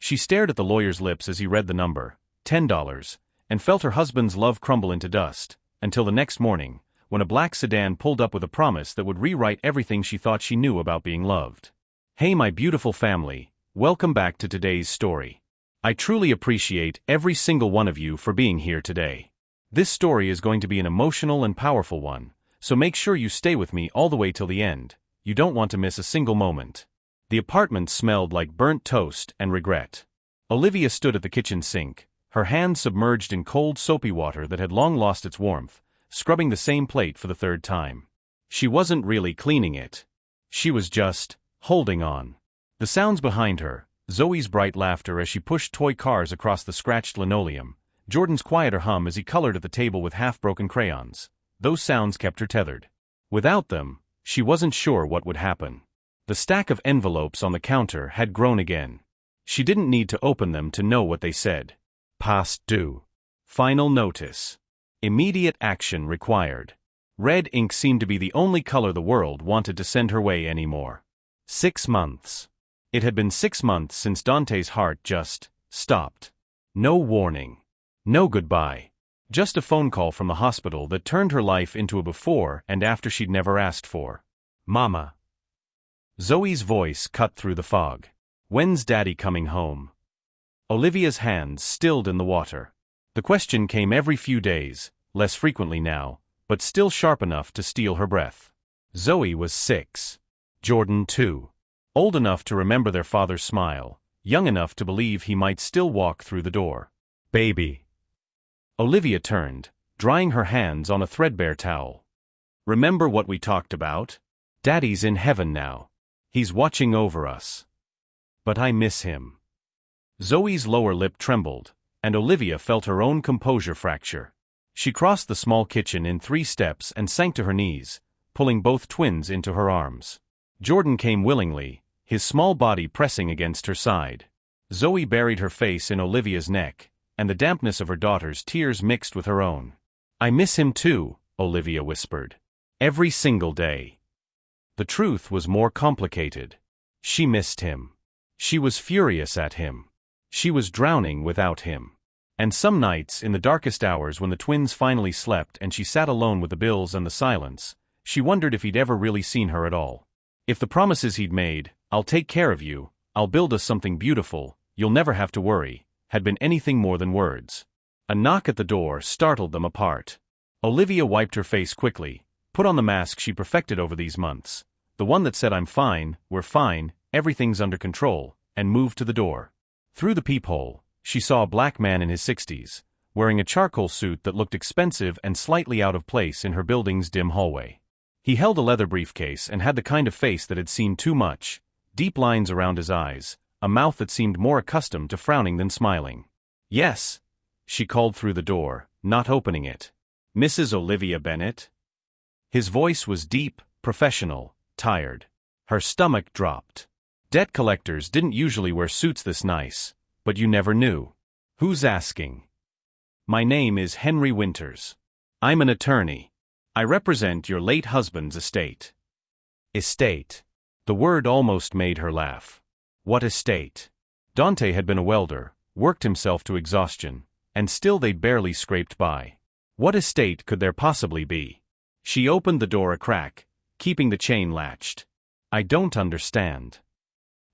She stared at the lawyer's lips as he read the number, $10, and felt her husband's love crumble into dust, until the next morning, when a black sedan pulled up with a promise that would rewrite everything she thought she knew about being loved. Hey my beautiful family, welcome back to today's story. I truly appreciate every single one of you for being here today. This story is going to be an emotional and powerful one, so make sure you stay with me all the way till the end. You don't want to miss a single moment. The apartment smelled like burnt toast and regret. Olivia stood at the kitchen sink, her hands submerged in cold soapy water that had long lost its warmth, scrubbing the same plate for the third time. She wasn't really cleaning it. She was just holding on. The sounds behind her, Zoe's bright laughter as she pushed toy cars across the scratched linoleum, Jordan's quieter hum as he colored at the table with half-broken crayons. Those sounds kept her tethered. Without them, she wasn't sure what would happen. The stack of envelopes on the counter had grown again. She didn't need to open them to know what they said. Past due. Final notice. Immediate action required. Red ink seemed to be the only color the world wanted to send her way anymore. 6 months. It had been 6 months since Dante's heart just stopped. No warning. No goodbye. Just a phone call from the hospital that turned her life into a before and after she'd never asked for. Mama. Zoe's voice cut through the fog. When's Daddy coming home? Olivia's hands stilled in the water. The question came every few days, less frequently now, but still sharp enough to steal her breath. Zoe was 6. Jordan 2. Old enough to remember their father's smile, young enough to believe he might still walk through the door. Baby. Olivia turned, drying her hands on a threadbare towel. Remember what we talked about? Daddy's in heaven now. He's watching over us. But I miss him. Zoe's lower lip trembled, and Olivia felt her own composure fracture. She crossed the small kitchen in 3 steps and sank to her knees, pulling both twins into her arms. Jordan came willingly, his small body pressing against her side. Zoe buried her face in Olivia's neck, and the dampness of her daughter's tears mixed with her own. I miss him too, Olivia whispered. Every single day. The truth was more complicated. She missed him. She was furious at him. She was drowning without him. And some nights, in the darkest hours when the twins finally slept and she sat alone with the bills and the silence, she wondered if he'd ever really seen her at all. If the promises he'd made, I'll take care of you, I'll build us something beautiful, you'll never have to worry, had been anything more than words. A knock at the door startled them apart. Olivia wiped her face quickly, put on the mask she perfected over these months, the one that said I'm fine, we're fine, everything's under control, and moved to the door. Through the peephole, she saw a black man in his 60s, wearing a charcoal suit that looked expensive and slightly out of place in her building's dim hallway. He held a leather briefcase and had the kind of face that had seen too much, deep lines around his eyes, a mouth that seemed more accustomed to frowning than smiling. Yes, she called through the door, not opening it. Mrs. Olivia Bennett? His voice was deep, professional, tired. Her stomach dropped. Debt collectors didn't usually wear suits this nice, but you never knew. Who's asking? My name is Henry Winters. I'm an attorney. I represent your late husband's estate. Estate. The word almost made her laugh. What estate? Dante had been a welder, worked himself to exhaustion, and still they'd barely scraped by. What estate could there possibly be? She opened the door a crack, keeping the chain latched. I don't understand.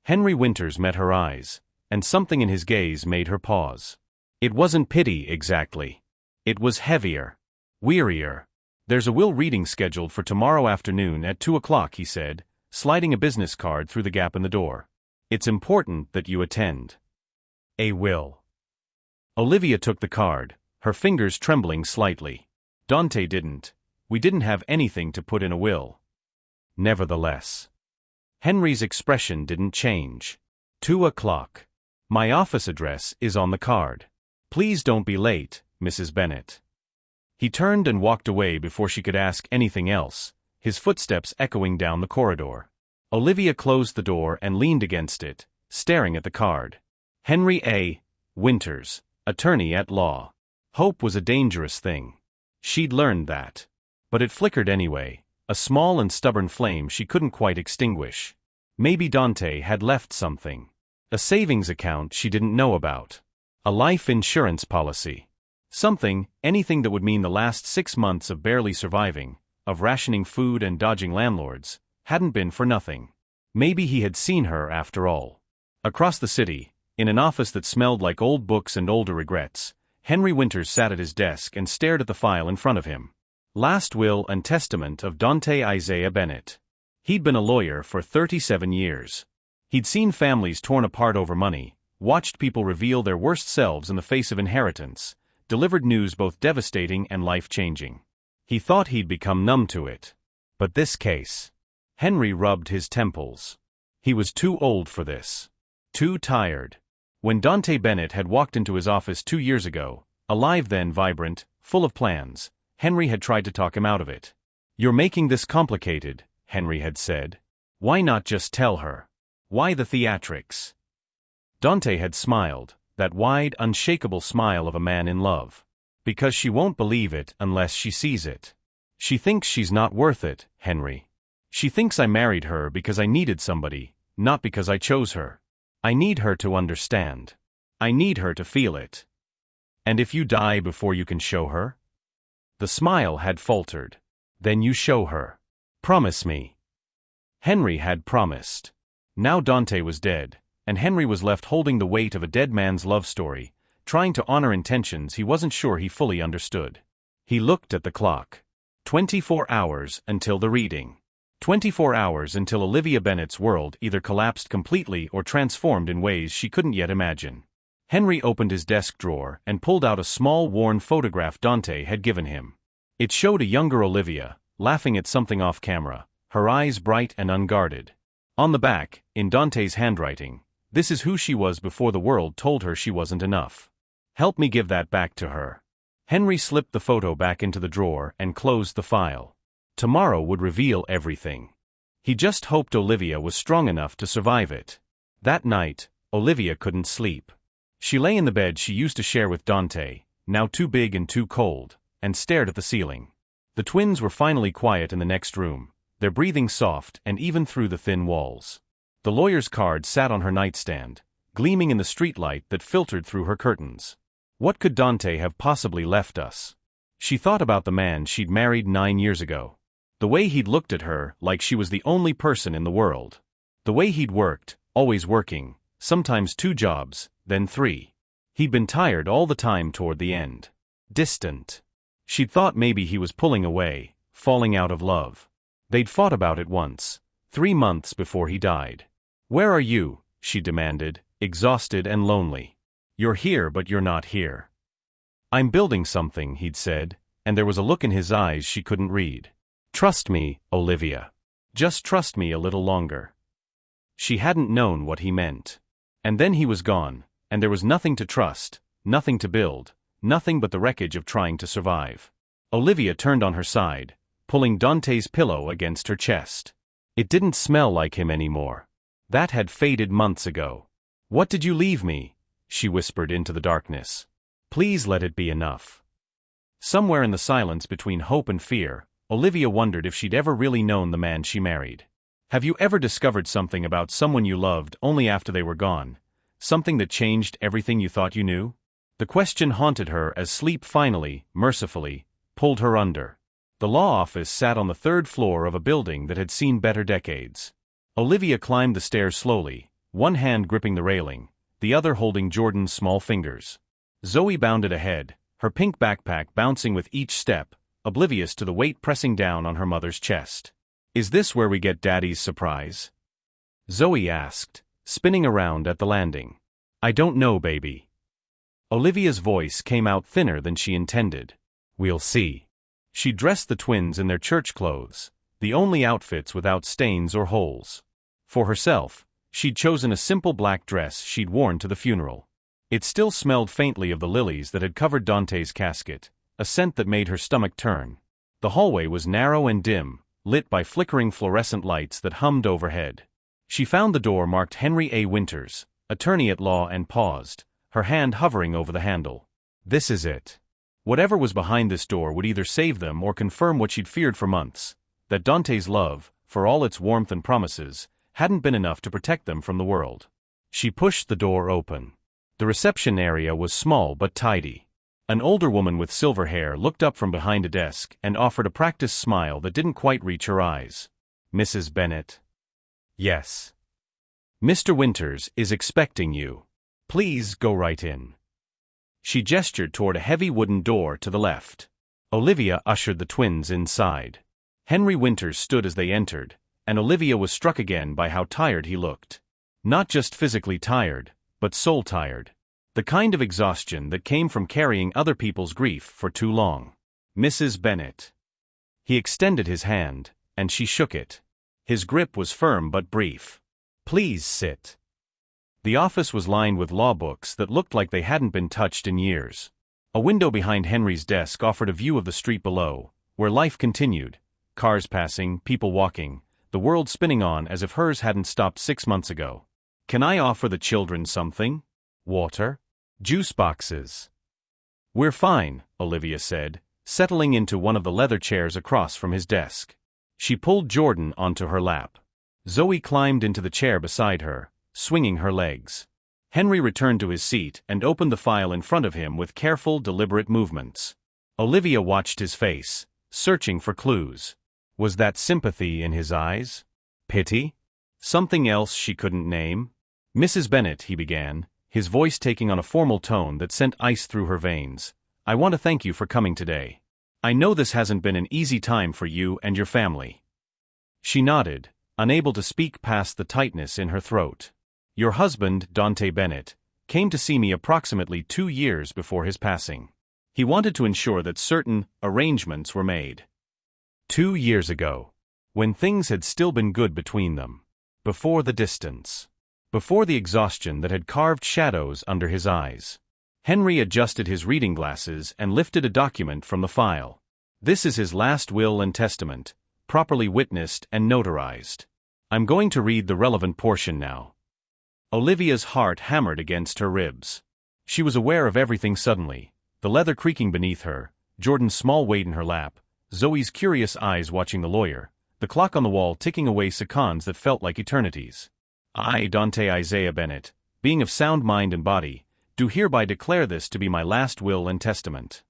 Henry Winters met her eyes, and something in his gaze made her pause. It wasn't pity exactly. It was heavier. Wearier. There's a will reading scheduled for tomorrow afternoon at 2 o'clock, he said, sliding a business card through the gap in the door. It's important that you attend. A will. Olivia took the card, her fingers trembling slightly. Dante didn't. We didn't have anything to put in a will. Nevertheless. Henry's expression didn't change. 2 o'clock. My office address is on the card. Please don't be late, Mrs. Bennett. He turned and walked away before she could ask anything else, his footsteps echoing down the corridor. Olivia closed the door and leaned against it, staring at the card. Henry A. Winters, attorney at law. Hope was a dangerous thing. She'd learned that. But it flickered anyway, a small and stubborn flame she couldn't quite extinguish. Maybe Dante had left something. A savings account she didn't know about. A life insurance policy. Anything that would mean the last 6 months of barely surviving, of rationing food and dodging landlords, hadn't been for nothing. Maybe he had seen her after all. Across the city, in an office that smelled like old books and older regrets, Henry Winters sat at his desk and stared at the file in front of him. Last Will and Testament of Dante Isaiah Bennett. He'd been a lawyer for 37 years. He'd seen families torn apart over money, watched people reveal their worst selves in the face of inheritance, delivered news both devastating and life-changing. He thought he'd become numb to it. But this case. Henry rubbed his temples. He was too old for this. Too tired. When Dante Bennett had walked into his office 2 years ago, alive then, vibrant, full of plans, Henry had tried to talk him out of it. "You're making this complicated," Henry had said. "Why not just tell her? Why the theatrics?" Dante had smiled, that wide, unshakable smile of a man in love. "Because she won't believe it unless she sees it. She thinks she's not worth it, Henry. She thinks I married her because I needed somebody, not because I chose her. I need her to understand. I need her to feel it. And if you die before you can show her?" The smile had faltered. "Then you show her. Promise me." Henry had promised. Now Dante was dead, and Henry was left holding the weight of a dead man's love story, trying to honor intentions he wasn't sure he fully understood. He looked at the clock. 24 hours until the reading. 24 hours until Olivia Bennett's world either collapsed completely or transformed in ways she couldn't yet imagine. Henry opened his desk drawer and pulled out a small worn photograph Dante had given him. It showed a younger Olivia, laughing at something off camera, her eyes bright and unguarded. On the back, in Dante's handwriting, "This is who she was before the world told her she wasn't enough. Help me give that back to her." Henry slipped the photo back into the drawer and closed the file. Tomorrow would reveal everything. He just hoped Olivia was strong enough to survive it. That night, Olivia couldn't sleep. She lay in the bed she used to share with Dante, now too big and too cold, and stared at the ceiling. The twins were finally quiet in the next room, their breathing soft and even through the thin walls. The lawyer's card sat on her nightstand, gleaming in the streetlight that filtered through her curtains. What could Dante have possibly left us? She thought about the man she'd married 9 years ago. The way he'd looked at her like she was the only person in the world. The way he'd worked, always working, sometimes 2 jobs, then 3. He'd been tired all the time toward the end. Distant. She'd thought maybe he was pulling away, falling out of love. They'd fought about it once, 3 months before he died. "Where are you?" she demanded, exhausted and lonely. "You're here but you're not here." "I'm building something," he'd said, and there was a look in his eyes she couldn't read. "Trust me, Olivia. Just trust me a little longer." She hadn't known what he meant. And then he was gone, and there was nothing to trust, nothing to build, nothing but the wreckage of trying to survive. Olivia turned on her side, pulling Dante's pillow against her chest. It didn't smell like him anymore. That had faded months ago. "What did you leave me?" she whispered into the darkness. "Please let it be enough." Somewhere in the silence between hope and fear, Olivia wondered if she'd ever really known the man she married. Have you ever discovered something about someone you loved only after they were gone? Something that changed everything you thought you knew? The question haunted her as sleep finally, mercifully, pulled her under. The law office sat on the 3rd floor of a building that had seen better decades. Olivia climbed the stairs slowly, one hand gripping the railing, the other holding Jordan's small fingers. Zoe bounded ahead, her pink backpack bouncing with each step, oblivious to the weight pressing down on her mother's chest. "Is this where we get Daddy's surprise?" Zoe asked, spinning around at the landing. "I don't know, baby." Olivia's voice came out thinner than she intended. "We'll see." She dressed the twins in their church clothes, the only outfits without stains or holes. For herself, she'd chosen a simple black dress she'd worn to the funeral. It still smelled faintly of the lilies that had covered Dante's casket, a scent that made her stomach turn. The hallway was narrow and dim, lit by flickering fluorescent lights that hummed overhead. She found the door marked Henry A. Winters, attorney at law, and paused, her hand hovering over the handle. This is it. Whatever was behind this door would either save them or confirm what she'd feared for months, that Dante's love, for all its warmth and promises, hadn't been enough to protect them from the world. She pushed the door open. The reception area was small but tidy. An older woman with silver hair looked up from behind a desk and offered a practiced smile that didn't quite reach her eyes. "Mrs. Bennet?" "Yes." "Mr. Winters is expecting you. Please go right in." She gestured toward a heavy wooden door to the left. Olivia ushered the twins inside. Henry Winters stood as they entered, and Olivia was struck again by how tired he looked. Not just physically tired, but soul-tired. The kind of exhaustion that came from carrying other people's grief for too long. "Mrs. Bennet." He extended his hand, and she shook it. His grip was firm but brief. "Please sit." The office was lined with law books that looked like they hadn't been touched in years. A window behind Henry's desk offered a view of the street below, where life continued. Cars passing, people walking, the world spinning on as if hers hadn't stopped 6 months ago. "Can I offer the children something? Water? Juice boxes?" "We're fine," Olivia said, settling into one of the leather chairs across from his desk. She pulled Jordan onto her lap. Zoe climbed into the chair beside her, swinging her legs. Henry returned to his seat and opened the file in front of him with careful, deliberate movements. Olivia watched his face, searching for clues. Was that sympathy in his eyes? Pity? Something else she couldn't name? "Mrs. Bennet," he began, his voice taking on a formal tone that sent ice through her veins, "I want to thank you for coming today. I know this hasn't been an easy time for you and your family." She nodded, unable to speak past the tightness in her throat. "Your husband, Dante Bennet, came to see me approximately 2 years before his passing. He wanted to ensure that certain arrangements were made. 2 years ago, when things had still been good between them. Before the distance. Before the exhaustion that had carved shadows under his eyes." Henry adjusted his reading glasses and lifted a document from the file. "This is his last will and testament, properly witnessed and notarized. I'm going to read the relevant portion now." Olivia's heart hammered against her ribs. She was aware of everything suddenly, the leather creaking beneath her, Jordan's small weight in her lap, Zoe's curious eyes watching the lawyer, the clock on the wall ticking away seconds that felt like eternities. "I, Dante Isaiah Bennet, being of sound mind and body, do hereby declare this to be my last will and testament."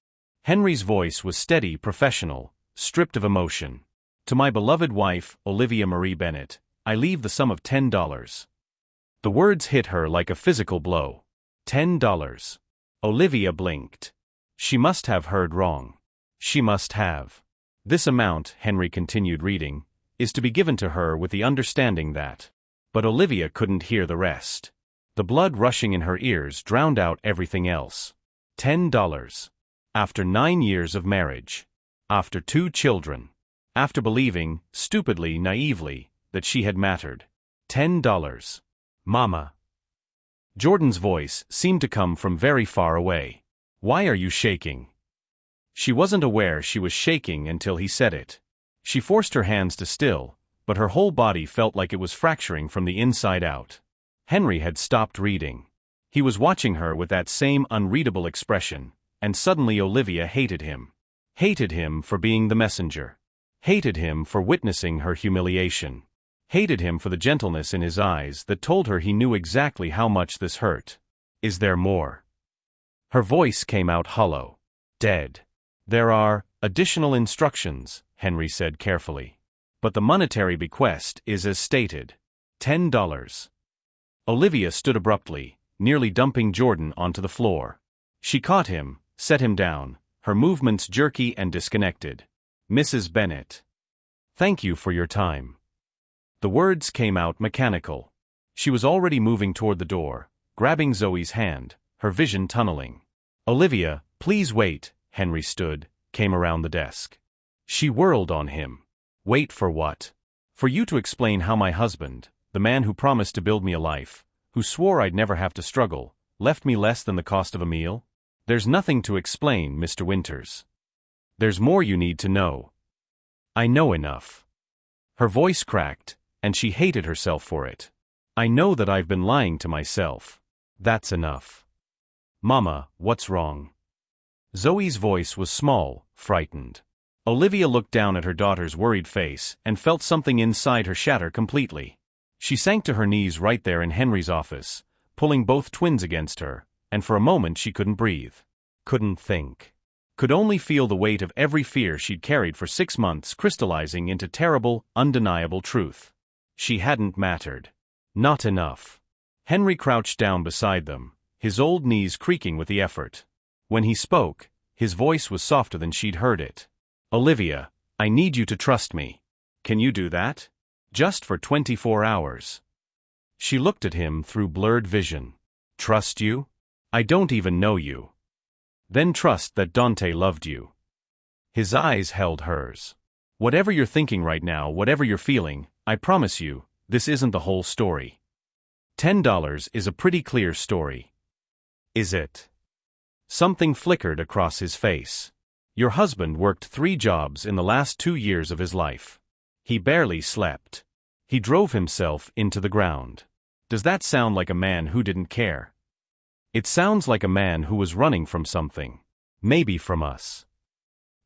Henry's voice was steady, professional, stripped of emotion. "To my beloved wife, Olivia Marie Bennet, I leave the sum of $10. The words hit her like a physical blow. $10. Olivia blinked. She must have heard wrong. She must have. "This amount," Henry continued reading, "is to be given to her with the understanding that." But Olivia couldn't hear the rest. The blood rushing in her ears drowned out everything else. $10. After 9 years of marriage. After 2 children. After believing, stupidly, naively, that she had mattered. $10. "Mama." Jordan's voice seemed to come from very far away. "Why are you shaking?" She wasn't aware she was shaking until he said it. She forced her hands to still, but her whole body felt like it was fracturing from the inside out. Henry had stopped reading. He was watching her with that same unreadable expression, and suddenly Olivia hated him. Hated him for being the messenger. Hated him for witnessing her humiliation. Hated him for the gentleness in his eyes that told her he knew exactly how much this hurt. "Is there more?" Her voice came out hollow. "Dead. There are additional instructions," Henry said carefully. "But the monetary bequest is as stated. $10. Olivia stood abruptly, nearly dumping Jordan onto the floor. She caught him, set him down, her movements jerky and disconnected. "Mrs. Bennet. Thank you for your time." The words came out mechanical. She was already moving toward the door, grabbing Zoe's hand, her vision tunneling. "Olivia, please wait." Henry stood, came around the desk. She whirled on him. "Wait for what? For you to explain how my husband, the man who promised to build me a life, who swore I'd never have to struggle, left me less than the cost of a meal? There's nothing to explain, Mr. Winters. There's more you need to know." "I know enough." Her voice cracked, and she hated herself for it. "I know that I've been lying to myself. That's enough." "Mama, what's wrong?" Zoe's voice was small, frightened. Olivia looked down at her daughter's worried face and felt something inside her shatter completely. She sank to her knees right there in Henry's office, pulling both twins against her, and for a moment she couldn't breathe. Couldn't think. Could only feel the weight of every fear she'd carried for 6 months crystallizing into terrible, undeniable truth. She hadn't mattered. Not enough. Henry crouched down beside them, his old knees creaking with the effort. When he spoke, his voice was softer than she'd heard it. "Olivia, I need you to trust me. Can you do that? Just for 24 hours. She looked at him through blurred vision. "Trust you? I don't even know you." "Then trust that Dante loved you." His eyes held hers. "Whatever you're thinking right now, whatever you're feeling, I promise you, this isn't the whole story. $10 is a pretty clear story." "Is it?" Something flickered across his face. "Your husband worked 3 jobs in the last 2 years of his life. He barely slept. He drove himself into the ground. Does that sound like a man who didn't care? It sounds like a man who was running from something. Maybe from us."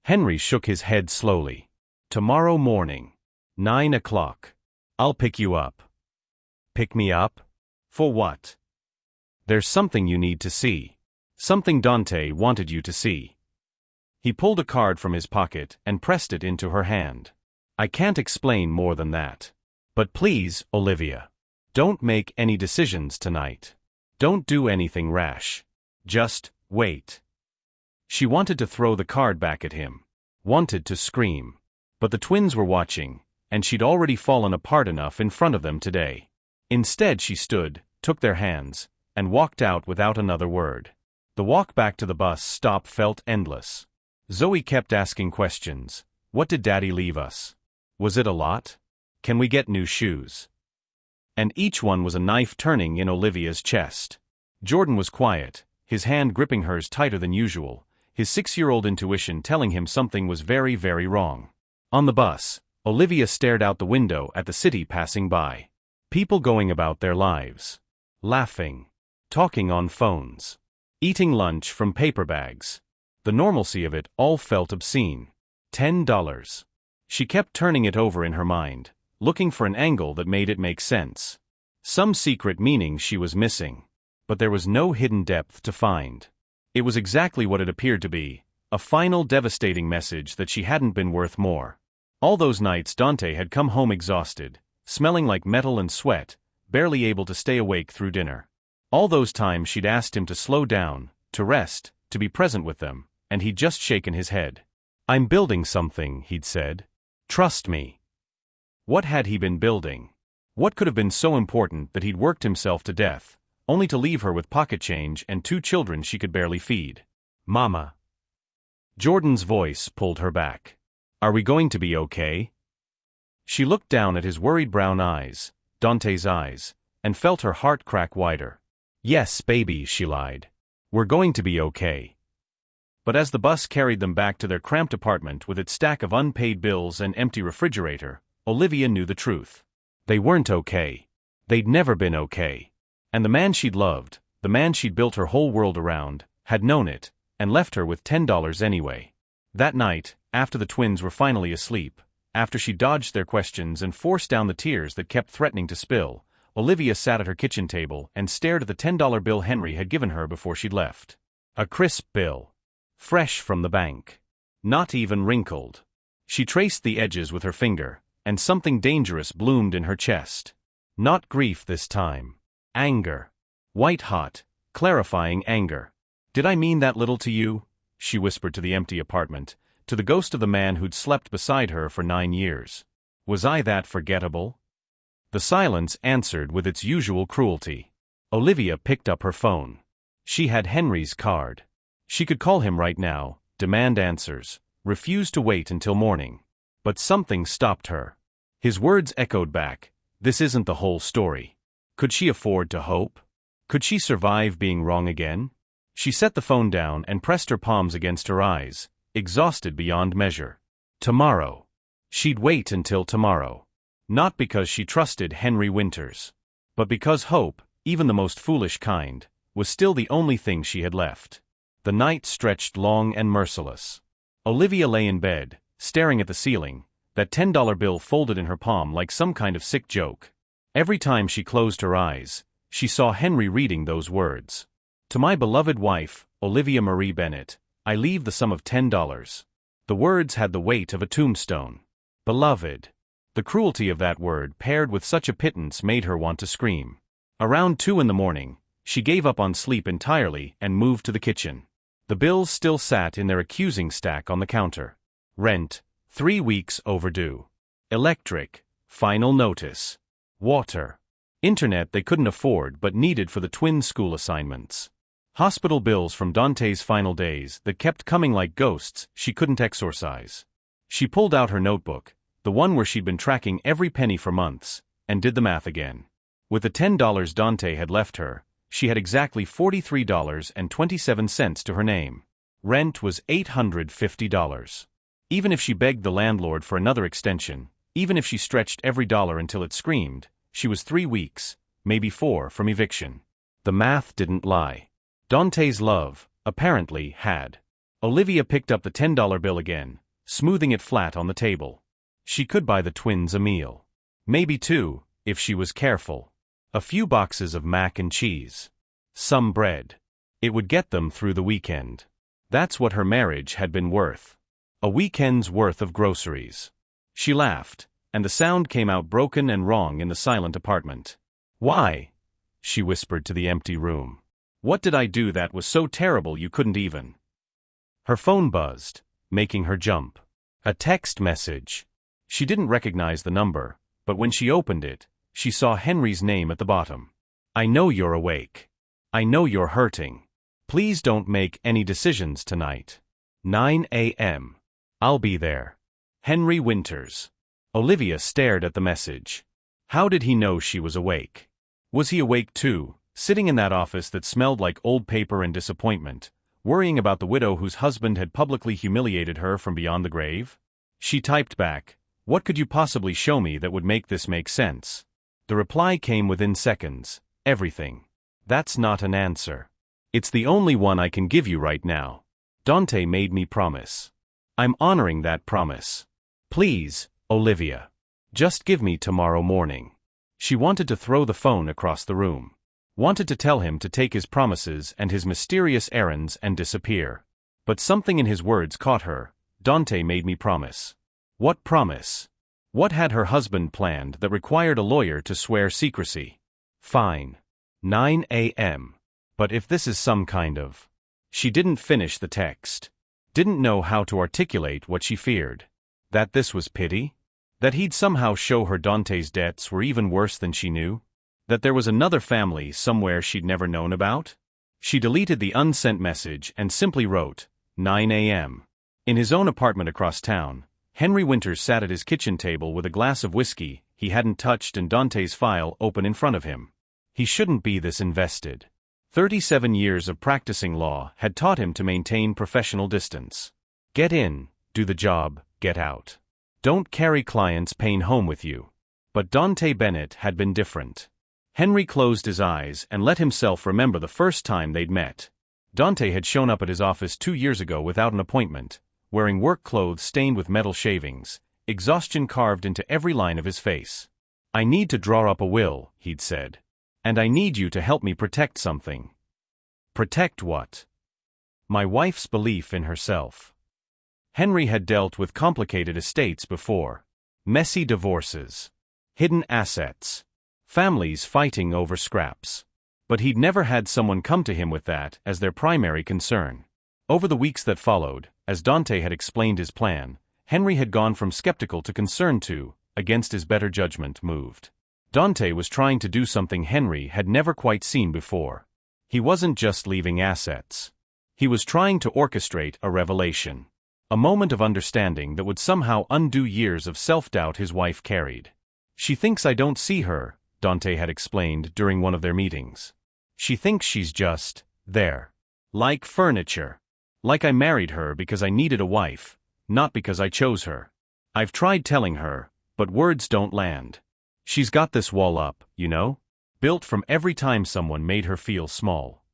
Henry shook his head slowly. "Tomorrow morning. 9 o'clock. I'll pick you up." "Pick me up? For what?" "There's something you need to see. Something Dante wanted you to see." He pulled a card from his pocket and pressed it into her hand. "I can't explain more than that. But please, Olivia, don't make any decisions tonight. Don't do anything rash. Just wait." She wanted to throw the card back at him. Wanted to scream. But the twins were watching, and she'd already fallen apart enough in front of them today. Instead she stood, took their hands, and walked out without another word. The walk back to the bus stop felt endless. Zoe kept asking questions. What did Daddy leave us? Was it a lot? Can we get new shoes? And each one was a knife turning in Olivia's chest. Jordan was quiet, his hand gripping hers tighter than usual, his 6-year-old intuition telling him something was very, very wrong. On the bus, Olivia stared out the window at the city passing by. People going about their lives. Laughing. Talking on phones. Eating lunch from paper bags. The normalcy of it all felt obscene. $10. She kept turning it over in her mind, looking for an angle that made it make sense. Some secret meaning she was missing. But there was no hidden depth to find. It was exactly what it appeared to be, a final devastating message that she hadn't been worth more. All those nights Dante had come home exhausted, smelling like metal and sweat, barely able to stay awake through dinner. All those times she'd asked him to slow down, to rest, to be present with them, and he'd just shaken his head. "I'm building something," he'd said. "Trust me." What had he been building? What could have been so important that he'd worked himself to death, only to leave her with pocket change and 2 children she could barely feed? "Mama." Jordan's voice pulled her back. "Are we going to be okay?" She looked down at his worried brown eyes, Dante's eyes, and felt her heart crack wider. "Yes, baby," she lied. "We're going to be okay." But as the bus carried them back to their cramped apartment with its stack of unpaid bills and empty refrigerator, Olivia knew the truth. They weren't okay. They'd never been okay. And the man she'd loved, the man she'd built her whole world around, had known it, and left her with $10 anyway. That night, after the twins were finally asleep, after she dodged their questions and forced down the tears that kept threatening to spill, Olivia sat at her kitchen table and stared at the $10 bill Henry had given her before she'd left. A crisp bill. Fresh from the bank. Not even wrinkled. She traced the edges with her finger, and something dangerous bloomed in her chest. Not grief this time. Anger. White-hot, clarifying anger. "Did I mean that little to you?" she whispered to the empty apartment, to the ghost of the man who'd slept beside her for 9 years. "Was I that forgettable?" The silence answered with its usual cruelty. Olivia picked up her phone. She had Henry's card. She could call him right now, demand answers, refuse to wait until morning. But something stopped her. His words echoed back, "This isn't the whole story." Could she afford to hope? Could she survive being wrong again? She set the phone down and pressed her palms against her eyes, exhausted beyond measure. Tomorrow. She'd wait until tomorrow. Not because she trusted Henry Winters, but because hope, even the most foolish kind, was still the only thing she had left. The night stretched long and merciless. Olivia lay in bed, staring at the ceiling, that $10 bill folded in her palm like some kind of sick joke. Every time she closed her eyes, She saw Henry reading those words. To my beloved wife, Olivia Marie Bennet, I leave the sum of $10. The words had the weight of a tombstone. Beloved. The cruelty of that word paired with such a pittance made her want to scream. Around 2 in the morning, she gave up on sleep entirely and moved to the kitchen. The bills still sat in their accusing stack on the counter. Rent, 3 weeks overdue. Electric, final notice. Water. Internet they couldn't afford but needed for the twin school assignments. Hospital bills from Dante's final days that kept coming like ghosts she couldn't exorcise. She pulled out her notebook, the one where she'd been tracking every penny for months, and did the math again. With the $10 Dante had left her, she had exactly $43.27 to her name. Rent was $850. Even if she begged the landlord for another extension, even if she stretched every dollar until it screamed, she was 3 weeks, maybe 4, from eviction. The math didn't lie. Dante's love, apparently, had. Olivia picked up the $10 bill again, smoothing it flat on the table. She could buy the twins a meal. Maybe 2, if she was careful. A few boxes of mac and cheese. Some bread. It would get them through the weekend. That's what her marriage had been worth. A weekend's worth of groceries. She laughed, and the sound came out broken and wrong in the silent apartment. Why? She whispered to the empty room. What did I do that was so terrible you couldn't even? Her phone buzzed, making her jump. A text message. She didn't recognize the number, but when she opened it, she saw Henry's name at the bottom. I know you're awake. I know you're hurting. Please don't make any decisions tonight. 9 a.m. I'll be there. Henry Winters. Olivia stared at the message. How did he know she was awake? Was he awake too, sitting in that office that smelled like old paper and disappointment, worrying about the widow whose husband had publicly humiliated her from beyond the grave? She typed back, "What could you possibly show me that would make this make sense?" The reply came within seconds. Everything. That's not an answer. It's the only one I can give you right now. Dante made me promise. I'm honoring that promise. Please, Olivia. Just give me tomorrow morning. She wanted to throw the phone across the room. Wanted to tell him to take his promises and his mysterious errands and disappear. But something in his words caught her. Dante made me promise. What promise? What had her husband planned that required a lawyer to swear secrecy? Fine. 9 a.m. But if this is some kind of... She didn't finish the text. Didn't know how to articulate what she feared. That this was pity? That he'd somehow show her Dante's debts were even worse than she knew? That there was another family somewhere she'd never known about? She deleted the unsent message and simply wrote, 9 a.m. In his own apartment across town, Henry Winters sat at his kitchen table with a glass of whiskey he hadn't touched and Dante's file open in front of him. He shouldn't be this invested. 37 years of practicing law had taught him to maintain professional distance. Get in, do the job, get out. Don't carry clients' pain home with you. But Dante Bennet had been different. Henry closed his eyes and let himself remember the first time they'd met. Dante had shown up at his office 2 years ago without an appointment, wearing work clothes stained with metal shavings, exhaustion carved into every line of his face. I need to draw up a will, he'd said. And I need you to help me protect something. Protect what? My wife's belief in herself. Henry had dealt with complicated estates before. Messy divorces. Hidden assets. Families fighting over scraps. But he'd never had someone come to him with that as their primary concern. Over the weeks that followed, as Dante had explained his plan, Henry had gone from skeptical to concerned to, against his better judgment, moved. Dante was trying to do something Henry had never quite seen before. He wasn't just leaving assets. He was trying to orchestrate a revelation. A moment of understanding that would somehow undo years of self-doubt his wife carried. She thinks I don't see her, Dante had explained during one of their meetings. She thinks she's just there. Like furniture. Like I married her because I needed a wife, not because I chose her. I've tried telling her, but words don't land. She's got this wall up, you know? Built from every time someone made her feel small.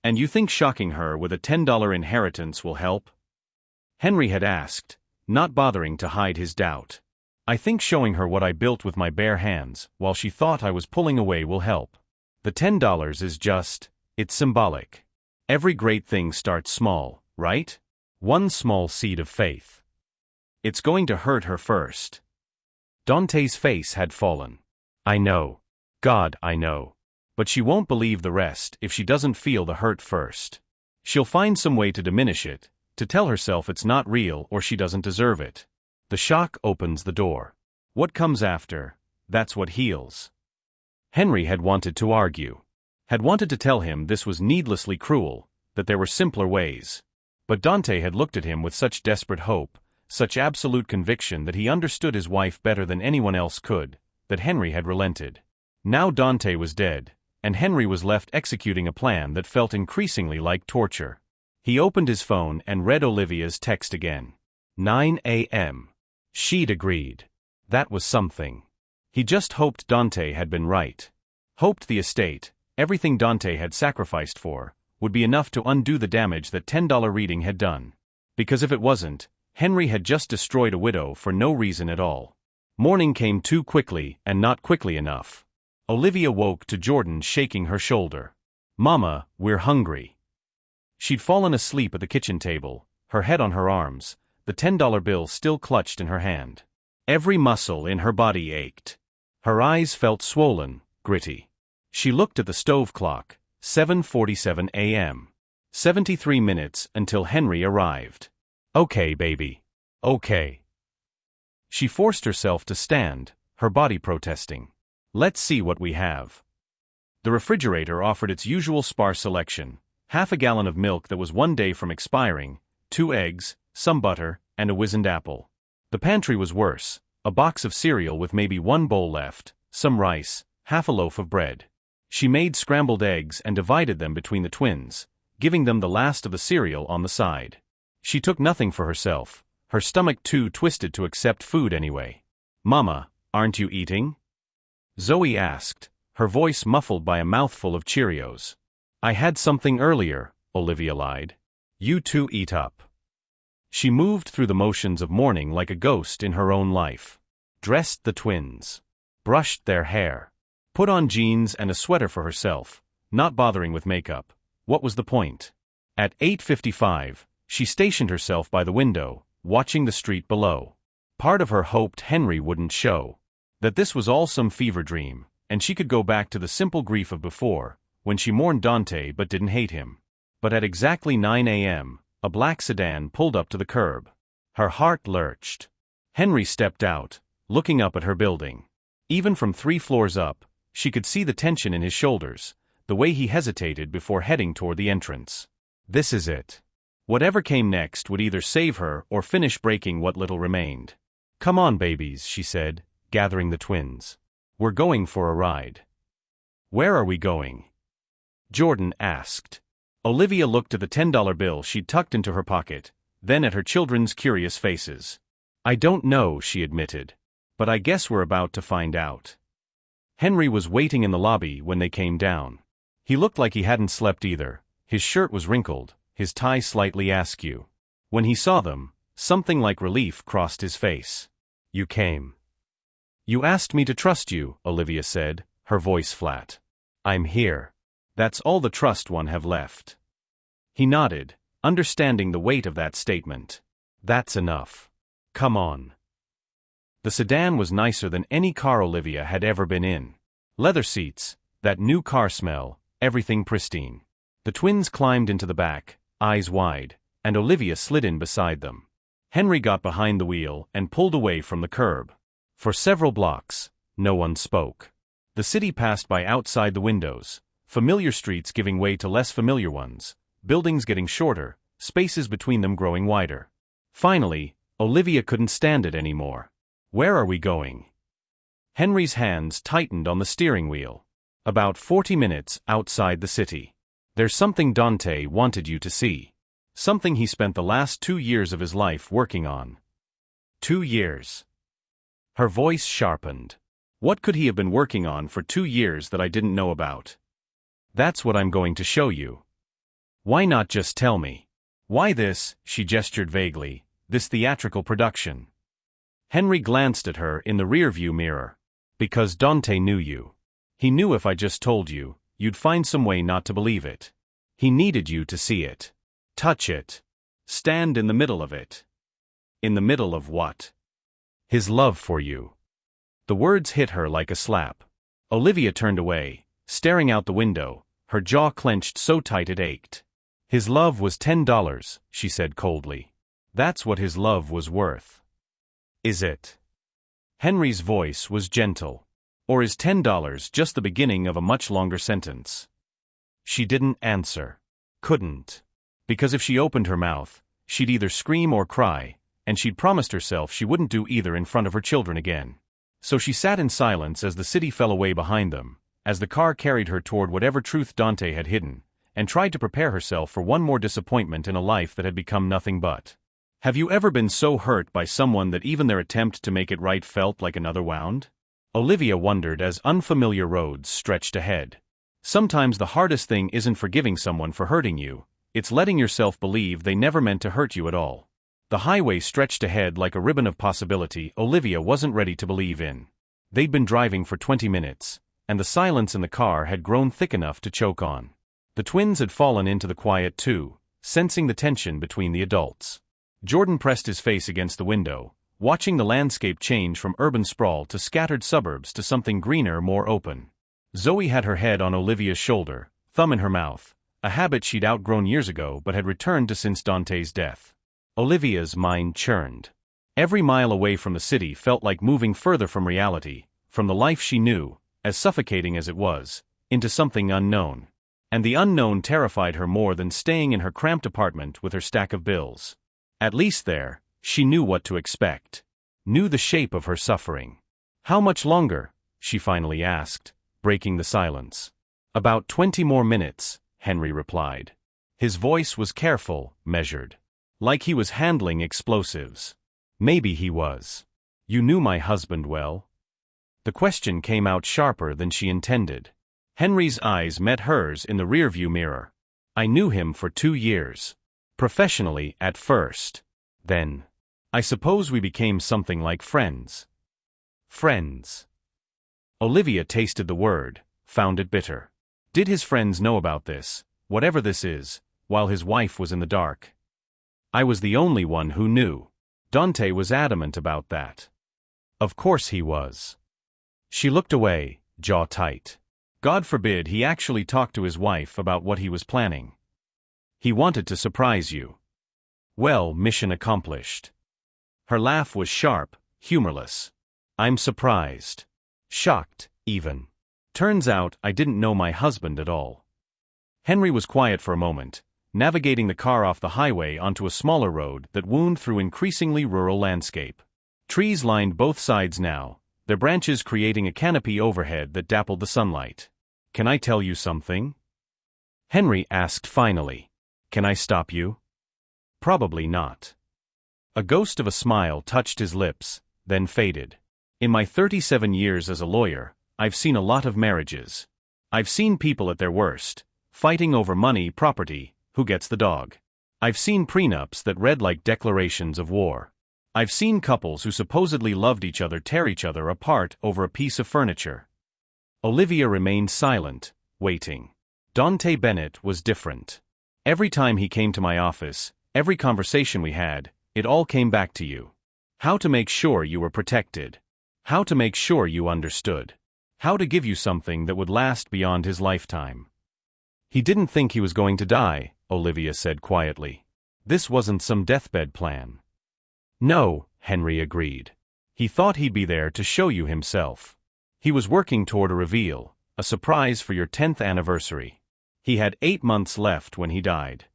And you think shocking her with a $10 inheritance will help? Henry had asked, not bothering to hide his doubt. I think showing her what I built with my bare hands, while she thought I was pulling away, will help. The $10 is it's symbolic. Every great thing starts small, right? One small seed of faith. It's going to hurt her first. Dante's face had fallen. I know. God, I know. But she won't believe the rest if she doesn't feel the hurt first. She'll find some way to diminish it, to tell herself it's not real or she doesn't deserve it. The shock opens the door. What comes after, that's what heals. Henry had wanted to argue. Had wanted to tell him this was needlessly cruel, that there were simpler ways. But Dante had looked at him with such desperate hope, such absolute conviction that he understood his wife better than anyone else could, that Henry had relented. Now Dante was dead, and Henry was left executing a plan that felt increasingly like torture. He opened his phone and read Olivia's text again. 9 a.m. She'd agreed. That was something. He just hoped Dante had been right. Hoped the estate, everything Dante had sacrificed for, would be enough to undo the damage that $10 reading had done. Because if it wasn't, Henry had just destroyed a widow for no reason at all. Morning came too quickly and not quickly enough. Olivia woke to Jordan shaking her shoulder. Mama, we're hungry. She'd fallen asleep at the kitchen table, her head on her arms, the $10 bill still clutched in her hand. Every muscle in her body ached. Her eyes felt swollen, gritty. She looked at the stove clock, 7:47 a.m. 73 minutes until Henry arrived. Okay, baby. Okay. She forced herself to stand, her body protesting. Let's see what we have. The refrigerator offered its usual sparse selection, half a gallon of milk that was 1 day from expiring, 2 eggs, some butter, and a wizened apple. The pantry was worse, a box of cereal with maybe 1 bowl left, some rice, half a loaf of bread. She made scrambled eggs and divided them between the twins, giving them the last of the cereal on the side. She took nothing for herself, her stomach too twisted to accept food anyway. Mama, aren't you eating? Zoe asked, her voice muffled by a mouthful of Cheerios. I had something earlier, Olivia lied. You two eat up. She moved through the motions of mourning like a ghost in her own life. Dressed the twins. Brushed their hair. Put on jeans and a sweater for herself, not bothering with makeup. What was the point? At 8:55, she stationed herself by the window, watching the street below. Part of her hoped Henry wouldn't show. That this was all some fever dream, and she could go back to the simple grief of before, when she mourned Dante but didn't hate him. But at exactly 9 a.m., a black sedan pulled up to the curb. Her heart lurched. Henry stepped out, looking up at her building. Even from 3 floors up, she could see the tension in his shoulders, the way he hesitated before heading toward the entrance. This is it. Whatever came next would either save her or finish breaking what little remained. Come on, babies, she said, gathering the twins. We're going for a ride. Where are we going? Jordan asked. Olivia looked at the $10 bill she'd tucked into her pocket, then at her children's curious faces. I don't know, she admitted. But I guess we're about to find out. Henry was waiting in the lobby when they came down. He looked like he hadn't slept either. His shirt was wrinkled, his tie slightly askew. When he saw them, something like relief crossed his face. You came. You asked me to trust you, Olivia said, her voice flat. I'm here. That's all the trust one have left. He nodded, understanding the weight of that statement. That's enough. Come on. The sedan was nicer than any car Olivia had ever been in. Leather seats, that new car smell, everything pristine. The twins climbed into the back, eyes wide, and Olivia slid in beside them. Henry got behind the wheel and pulled away from the curb. For several blocks, no one spoke. The city passed by outside the windows, familiar streets giving way to less familiar ones, buildings getting shorter, spaces between them growing wider. Finally, Olivia couldn't stand it anymore. Where are we going? Henry's hands tightened on the steering wheel. About 40 minutes outside the city. There's something Dante wanted you to see. Something he spent the last 2 years of his life working on. 2 years. Her voice sharpened. What could he have been working on for 2 years that I didn't know about? That's what I'm going to show you. Why not just tell me? Why this, she gestured vaguely, this theatrical production? Henry glanced at her in the rearview mirror. Because Dante knew you. He knew if I just told you, you'd find some way not to believe it. He needed you to see it. Touch it. Stand in the middle of it. In the middle of what? His love for you. The words hit her like a slap. Olivia turned away, staring out the window, her jaw clenched so tight it ached. His love was $10, she said coldly. That's what his love was worth. Is it? Henry's voice was gentle. Or is $10 just the beginning of a much longer sentence? She didn't answer. Couldn't. Because if she opened her mouth, she'd either scream or cry, and she'd promised herself she wouldn't do either in front of her children again. So she sat in silence as the city fell away behind them, as the car carried her toward whatever truth Dante had hidden, and tried to prepare herself for one more disappointment in a life that had become nothing but. Have you ever been so hurt by someone that even their attempt to make it right felt like another wound? Olivia wondered as unfamiliar roads stretched ahead. Sometimes the hardest thing isn't forgiving someone for hurting you, it's letting yourself believe they never meant to hurt you at all. The highway stretched ahead like a ribbon of possibility Olivia wasn't ready to believe in. They'd been driving for 20 minutes, and the silence in the car had grown thick enough to choke on. The twins had fallen into the quiet too, sensing the tension between the adults. Jordan pressed his face against the window, watching the landscape change from urban sprawl to scattered suburbs to something greener, more open. Zoe had her head on Olivia's shoulder, thumb in her mouth, a habit she'd outgrown years ago but had returned to since Dante's death. Olivia's mind churned. Every mile away from the city felt like moving further from reality, from the life she knew, as suffocating as it was, into something unknown. And the unknown terrified her more than staying in her cramped apartment with her stack of bills. At least there, she knew what to expect. Knew the shape of her suffering. How much longer? She finally asked, breaking the silence. About 20 more minutes, Henry replied. His voice was careful, measured. Like he was handling explosives. Maybe he was. You knew my husband well? The question came out sharper than she intended. Henry's eyes met hers in the rearview mirror. I knew him for 2 years. Professionally at first. Then. I suppose we became something like friends. Friends. Olivia tasted the word, found it bitter. Did his friends know about this, whatever this is, while his wife was in the dark? I was the only one who knew. Dante was adamant about that. Of course he was. She looked away, jaw tight. God forbid he actually talked to his wife about what he was planning. He wanted to surprise you. Well, mission accomplished. Her laugh was sharp, humorless. I'm surprised. Shocked, even. Turns out I didn't know my husband at all. Henry was quiet for a moment, navigating the car off the highway onto a smaller road that wound through increasingly rural landscape. Trees lined both sides now, their branches creating a canopy overhead that dappled the sunlight. Can I tell you something? Henry asked finally. Can I stop you? Probably not. A ghost of a smile touched his lips, then faded. In my 37 years as a lawyer, I've seen a lot of marriages. I've seen people at their worst, fighting over money, property, who gets the dog. I've seen prenups that read like declarations of war. I've seen couples who supposedly loved each other tear each other apart over a piece of furniture. Olivia remained silent, waiting. Dante Bennett was different. Every time he came to my office, every conversation we had, it all came back to you. How to make sure you were protected. How to make sure you understood. How to give you something that would last beyond his lifetime. He didn't think he was going to die, Olivia said quietly. This wasn't some deathbed plan. No, Henry agreed. He thought he'd be there to show you himself. He was working toward a reveal, a surprise for your 10th anniversary. He had 8 months left when he died.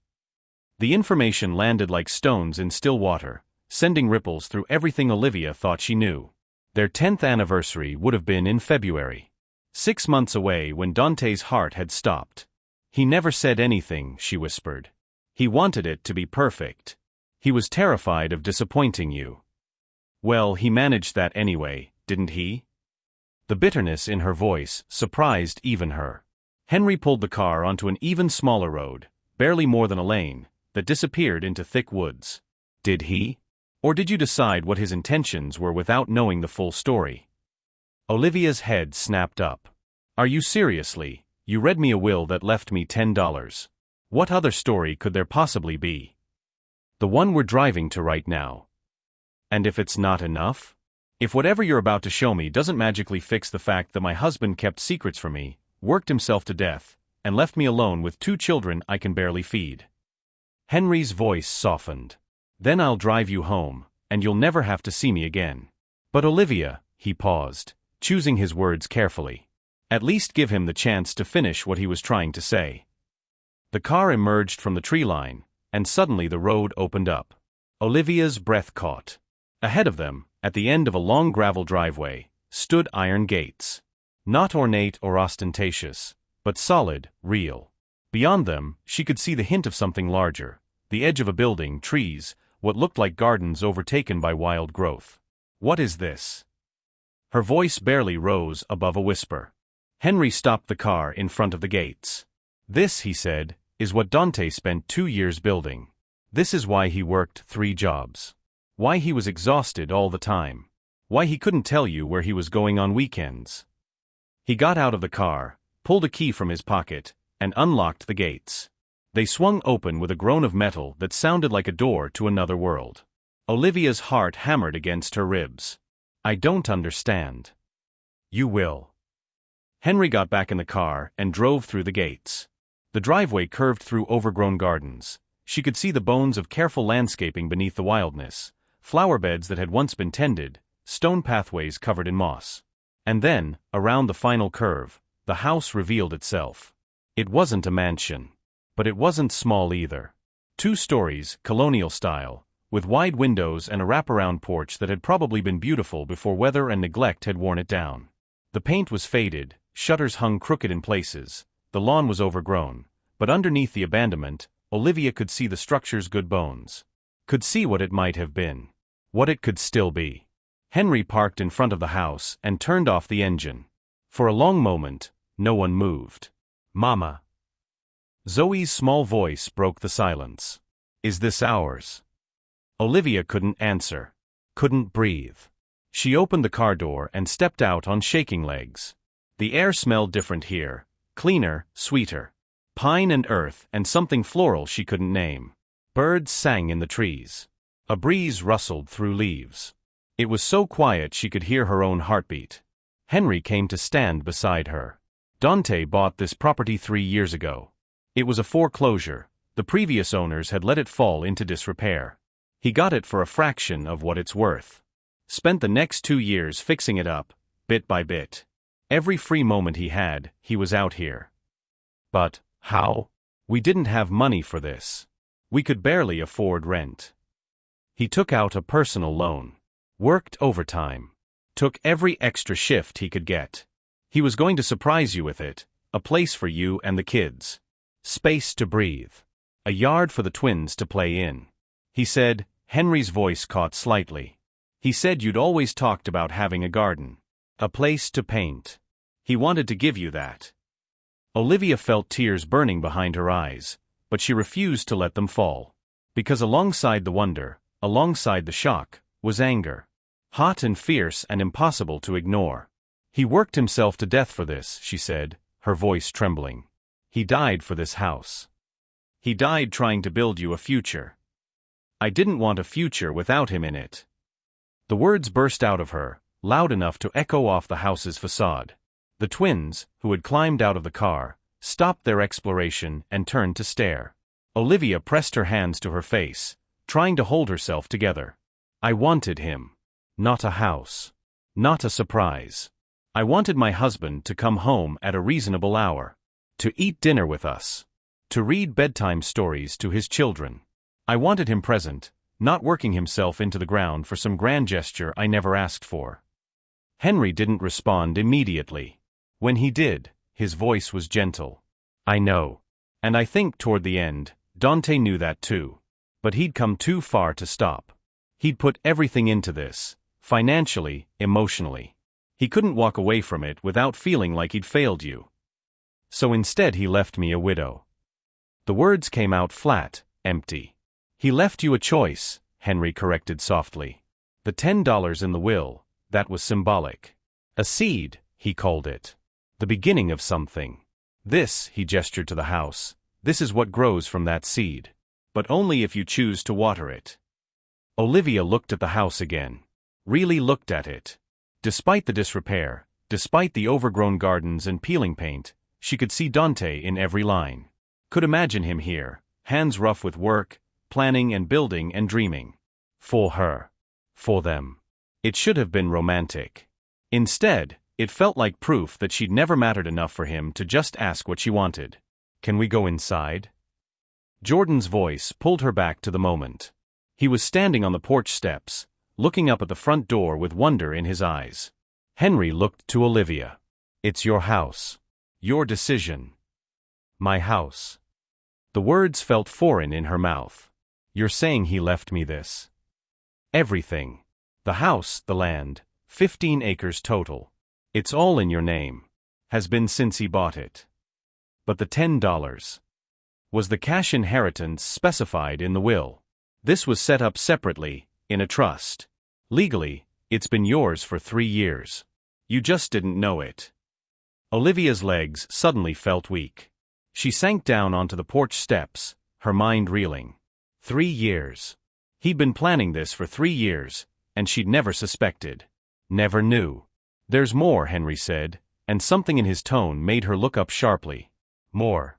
The information landed like stones in still water, sending ripples through everything Olivia thought she knew. Their 10th anniversary would have been in February. 6 months away when Dante's heart had stopped. He never said anything, she whispered. He wanted it to be perfect. He was terrified of disappointing you. Well, he managed that anyway, didn't he? The bitterness in her voice surprised even her. Henry pulled the car onto an even smaller road, barely more than a lane, that disappeared into thick woods. Did he? Or did you decide what his intentions were without knowing the full story? Olivia's head snapped up. Are you seriously You read me a will that left me $10. What other story could there possibly be? The one we're driving to right now. And if it's not enough? If whatever you're about to show me doesn't magically fix the fact that my husband kept secrets from me, worked himself to death, and left me alone with 2 children I can barely feed. Henry's voice softened. Then I'll drive you home, and you'll never have to see me again. But Olivia, he paused, choosing his words carefully. At least give him the chance to finish what he was trying to say. The car emerged from the tree line, and suddenly the road opened up. Olivia's breath caught. Ahead of them, at the end of a long gravel driveway, stood iron gates. Not ornate or ostentatious, but solid, real. Beyond them, she could see the hint of something larger, the edge of a building, trees, what looked like gardens overtaken by wild growth. What is this? Her voice barely rose above a whisper. Henry stopped the car in front of the gates. This, he said, is what Dante spent 2 years building. This is why he worked 3 jobs. Why he was exhausted all the time. Why he couldn't tell you where he was going on weekends. He got out of the car, pulled a key from his pocket, and unlocked the gates. They swung open with a groan of metal that sounded like a door to another world. Olivia's heart hammered against her ribs. I don't understand. You will. Henry got back in the car and drove through the gates. The driveway curved through overgrown gardens. She could see the bones of careful landscaping beneath the wildness, flower beds that had once been tended, stone pathways covered in moss. And then, around the final curve, the house revealed itself. It wasn't a mansion. But it wasn't small either. 2 stories, colonial style, with wide windows and a wraparound porch that had probably been beautiful before weather and neglect had worn it down. The paint was faded, shutters hung crooked in places, the lawn was overgrown, but underneath the abandonment, Olivia could see the structure's good bones. Could see what it might have been. What it could still be. Henry parked in front of the house and turned off the engine. For a long moment, no one moved. Mama. Zoe's small voice broke the silence. Is this ours? Olivia couldn't answer. Couldn't breathe. She opened the car door and stepped out on shaking legs. The air smelled different here. Cleaner, sweeter. Pine and earth and something floral she couldn't name. Birds sang in the trees. A breeze rustled through leaves. It was so quiet she could hear her own heartbeat. Henry came to stand beside her. Dante bought this property 3 years ago. It was a foreclosure. The previous owners had let it fall into disrepair. He got it for a fraction of what it's worth. Spent the next 2 years fixing it up, bit by bit. Every free moment he had, he was out here. But, how? We didn't have money for this. We could barely afford rent. He took out a personal loan. Worked overtime. Took every extra shift he could get. He was going to surprise you with it, a place for you and the kids. Space to breathe. A yard for the twins to play in. He said, Henry's voice caught slightly. He said you'd always talked about having a garden. A place to paint. He wanted to give you that. Olivia felt tears burning behind her eyes, but she refused to let them fall. Because alongside the wonder, alongside the shock, was anger. Hot and fierce and impossible to ignore. He worked himself to death for this, she said, her voice trembling. He died for this house. He died trying to build you a future. I didn't want a future without him in it. The words burst out of her, loud enough to echo off the house's facade. The twins, who had climbed out of the car, stopped their exploration and turned to stare. Olivia pressed her hands to her face, trying to hold herself together. I wanted him. Not a house. Not a surprise. I wanted my husband to come home at a reasonable hour. To eat dinner with us. To read bedtime stories to his children. I wanted him present, not working himself into the ground for some grand gesture I never asked for. Henry didn't respond immediately. When he did, his voice was gentle. I know. And I think toward the end, Dante knew that too. But he'd come too far to stop. He'd put everything into this, financially, emotionally. He couldn't walk away from it without feeling like he'd failed you. So instead he left me a widow. The words came out flat, empty. He left you a choice, Henry corrected softly. The $10 in the will, that was symbolic. A seed, he called it. The beginning of something. This, he gestured to the house, this is what grows from that seed. But only if you choose to water it. Olivia looked at the house again. Really looked at it. Despite the disrepair, despite the overgrown gardens and peeling paint, she could see Dante in every line. Could imagine him here, hands rough with work, planning and building and dreaming. For her. For them. It should have been romantic. Instead, it felt like proof that she'd never mattered enough for him to just ask what she wanted. Can we go inside? Jordan's voice pulled her back to the moment. He was standing on the porch steps, looking up at the front door with wonder in his eyes. Henry looked to Olivia. It's your house. Your decision. My house. The words felt foreign in her mouth. You're saying he left me this? Everything. The house, the land, 15 acres total. It's all in your name. Has been since he bought it. But the $10. Was the cash inheritance specified in the will? This was set up separately, in a trust. Legally, it's been yours for 3 years. You just didn't know it. Olivia's legs suddenly felt weak. She sank down onto the porch steps, her mind reeling. 3 years. He'd been planning this for 3 years, and she'd never suspected. Never knew. There's more, Henry said, and something in his tone made her look up sharply. More.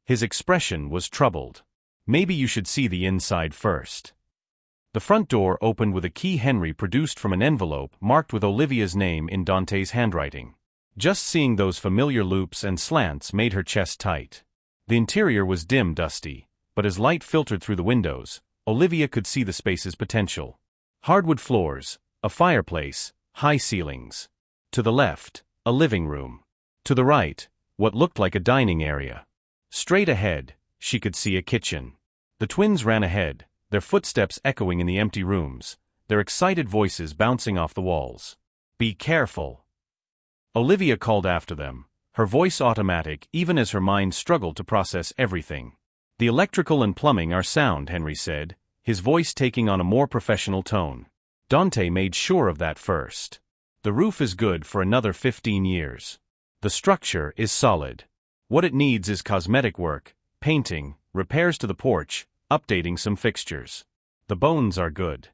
His expression was troubled. Maybe you should see the inside first. The front door opened with a key Henry produced from an envelope marked with Olivia's name in Dante's handwriting. Just seeing those familiar loops and slants made her chest tight. The interior was dim, dusty, but as light filtered through the windows, Olivia could see the space's potential. Hardwood floors, a fireplace, high ceilings. To the left, a living room. To the right, what looked like a dining area. Straight ahead, she could see a kitchen. The twins ran ahead, their footsteps echoing in the empty rooms, their excited voices bouncing off the walls. Be careful. Olivia called after them, her voice automatic even as her mind struggled to process everything. The electrical and plumbing are sound, Henry said, his voice taking on a more professional tone. Dante made sure of that first. The roof is good for another 15 years. The structure is solid. What it needs is cosmetic work, painting, repairs to the porch, updating some fixtures. The bones are good.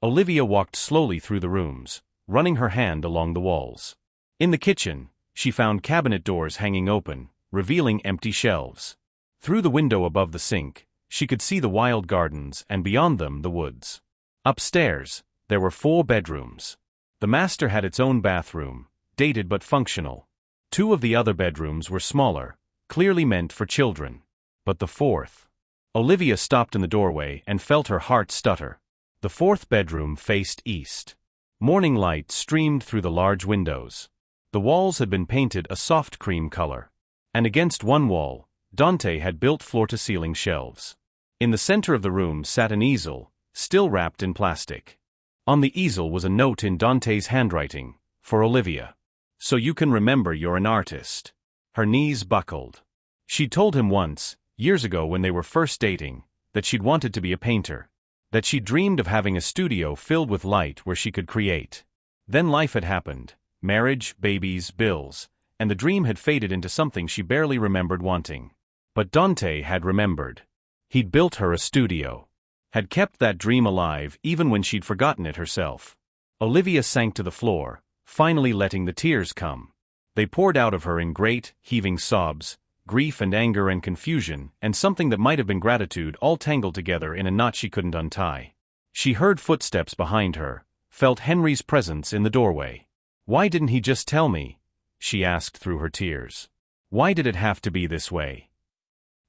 Olivia walked slowly through the rooms, running her hand along the walls. In the kitchen, she found cabinet doors hanging open, revealing empty shelves. Through the window above the sink, she could see the wild gardens and beyond them the woods. Upstairs, there were 4 bedrooms. The master had its own bathroom, dated but functional. 2 of the other bedrooms were smaller, clearly meant for children. But the 4th. Olivia stopped in the doorway and felt her heart stutter. The 4th bedroom faced east. Morning light streamed through the large windows. The walls had been painted a soft cream color. And against one wall, Dante had built floor-to-ceiling shelves. In the center of the room sat an easel, still wrapped in plastic. On the easel was a note in Dante's handwriting, for Olivia. So you can remember you're an artist. Her knees buckled. She'd told him once, years ago when they were first dating, that she'd wanted to be a painter. That she dreamed of having a studio filled with light where she could create. Then life had happened. Marriage, babies, bills, and the dream had faded into something she barely remembered wanting. But Dante had remembered. He'd built her a studio. Had kept that dream alive even when she'd forgotten it herself. Olivia sank to the floor, finally letting the tears come. They poured out of her in great, heaving sobs, grief and anger and confusion, and something that might have been gratitude all tangled together in a knot she couldn't untie. She heard footsteps behind her, felt Henry's presence in the doorway. Why didn't he just tell me? She asked through her tears. Why did it have to be this way?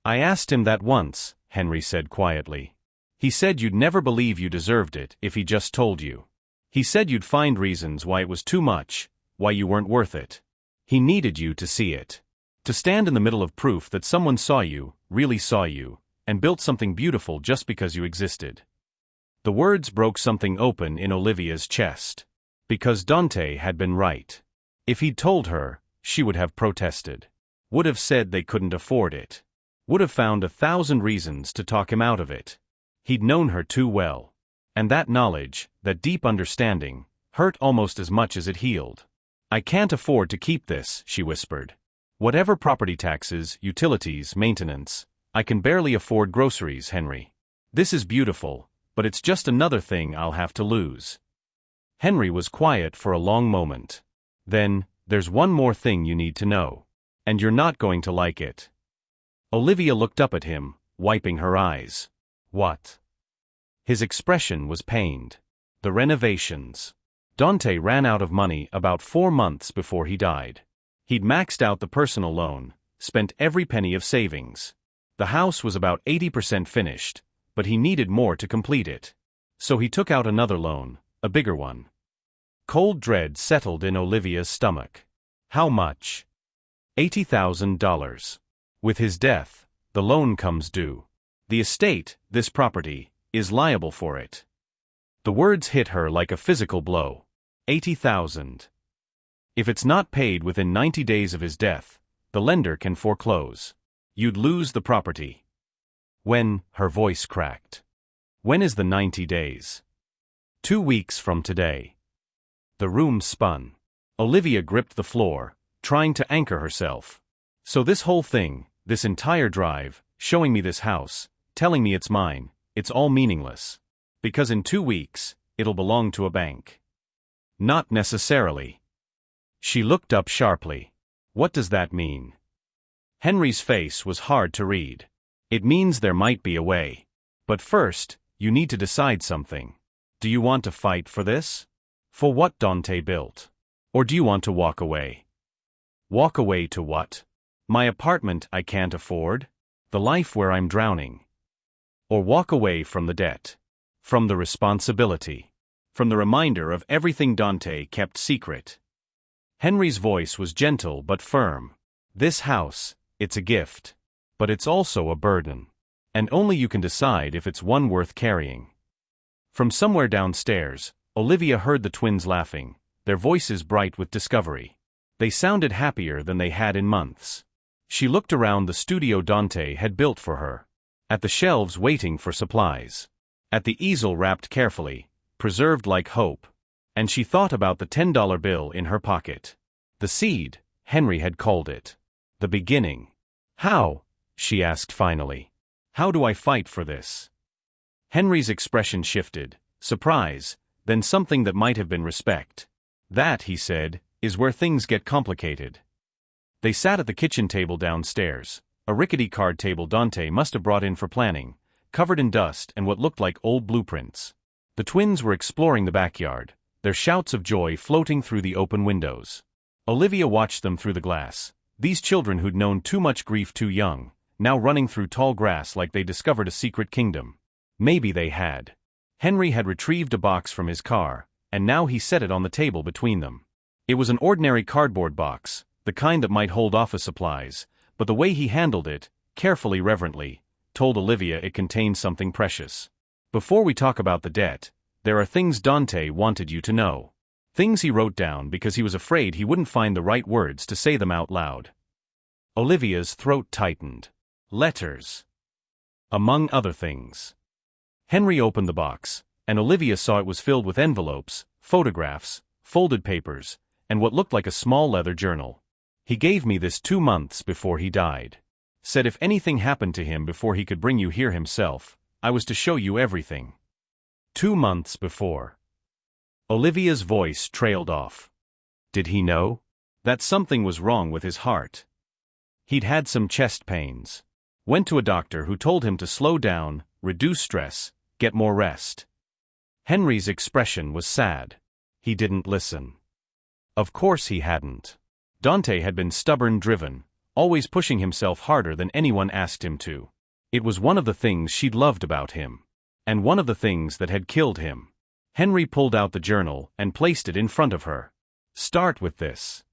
I asked him that once, Henry said quietly. He said you'd never believe you deserved it if he just told you. He said you'd find reasons why it was too much, why you weren't worth it. He needed you to see it. To stand in the middle of proof that someone saw you, really saw you, and built something beautiful just because you existed. The words broke something open in Olivia's chest. Because Dante had been right. If he'd told her, she would have protested. Would have said they couldn't afford it. Would have found 1,000 reasons to talk him out of it. He'd known her too well. And that knowledge, that deep understanding, hurt almost as much as it healed. I can't afford to keep this, she whispered. Whatever property taxes, utilities, maintenance, I can barely afford groceries, Henry. This is beautiful, but it's just another thing I'll have to lose. Henry was quiet for a long moment. Then, there's one more thing you need to know. And you're not going to like it. Olivia looked up at him, wiping her eyes. What? His expression was pained. The renovations. Dante ran out of money about 4 months before he died. He'd maxed out the personal loan, spent every penny of savings. The house was about 80% finished, but he needed more to complete it. So he took out another loan, a bigger one. Cold dread settled in Olivia's stomach. How much? $80,000. With his death, the loan comes due. The estate, this property, is liable for it. The words hit her like a physical blow. 80,000. If it's not paid within 90 days of his death, the lender can foreclose. You'd lose the property. When? Her voice cracked. When is the 90 days? 2 weeks from today. The room spun. Olivia gripped the floor, trying to anchor herself. So this whole thing, this entire drive, showing me this house, telling me it's mine, it's all meaningless. Because in 2 weeks, it'll belong to a bank. Not necessarily. She looked up sharply. What does that mean? Henry's face was hard to read. It means there might be a way. But first, you need to decide something. Do you want to fight for this? For what Dante built? Or do you want to walk away? Walk away to what? My apartment I can't afford? The life where I'm drowning? Or walk away from the debt? From the responsibility? From the reminder of everything Dante kept secret? Henry's voice was gentle but firm. This house, it's a gift. But it's also a burden. And only you can decide if it's one worth carrying. From somewhere downstairs, Olivia heard the twins laughing, their voices bright with discovery. They sounded happier than they had in months. She looked around the studio Dante had built for her. At the shelves waiting for supplies. At the easel wrapped carefully, preserved like hope. And she thought about the $10 bill in her pocket. The seed, Henry had called it. The beginning. How? She asked finally. How do I fight for this? Henry's expression shifted, surprise, then something that might have been respect. That, he said, is where things get complicated. They sat at the kitchen table downstairs, a rickety card table Dante must have brought in for planning, covered in dust and what looked like old blueprints. The twins were exploring the backyard, their shouts of joy floating through the open windows. Olivia watched them through the glass, these children who'd known too much grief too young, now running through tall grass like they discovered a secret kingdom. Maybe they had. Henry had retrieved a box from his car, and now he set it on the table between them. It was an ordinary cardboard box, the kind that might hold office supplies, but the way he handled it, carefully, reverently, told Olivia it contained something precious. Before we talk about the debt, there are things Dante wanted you to know. Things he wrote down because he was afraid he wouldn't find the right words to say them out loud. Olivia's throat tightened. Letters. Among other things. Henry opened the box, and Olivia saw it was filled with envelopes, photographs, folded papers, and what looked like a small leather journal. He gave me this 2 months before he died. Said if anything happened to him before he could bring you here himself, I was to show you everything. 2 months before. Olivia's voice trailed off. Did he know? That something was wrong with his heart. He'd had some chest pains. Went to a doctor who told him to slow down, reduce stress, get more rest. Henry's expression was sad. He didn't listen. Of course he hadn't. Dante had been stubborn-driven, always pushing himself harder than anyone asked him to. It was one of the things she'd loved about him. And one of the things that had killed him. Henry pulled out the journal and placed it in front of her. Start with this.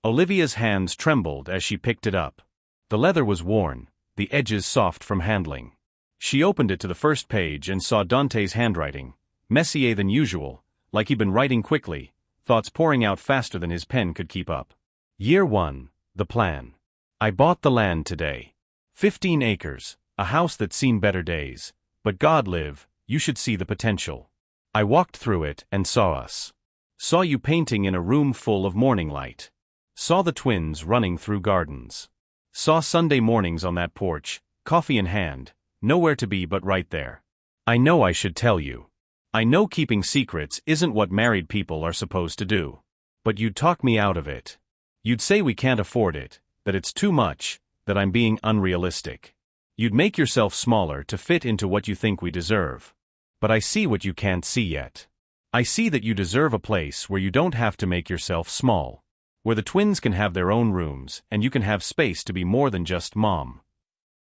Olivia's hands trembled as she picked it up. The leather was worn, the edges soft from handling. She opened it to the first page and saw Dante's handwriting, messier than usual, like he'd been writing quickly, thoughts pouring out faster than his pen could keep up. Year 1, the plan. I bought the land today. 15 acres, a house that's seen better days. But God live, you should see the potential. I walked through it and saw us. Saw you painting in a room full of morning light. Saw the twins running through gardens. Saw Sunday mornings on that porch, coffee in hand, nowhere to be but right there. I know I should tell you. I know keeping secrets isn't what married people are supposed to do. But you'd talk me out of it. You'd say we can't afford it, that it's too much, that I'm being unrealistic. You'd make yourself smaller to fit into what you think we deserve. But I see what you can't see yet. I see that you deserve a place where you don't have to make yourself small. Where the twins can have their own rooms and you can have space to be more than just mom.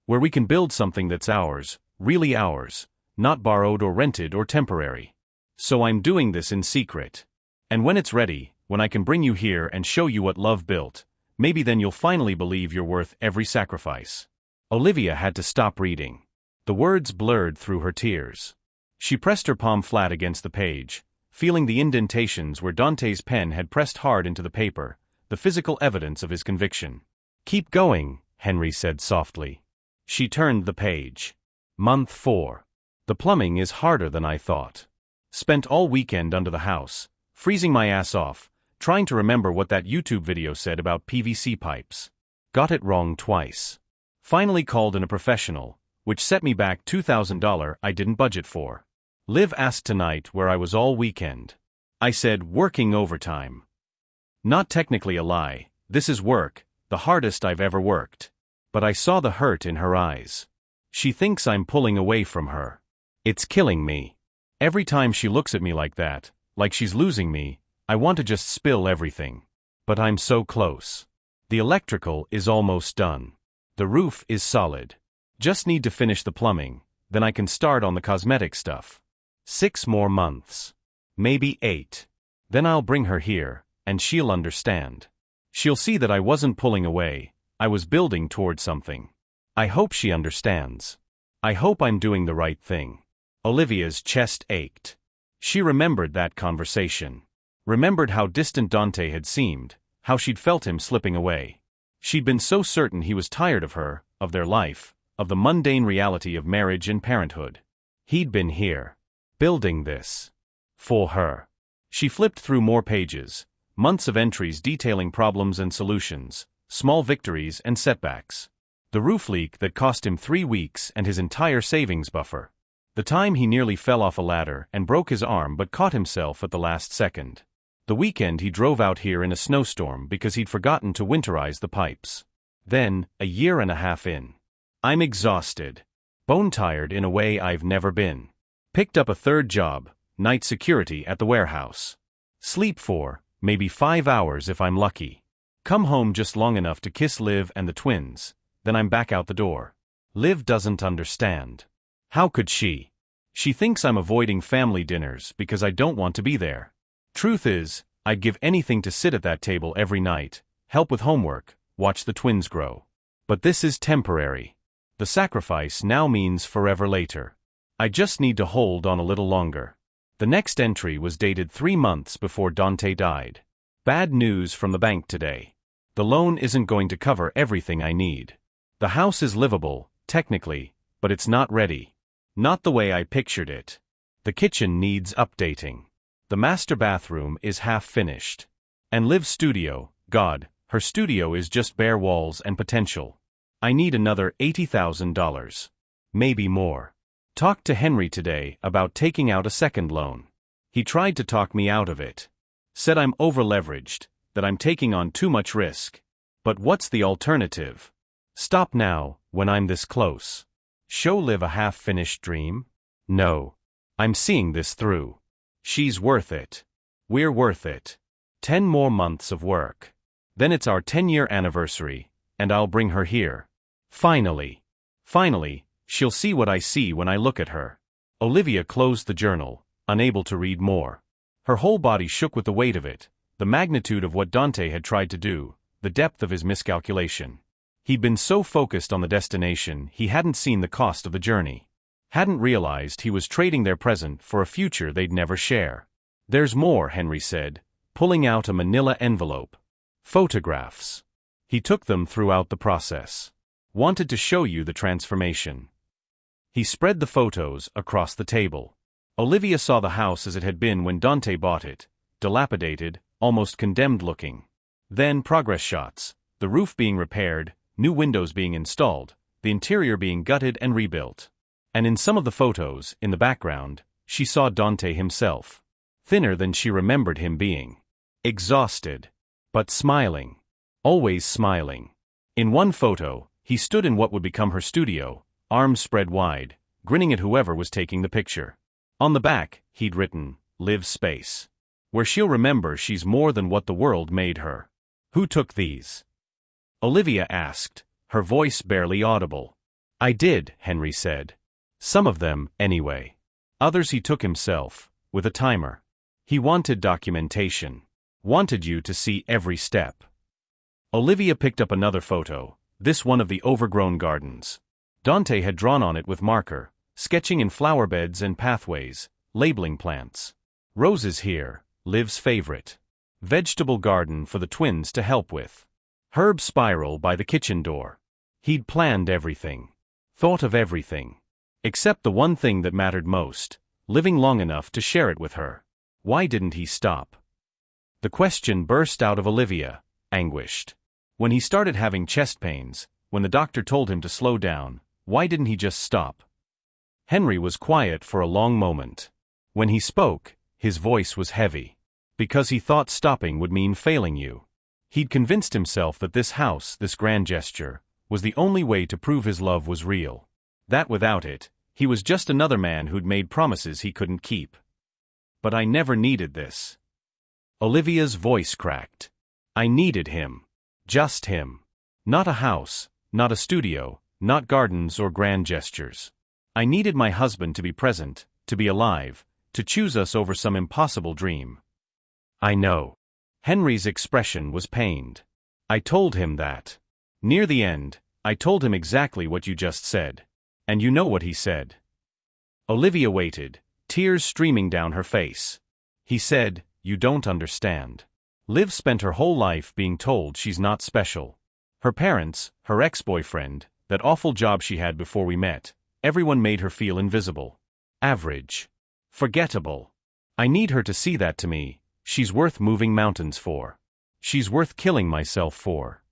Where we can build something that's ours, really ours, not borrowed or rented or temporary. So I'm doing this in secret. And when it's ready, when I can bring you here and show you what love built, maybe then you'll finally believe you're worth every sacrifice. Olivia had to stop reading. The words blurred through her tears. She pressed her palm flat against the page, feeling the indentations where Dante's pen had pressed hard into the paper, the physical evidence of his conviction. "Keep going," Henry said softly. She turned the page. Month 4. The plumbing is harder than I thought. Spent all weekend under the house, freezing my ass off, trying to remember what that YouTube video said about PVC pipes. Got it wrong twice. Finally called in a professional, which set me back $2,000 I didn't budget for. Liv asked tonight where I was all weekend. I said working overtime. Not technically a lie, this is work, the hardest I've ever worked. But I saw the hurt in her eyes. She thinks I'm pulling away from her. It's killing me. Every time she looks at me like that, like she's losing me, I want to just spill everything. But I'm so close. The electrical is almost done. The roof is solid. Just need to finish the plumbing, then I can start on the cosmetic stuff. 6 more months. Maybe 8. Then I'll bring her here, and she'll understand. She'll see that I wasn't pulling away, I was building toward something. I hope she understands. I hope I'm doing the right thing. Olivia's chest ached. She remembered that conversation. Remembered how distant Dante had seemed, how she'd felt him slipping away. She'd been so certain he was tired of her, of their life, of the mundane reality of marriage and parenthood. He'd been here. Building this. For her. She flipped through more pages, months of entries detailing problems and solutions, small victories and setbacks. The roof leak that cost him 3 weeks and his entire savings buffer. The time he nearly fell off a ladder and broke his arm but caught himself at the last second. The weekend he drove out here in a snowstorm because he'd forgotten to winterize the pipes. Then, a year and a half in. I'm exhausted. Bone-tired in a way I've never been. Picked up a 3rd job, night security at the warehouse. Sleep 4, maybe 5 hours if I'm lucky. Come home just long enough to kiss Liv and the twins, then I'm back out the door. Liv doesn't understand. How could she? She thinks I'm avoiding family dinners because I don't want to be there. Truth is, I'd give anything to sit at that table every night, help with homework, watch the twins grow. But this is temporary. The sacrifice now means forever later. I just need to hold on a little longer. The next entry was dated 3 months before Dante died. Bad news from the bank today. The loan isn't going to cover everything I need. The house is livable, technically, but it's not ready. Not the way I pictured it. The kitchen needs updating. The master bathroom is half finished. And Liv's studio, God, her studio is just bare walls and potential. I need another $80,000. Maybe more. Talked to Henry today about taking out a second loan. He tried to talk me out of it. Said I'm over-leveraged, that I'm taking on too much risk. But what's the alternative? Stop now, when I'm this close. Show Liv a half-finished dream? No. I'm seeing this through. She's worth it. We're worth it. 10 more months of work. Then it's our 10-year anniversary, and I'll bring her here. Finally. Finally, she'll see what I see when I look at her. Olivia closed the journal, unable to read more. Her whole body shook with the weight of it, the magnitude of what Dante had tried to do, the depth of his miscalculation. He'd been so focused on the destination he hadn't seen the cost of the journey. Hadn't realized he was trading their present for a future they'd never share. There's more, Henry said, pulling out a manila envelope. Photographs. He took them throughout the process. Wanted to show you the transformation. He spread the photos across the table. Olivia saw the house as it had been when Dante bought it, dilapidated, almost condemned looking. Then progress shots, the roof being repaired, new windows being installed, the interior being gutted and rebuilt. And in some of the photos, in the background, she saw Dante himself. Thinner than she remembered him being. Exhausted. But smiling. Always smiling. In one photo, he stood in what would become her studio, arms spread wide, grinning at whoever was taking the picture. On the back, he'd written, "Live Space. Where she'll remember she's more than what the world made her." "Who took these?" Olivia asked, her voice barely audible. "I did," Henry said. "Some of them, anyway. Others he took himself, with a timer. He wanted documentation. Wanted you to see every step." Olivia picked up another photo, this one of the overgrown gardens. Dante had drawn on it with marker, sketching in flower beds and pathways, labeling plants. "Roses here, Liv's favorite. Vegetable garden for the twins to help with. Herb spiral by the kitchen door." He'd planned everything. Thought of everything. Except the one thing that mattered most, living long enough to share it with her. Why didn't he stop? The question burst out of Olivia, anguished. When he started having chest pains, when the doctor told him to slow down, why didn't he just stop? Henry was quiet for a long moment. When he spoke, his voice was heavy. Because he thought stopping would mean failing you. He'd convinced himself that this house, this grand gesture, was the only way to prove his love was real. That without it, he was just another man who'd made promises he couldn't keep. "But I never needed this." Olivia's voice cracked. "I needed him. Just him. Not a house, not a studio, not gardens or grand gestures. I needed my husband to be present, to be alive, to choose us over some impossible dream." "I know." Henry's expression was pained. "I told him that. Near the end, I told him exactly what you just said. And you know what he said." Olivia waited, tears streaming down her face. "He said, 'You don't understand. Liv spent her whole life being told she's not special. Her parents, her ex-boyfriend, that awful job she had before we met, everyone made her feel invisible. Average. Forgettable. I need her to see that to me. She's worth moving mountains for. She's worth killing myself for."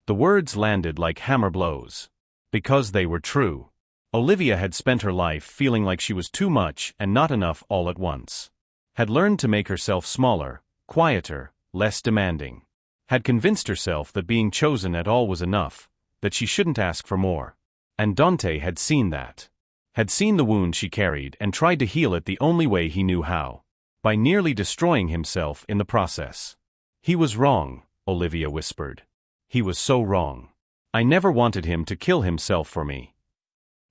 The words landed like hammer blows. Because they were true. Olivia had spent her life feeling like she was too much and not enough all at once. Had learned to make herself smaller, quieter, less demanding. Had convinced herself that being chosen at all was enough, that she shouldn't ask for more. And Dante had seen that. Had seen the wound she carried and tried to heal it the only way he knew how. By nearly destroying himself in the process. "He was wrong," Olivia whispered. "He was so wrong. I never wanted him to kill himself for me."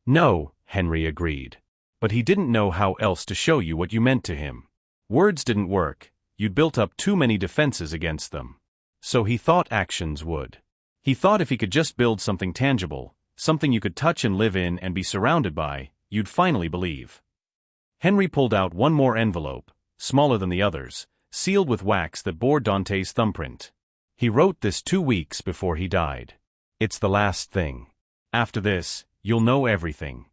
"No," Henry agreed. "But he didn't know how else to show you what you meant to him. Words didn't work, you'd built up too many defenses against them. So he thought actions would. He thought if he could just build something tangible, something you could touch and live in and be surrounded by, you'd finally believe." Henry pulled out one more envelope, smaller than the others, sealed with wax that bore Dante's thumbprint. He wrote this 2 weeks before he died. "It's the last thing. After this, you'll know everything."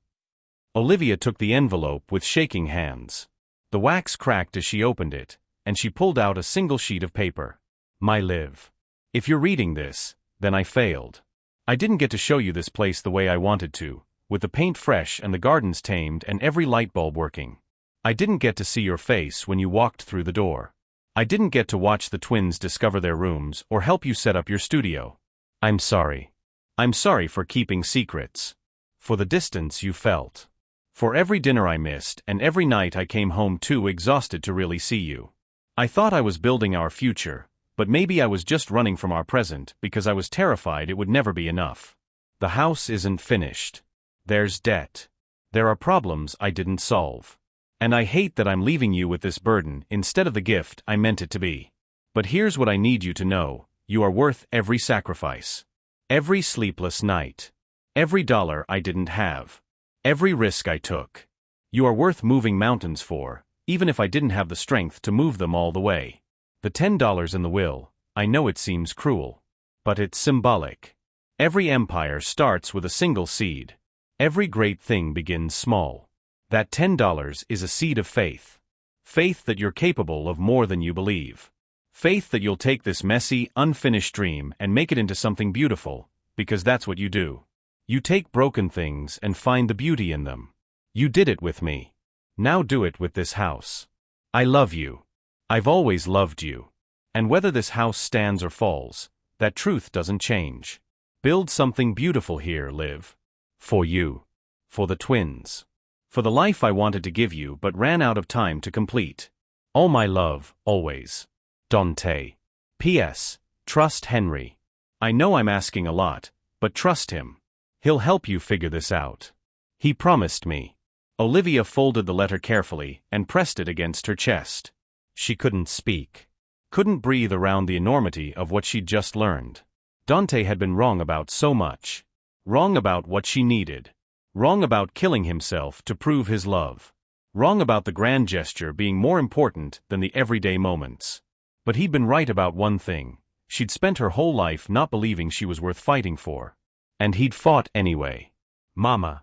Olivia took the envelope with shaking hands. The wax cracked as she opened it, and she pulled out a single sheet of paper. "My Liv. If you're reading this, then I failed. I didn't get to show you this place the way I wanted to, with the paint fresh and the gardens tamed and every light bulb working. I didn't get to see your face when you walked through the door. I didn't get to watch the twins discover their rooms or help you set up your studio. I'm sorry. I'm sorry for keeping secrets. For the distance you felt. For every dinner I missed and every night I came home too exhausted to really see you. I thought I was building our future, but maybe I was just running from our present because I was terrified it would never be enough. The house isn't finished. There's debt. There are problems I didn't solve. And I hate that I'm leaving you with this burden instead of the gift I meant it to be. But here's what I need you to know, you are worth every sacrifice. Every sleepless night. Every dollar I didn't have. Every risk I took. You are worth moving mountains for, even if I didn't have the strength to move them all the way. The $10 in the will, I know it seems cruel. But it's symbolic. Every empire starts with a single seed. Every great thing begins small. That $10 is a seed of faith. Faith that you're capable of more than you believe. Faith that you'll take this messy, unfinished dream and make it into something beautiful, because that's what you do. You take broken things and find the beauty in them. You did it with me. Now do it with this house. I love you. I've always loved you. And whether this house stands or falls, that truth doesn't change. Build something beautiful here, Liv. For you. For the twins. For the life I wanted to give you but ran out of time to complete. All my love, always. Dante. P.S. Trust Henry. I know I'm asking a lot, but trust him. He'll help you figure this out. He promised me. Olivia folded the letter carefully and pressed it against her chest. She couldn't speak. Couldn't breathe around the enormity of what she'd just learned. Dante had been wrong about so much. Wrong about what she needed. Wrong about killing himself to prove his love. Wrong about the grand gesture being more important than the everyday moments. But he'd been right about one thing. She'd spent her whole life not believing she was worth fighting for. And he'd fought anyway. Mama.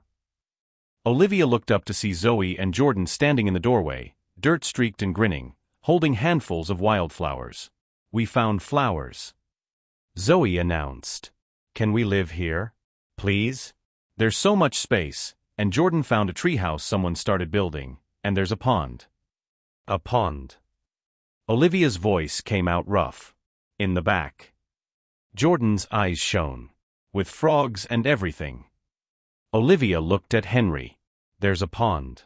Olivia looked up to see Zoe and Jordan standing in the doorway, dirt-streaked and grinning, holding handfuls of wildflowers. We found flowers. Zoe announced. Can we live here? Please? There's so much space, and Jordan found a treehouse someone started building, and there's a pond. A pond. Olivia's voice came out rough. In the back. Jordan's eyes shone. With frogs and everything. Olivia looked at Henry. There's a pond.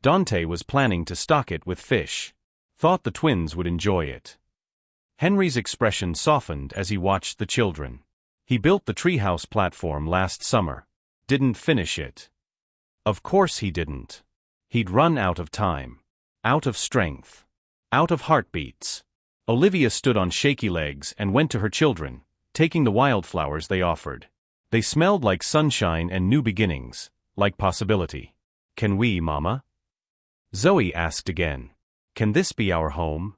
Dante was planning to stock it with fish. Thought the twins would enjoy it. Henry's expression softened as he watched the children. He built the treehouse platform last summer. Didn't finish it. Of course he didn't. He'd run out of time. Out of strength. Out of heartbeats. Olivia stood on shaky legs and went to her children, taking the wildflowers they offered. They smelled like sunshine and new beginnings, like possibility. Can we, Mama? Zoe asked again. Can this be our home?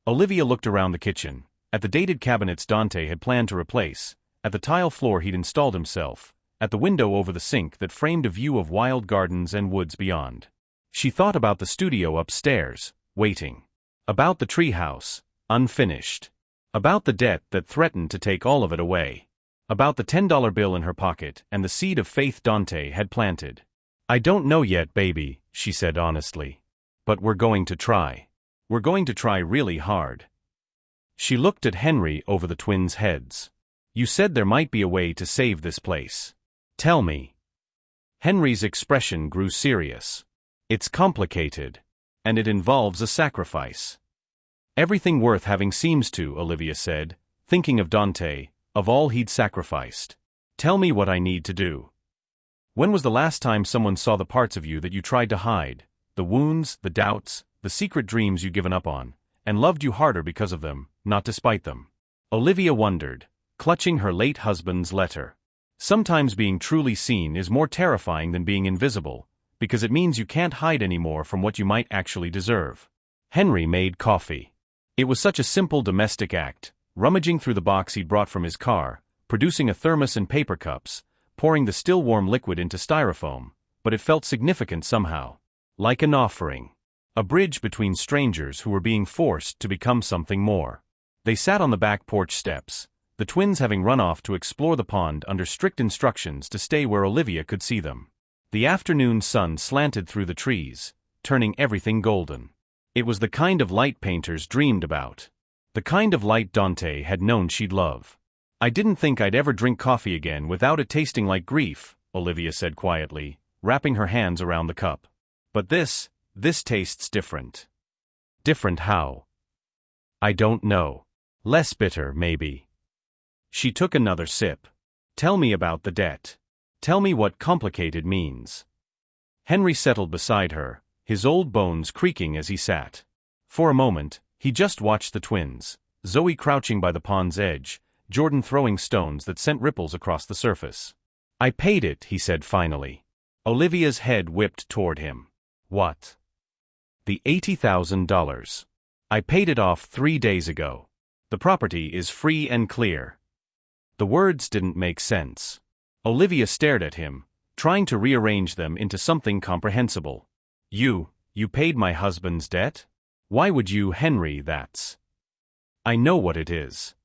Olivia looked around the kitchen, at the dated cabinets Dante had planned to replace, at the tile floor he'd installed himself, at the window over the sink that framed a view of wild gardens and woods beyond. She thought about the studio upstairs, waiting. About the treehouse, unfinished. About the debt that threatened to take all of it away. About the $10 bill in her pocket and the seed of faith Dante had planted. I don't know yet, baby, she said honestly. But we're going to try. We're going to try really hard. She looked at Henry over the twins' heads. You said there might be a way to save this place. Tell me. Henry's expression grew serious. It's complicated. And it involves a sacrifice. Everything worth having seems to, Olivia said, thinking of Dante, of all he'd sacrificed. Tell me what I need to do. When was the last time someone saw the parts of you that you tried to hide, the wounds, the doubts, the secret dreams you'd given up on, and loved you harder because of them, not despite them? Olivia wondered, clutching her late husband's letter. Sometimes being truly seen is more terrifying than being invisible, because it means you can't hide anymore from what you might actually deserve. Henry made coffee. It was such a simple domestic act, rummaging through the box he'd brought from his car, producing a thermos and paper cups, pouring the still warm liquid into styrofoam, but it felt significant somehow. Like an offering. A bridge between strangers who were being forced to become something more. They sat on the back porch steps, the twins having run off to explore the pond under strict instructions to stay where Olivia could see them. The afternoon sun slanted through the trees, turning everything golden. It was the kind of light painters dreamed about. The kind of light Dante had known she'd love. I didn't think I'd ever drink coffee again without it tasting like grief, Olivia said quietly, wrapping her hands around the cup. But this tastes different. Different how? I don't know. Less bitter, maybe. She took another sip. Tell me about the debt. Tell me what complicated means. Henry settled beside her, his old bones creaking as he sat. For a moment, he just watched the twins, Zoe crouching by the pond's edge, Jordan throwing stones that sent ripples across the surface. I paid it, he said finally. Olivia's head whipped toward him. What? The $80,000. I paid it off 3 days ago. The property is free and clear. The words didn't make sense. Olivia stared at him, trying to rearrange them into something comprehensible. You paid my husband's debt? Why would you, Henry, that's... I know what it is.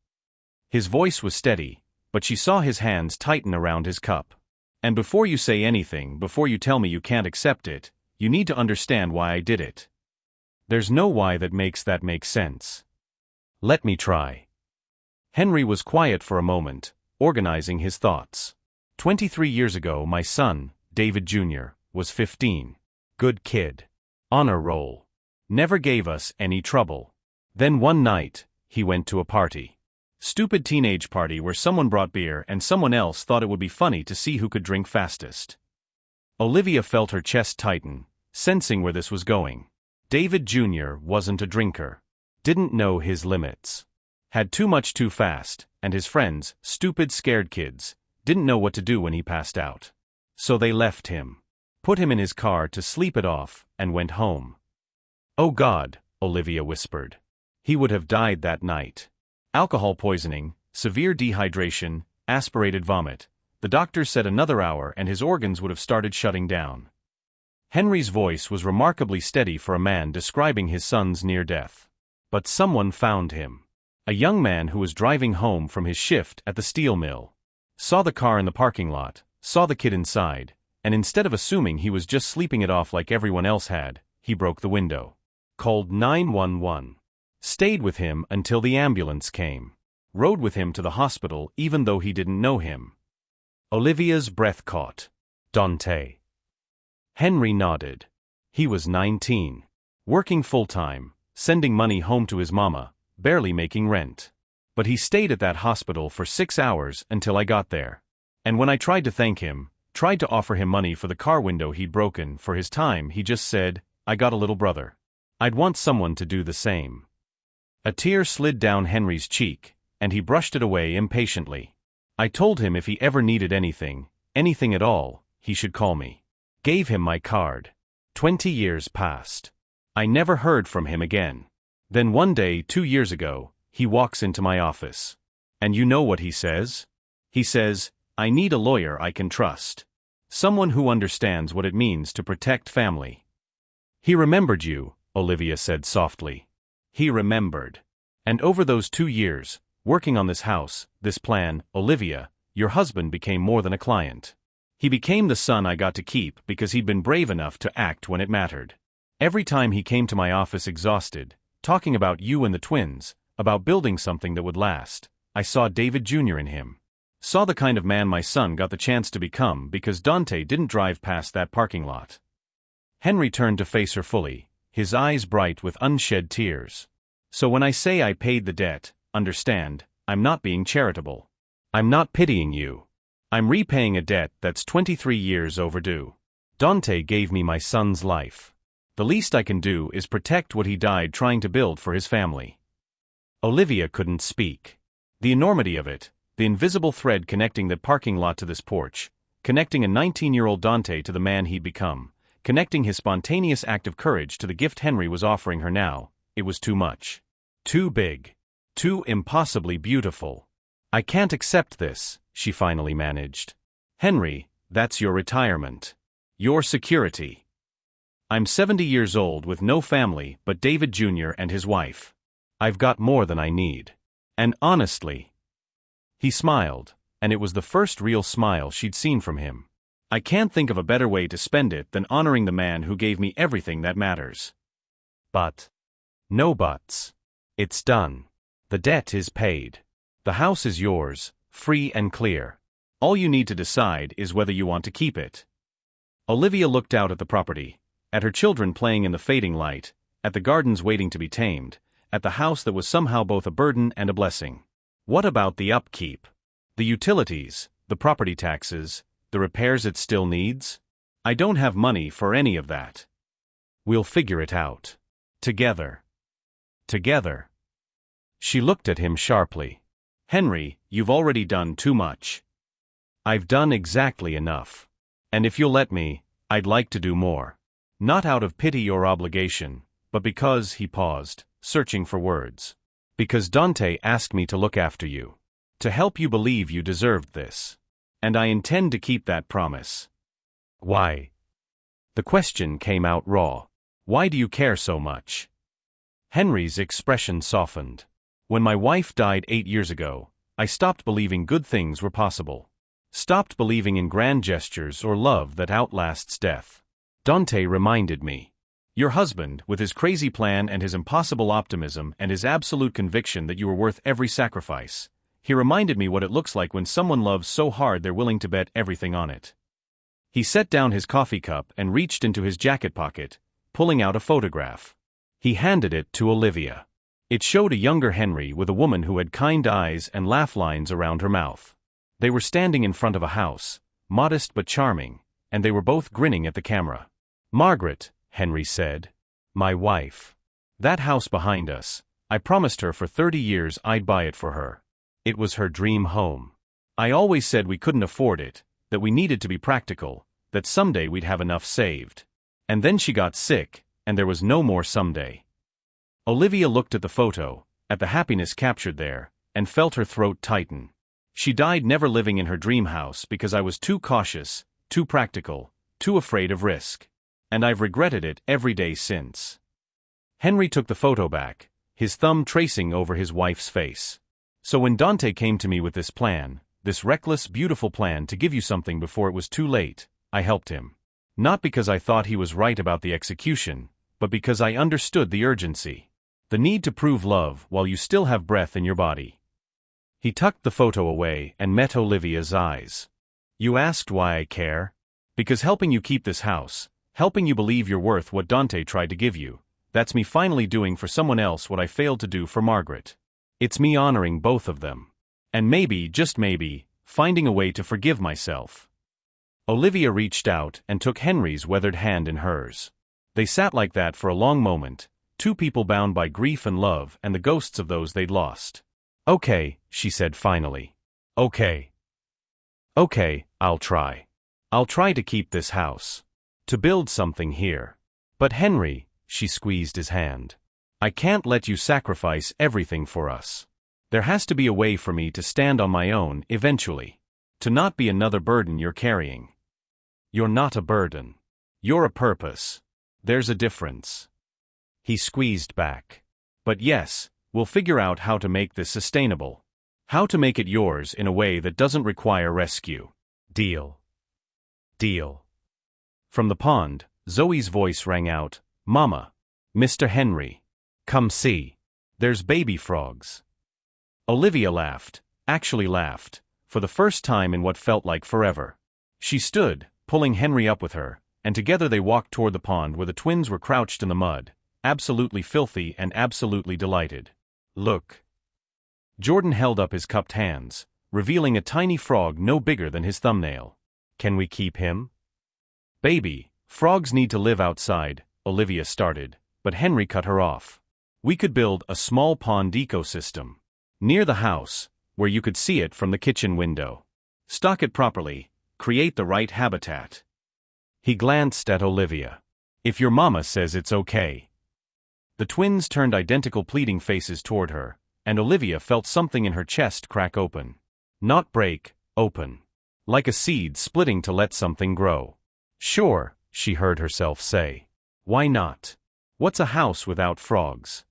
His voice was steady, but she saw his hands tighten around his cup. And before you say anything, before you tell me you can't accept it, you need to understand why I did it. There's no why that makes sense. Let me try. Henry was quiet for a moment, organizing his thoughts. 23 years ago, my son, David Jr., was 15. Good kid. Honor roll. Never gave us any trouble. Then one night, he went to a party. Stupid teenage party where someone brought beer and someone else thought it would be funny to see who could drink fastest. Olivia felt her chest tighten, sensing where this was going. David Jr. wasn't a drinker. Didn't know his limits. Had too much too fast, and his friends, stupid scared kids, didn't know what to do when he passed out. So they left him. Put him in his car to sleep it off, and went home. Oh God, Olivia whispered. He would have died that night. Alcohol poisoning, severe dehydration, aspirated vomit. The doctors said another hour and his organs would have started shutting down. Henry's voice was remarkably steady for a man describing his son's near death. But someone found him. A young man who was driving home from his shift at the steel mill. Saw the car in the parking lot, saw the kid inside, and instead of assuming he was just sleeping it off like everyone else had, he broke the window. Called 911. Stayed with him until the ambulance came. Rode with him to the hospital even though he didn't know him. Olivia's breath caught. Dante. Henry nodded. He was 19. Working full-time, sending money home to his mama, barely making rent. But he stayed at that hospital for 6 hours until I got there. And when I tried to thank him, tried to offer him money for the car window he'd broken for his time, he just said, "I got a little brother. I'd want someone to do the same." A tear slid down Henry's cheek, and he brushed it away impatiently. I told him if he ever needed anything at all, he should call me. Gave him my card. 20 years passed. I never heard from him again. Then one day 2 years ago, he walks into my office. And you know what he says? He says, "I need a lawyer I can trust. Someone who understands what it means to protect family." He remembered you, Olivia said softly. He remembered. And over those 2 years, working on this house, this plan, Olivia, your husband became more than a client. He became the son I got to keep because he'd been brave enough to act when it mattered. Every time he came to my office exhausted, talking about you and the twins, about building something that would last, I saw David Jr. in him. Saw the kind of man my son got the chance to become because Dante didn't drive past that parking lot. Henry turned to face her fully, his eyes bright with unshed tears. So when I say I paid the debt, understand, I'm not being charitable. I'm not pitying you. I'm repaying a debt that's 23 years overdue. Dante gave me my son's life. The least I can do is protect what he died trying to build for his family. Olivia couldn't speak. The enormity of it, the invisible thread connecting the parking lot to this porch, connecting a 19-year-old Dante to the man he'd become, connecting his spontaneous act of courage to the gift Henry was offering her now, it was too much. Too big. Too impossibly beautiful. I can't accept this, she finally managed. Henry, that's your retirement. Your security. I'm 70 years old with no family but David Jr. and his wife. I've got more than I need. And honestly. He smiled, and it was the first real smile she'd seen from him. I can't think of a better way to spend it than honoring the man who gave me everything that matters. But. No buts. It's done. The debt is paid. The house is yours, free and clear. All you need to decide is whether you want to keep it. Olivia looked out at the property, at her children playing in the fading light, at the gardens waiting to be tamed, at the house that was somehow both a burden and a blessing. What about the upkeep? The utilities, the property taxes, the repairs it still needs? I don't have money for any of that. We'll figure it out. Together. Together. She looked at him sharply. Henry, you've already done too much. I've done exactly enough. And if you'll let me, I'd like to do more. Not out of pity or obligation, but because, he paused, searching for words. Because Dante asked me to look after you. To help you believe you deserved this. And I intend to keep that promise. Why? The question came out raw. Why do you care so much? Henry's expression softened. When my wife died 8 years ago, I stopped believing good things were possible. Stopped believing in grand gestures or love that outlasts death. Dante reminded me. Your husband, with his crazy plan and his impossible optimism and his absolute conviction that you were worth every sacrifice, he reminded me what it looks like when someone loves so hard they're willing to bet everything on it. He set down his coffee cup and reached into his jacket pocket, pulling out a photograph. He handed it to Olivia. It showed a younger Henry with a woman who had kind eyes and laugh lines around her mouth. They were standing in front of a house, modest but charming, and they were both grinning at the camera. "Margaret," Henry said. "My wife. That house behind us, I promised her for 30 years I'd buy it for her. It was her dream home. I always said we couldn't afford it, that we needed to be practical, that someday we'd have enough saved. And then she got sick, and there was no more someday." Olivia looked at the photo, at the happiness captured there, and felt her throat tighten. "She died never living in her dream house because I was too cautious, too practical, too afraid of risk. And I've regretted it every day since." Henry took the photo back, his thumb tracing over his wife's face. "So when Dante came to me with this plan, this reckless, beautiful plan to give you something before it was too late, I helped him. Not because I thought he was right about the execution, but because I understood the urgency. The need to prove love while you still have breath in your body." He tucked the photo away and met Olivia's eyes. "You asked why I care? Because helping you keep this house, helping you believe you're worth what Dante tried to give you, that's me finally doing for someone else what I failed to do for Margaret. It's me honoring both of them. And maybe, just maybe, finding a way to forgive myself." Olivia reached out and took Henry's weathered hand in hers. They sat like that for a long moment, two people bound by grief and love and the ghosts of those they'd lost. "Okay," she said finally. "Okay. Okay, I'll try. I'll try to keep this house. To build something here. But Henry," she squeezed his hand, "I can't let you sacrifice everything for us. There has to be a way for me to stand on my own eventually. To not be another burden you're carrying. You're not a burden. You're a purpose. There's a difference." He squeezed back. "But yes, we'll figure out how to make this sustainable. How to make it yours in a way that doesn't require rescue. Deal? Deal." From the pond, Zoe's voice rang out, "Mama. Mr. Henry. Come see. There's baby frogs." Olivia laughed, actually laughed, for the first time in what felt like forever. She stood, pulling Henry up with her, and together they walked toward the pond where the twins were crouched in the mud, absolutely filthy and absolutely delighted. "Look." Jordan held up his cupped hands, revealing a tiny frog no bigger than his thumbnail. "Can we keep him?" "Baby, frogs need to live outside," Olivia started, but Henry cut her off. "We could build a small pond ecosystem. Near the house, where you could see it from the kitchen window. Stock it properly, create the right habitat." He glanced at Olivia. "If your mama says it's okay." The twins turned identical pleading faces toward her, and Olivia felt something in her chest crack open. Not break, open. Like a seed splitting to let something grow. "Sure," she heard herself say. "Why not? What's a house without frogs?"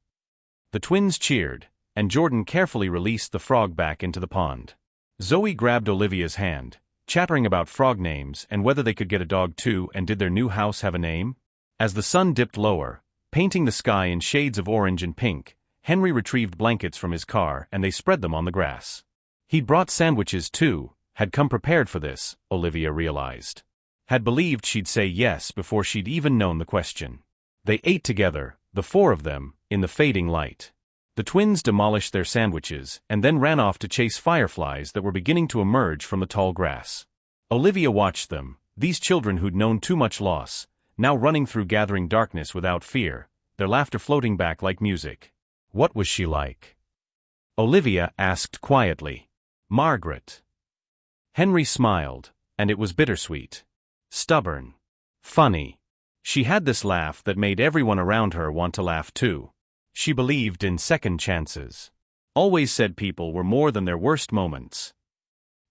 The twins cheered, and Jordan carefully released the frog back into the pond. Zoe grabbed Olivia's hand, chattering about frog names and whether they could get a dog too, and did their new house have a name? As the sun dipped lower, painting the sky in shades of orange and pink, Henry retrieved blankets from his car and they spread them on the grass. He'd brought sandwiches too, had come prepared for this, Olivia realized. Had believed she'd say yes before she'd even known the question. They ate together, the four of them, in the fading light. The twins demolished their sandwiches and then ran off to chase fireflies that were beginning to emerge from the tall grass. Olivia watched them, these children who'd known too much loss, now running through gathering darkness without fear, their laughter floating back like music. What was she like? Olivia asked quietly. "Margaret." Henry smiled, and it was bittersweet. Stubborn. Funny. She had this laugh that made everyone around her want to laugh too. She believed in second chances. Always said people were more than their worst moments.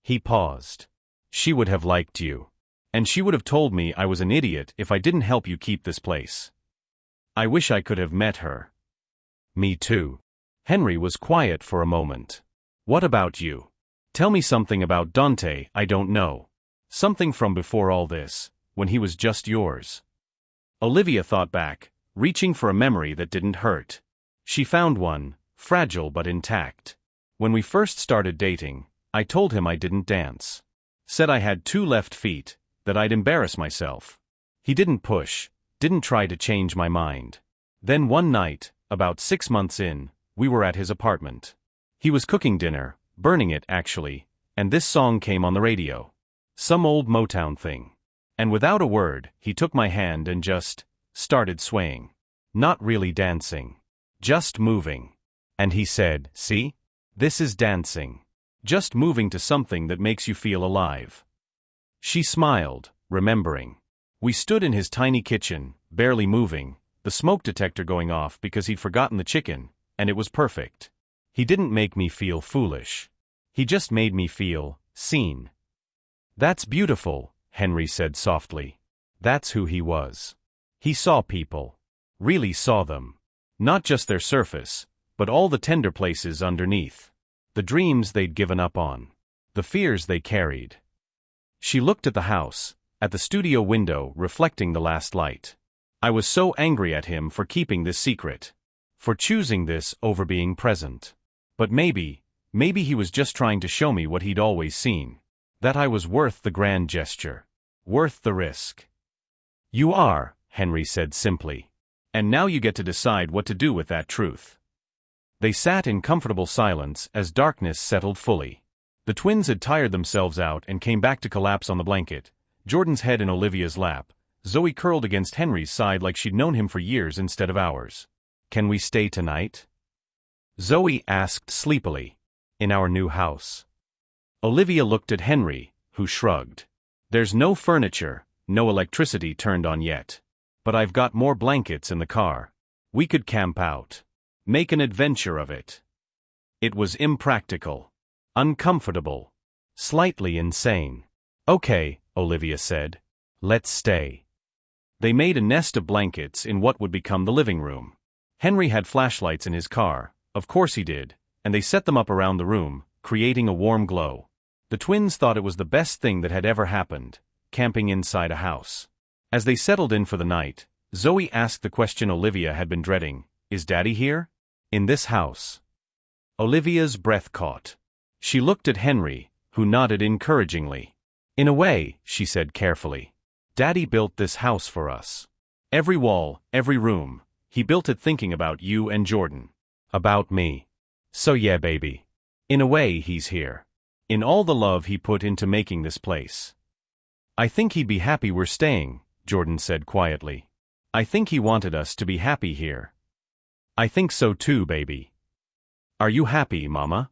He paused. "She would have liked you. And she would have told me I was an idiot if I didn't help you keep this place. I wish I could have met her." "Me too." Henry was quiet for a moment. What about you? Tell me something about Dante I don't know. Something from before all this, when he was just yours. Olivia thought back, reaching for a memory that didn't hurt. She found one, fragile but intact. When we first started dating, I told him I didn't dance. Said I had 2 left feet, that I'd embarrass myself. He didn't push, didn't try to change my mind. Then one night, about 6 months in, we were at his apartment. He was cooking dinner, burning it actually, and this song came on the radio. Some old Motown thing. And without a word, he took my hand and just started swaying. Not really dancing. Just moving. And he said, "See? This is dancing. Just moving to something that makes you feel alive." She smiled, remembering. We stood in his tiny kitchen, barely moving, the smoke detector going off because he'd forgotten the chicken, and it was perfect. He didn't make me feel foolish. He just made me feel seen. "That's beautiful," Henry said softly. That's who he was. He saw people. Really saw them. Not just their surface, but all the tender places underneath. The dreams they'd given up on. The fears they carried. She looked at the house, at the studio window reflecting the last light. I was so angry at him for keeping this secret. For choosing this over being present. But maybe he was just trying to show me what he'd always seen. That I was worth the grand gesture. Worth the risk. "You are," Henry said simply. "And now you get to decide what to do with that truth." They sat in comfortable silence as darkness settled fully. The twins had tired themselves out and came back to collapse on the blanket, Jordan's head in Olivia's lap, Zoe curled against Henry's side like she'd known him for years instead of hours. "Can we stay tonight?" Zoe asked sleepily. "In our new house?" Olivia looked at Henry, who shrugged. "There's no furniture, no electricity turned on yet. But I've got more blankets in the car. We could camp out. Make an adventure of it." It was impractical. Uncomfortable. Slightly insane. "Okay," Olivia said. "Let's stay." They made a nest of blankets in what would become the living room. Henry had flashlights in his car, of course he did, and they set them up around the room, creating a warm glow. The twins thought it was the best thing that had ever happened, camping inside a house. As they settled in for the night, Zoe asked the question Olivia had been dreading, "Is Daddy here? In this house?" Olivia's breath caught. She looked at Henry, who nodded encouragingly. "In a way," she said carefully. "Daddy built this house for us. Every wall, every room, he built it thinking about you and Jordan. About me. So yeah, baby. In a way, he's here. In all the love he put into making this place." "I think he'd be happy we're staying," Jordan said quietly. "I think he wanted us to be happy here." "I think so too, baby." "Are you happy, Mama?"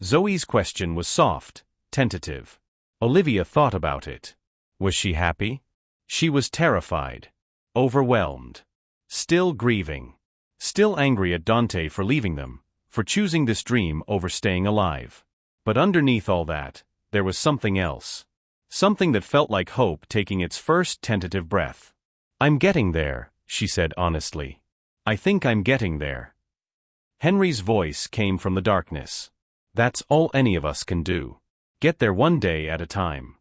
Zoe's question was soft, tentative. Olivia thought about it. Was she happy? She was terrified. Overwhelmed. Still grieving. Still angry at Dante for leaving them, for choosing this dream over staying alive. But underneath all that, there was something else. Something that felt like hope taking its first tentative breath. "I'm getting there," she said honestly. "I think I'm getting there." Henry's voice came from the darkness. "That's all any of us can do. Get there one day at a time."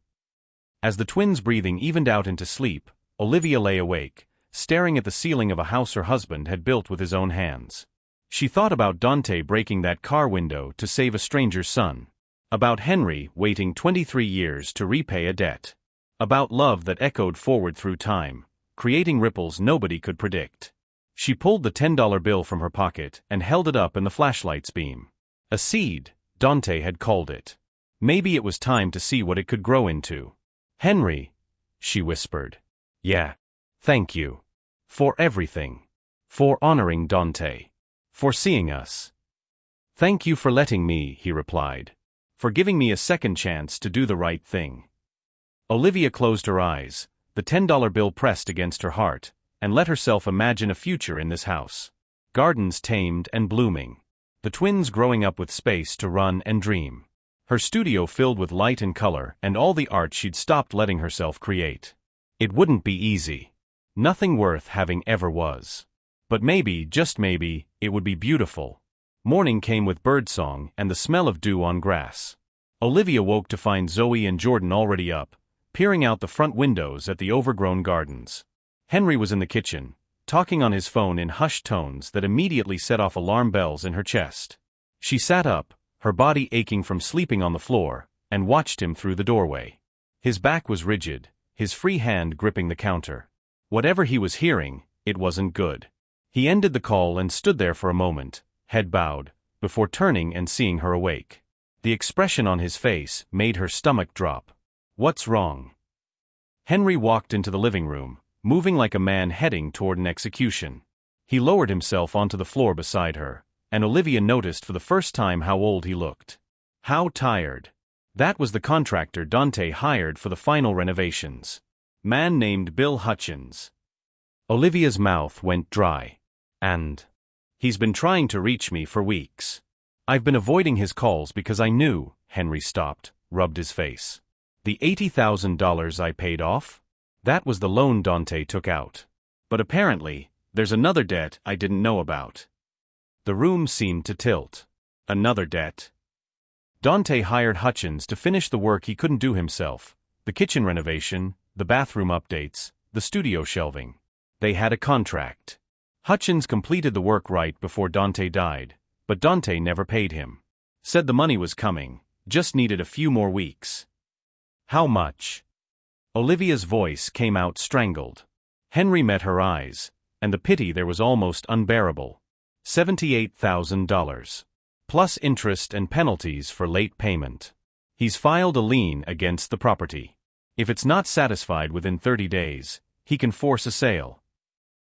As the twins' breathing evened out into sleep, Olivia lay awake, staring at the ceiling of a house her husband had built with his own hands. She thought about Dante breaking that car window to save a stranger's son. About Henry waiting 23 years to repay a debt. About love that echoed forward through time, creating ripples nobody could predict. She pulled the $10 bill from her pocket and held it up in the flashlight's beam. A seed, Dante had called it. Maybe it was time to see what it could grow into. "Henry," she whispered. "Yeah. Thank you. For everything. For honoring Dante. For seeing us." "Thank you for letting me," he replied. "For giving me a second chance to do the right thing." Olivia closed her eyes, the $10 bill pressed against her heart, and let herself imagine a future in this house. Gardens tamed and blooming. The twins growing up with space to run and dream. Her studio filled with light and color and all the art she'd stopped letting herself create. It wouldn't be easy. Nothing worth having ever was. But maybe, just maybe, it would be beautiful. Morning came with birdsong and the smell of dew on grass. Olivia woke to find Zoe and Jordan already up, peering out the front windows at the overgrown gardens. Henry was in the kitchen, talking on his phone in hushed tones that immediately set off alarm bells in her chest. She sat up, her body aching from sleeping on the floor, and watched him through the doorway. His back was rigid, his free hand gripping the counter. Whatever he was hearing, it wasn't good. He ended the call and stood there for a moment, head bowed, before turning and seeing her awake. The expression on his face made her stomach drop. "What's wrong?" Henry walked into the living room, moving like a man heading toward an execution. He lowered himself onto the floor beside her, and Olivia noticed for the first time how old he looked. How tired. That was the contractor Dante hired for the final renovations. Man named Bill Hutchins. Olivia's mouth went dry. And he's been trying to reach me for weeks. I've been avoiding his calls because I knew. Henry stopped, rubbed his face. The $80,000 I paid off? That was the loan Dante took out. But apparently, there's another debt I didn't know about. The room seemed to tilt. Another debt. Dante hired Hutchins to finish the work he couldn't do himself. The kitchen renovation, the bathroom updates, the studio shelving. They had a contract. Hutchins completed the work right before Dante died, but Dante never paid him. Said the money was coming, just needed a few more weeks. How much? Olivia's voice came out strangled. Henry met her eyes, and the pity there was almost unbearable. $78,000. Plus interest and penalties for late payment. He's filed a lien against the property. If it's not satisfied within 30 days, he can force a sale.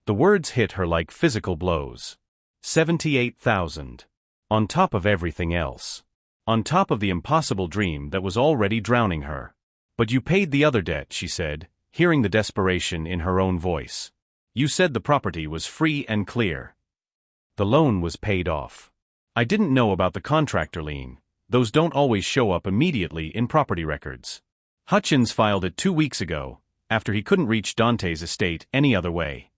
The words hit her like physical blows. 78,000. On top of everything else. On top of the impossible dream that was already drowning her. But you paid the other debt, she said, hearing the desperation in her own voice. You said the property was free and clear. The loan was paid off. I didn't know about the contractor lien. Those don't always show up immediately in property records. Hutchins filed it 2 weeks ago, after he couldn't reach Dante's estate any other way.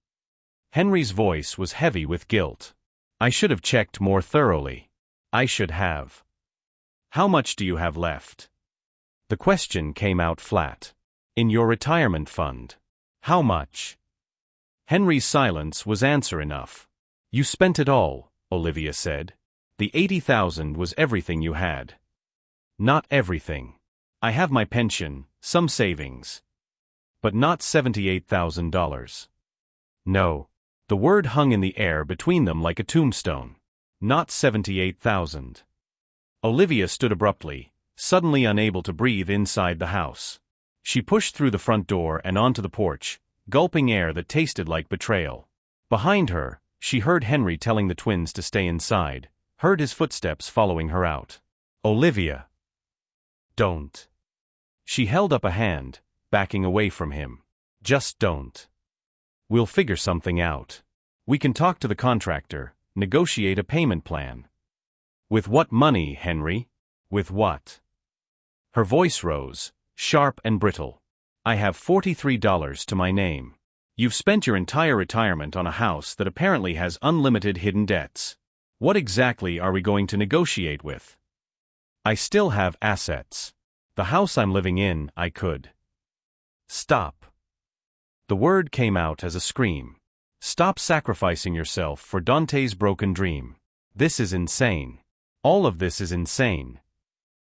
Henry's voice was heavy with guilt. I should have checked more thoroughly. I should have. How much do you have left? The question came out flat. In your retirement fund. How much? Henry's silence was answer enough. You spent it all, Olivia said. The $80,000 was everything you had. Not everything. I have my pension, some savings. But not $78,000. No. The word hung in the air between them like a tombstone. Not $78,000. Olivia stood abruptly, suddenly unable to breathe inside the house. She pushed through the front door and onto the porch, gulping air that tasted like betrayal. Behind her, she heard Henry telling the twins to stay inside, heard his footsteps following her out. Olivia. Don't. She held up a hand, backing away from him. Just don't. We'll figure something out. We can talk to the contractor, negotiate a payment plan. With what money, Henry? With what? Her voice rose, sharp and brittle. I have $43 to my name. You've spent your entire retirement on a house that apparently has unlimited hidden debts. What exactly are we going to negotiate with? I still have assets. The house I'm living in, I could. Stop. The word came out as a scream. Stop sacrificing yourself for Dante's broken dream. This is insane. All of this is insane.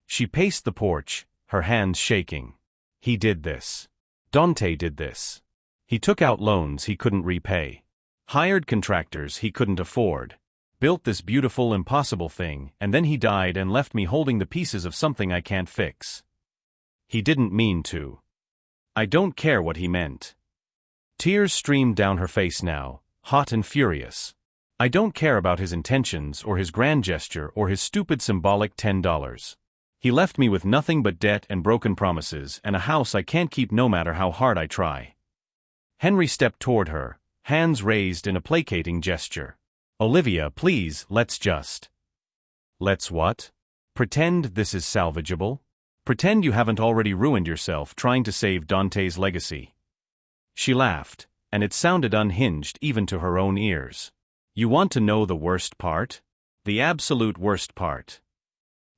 She paced the porch, her hands shaking. He did this. Dante did this. He took out loans he couldn't repay. Hired contractors he couldn't afford. Built this beautiful, impossible thing, and then he died and left me holding the pieces of something I can't fix. He didn't mean to. I don't care what he meant. Tears streamed down her face now, hot and furious. I don't care about his intentions or his grand gesture or his stupid symbolic $10. He left me with nothing but debt and broken promises and a house I can't keep no matter how hard I try. Henry stepped toward her, hands raised in a placating gesture. Olivia, please, let's just. Let's what? Pretend this is salvageable? Pretend you haven't already ruined yourself trying to save Dante's legacy. She laughed, and it sounded unhinged even to her own ears. You want to know the worst part? The absolute worst part.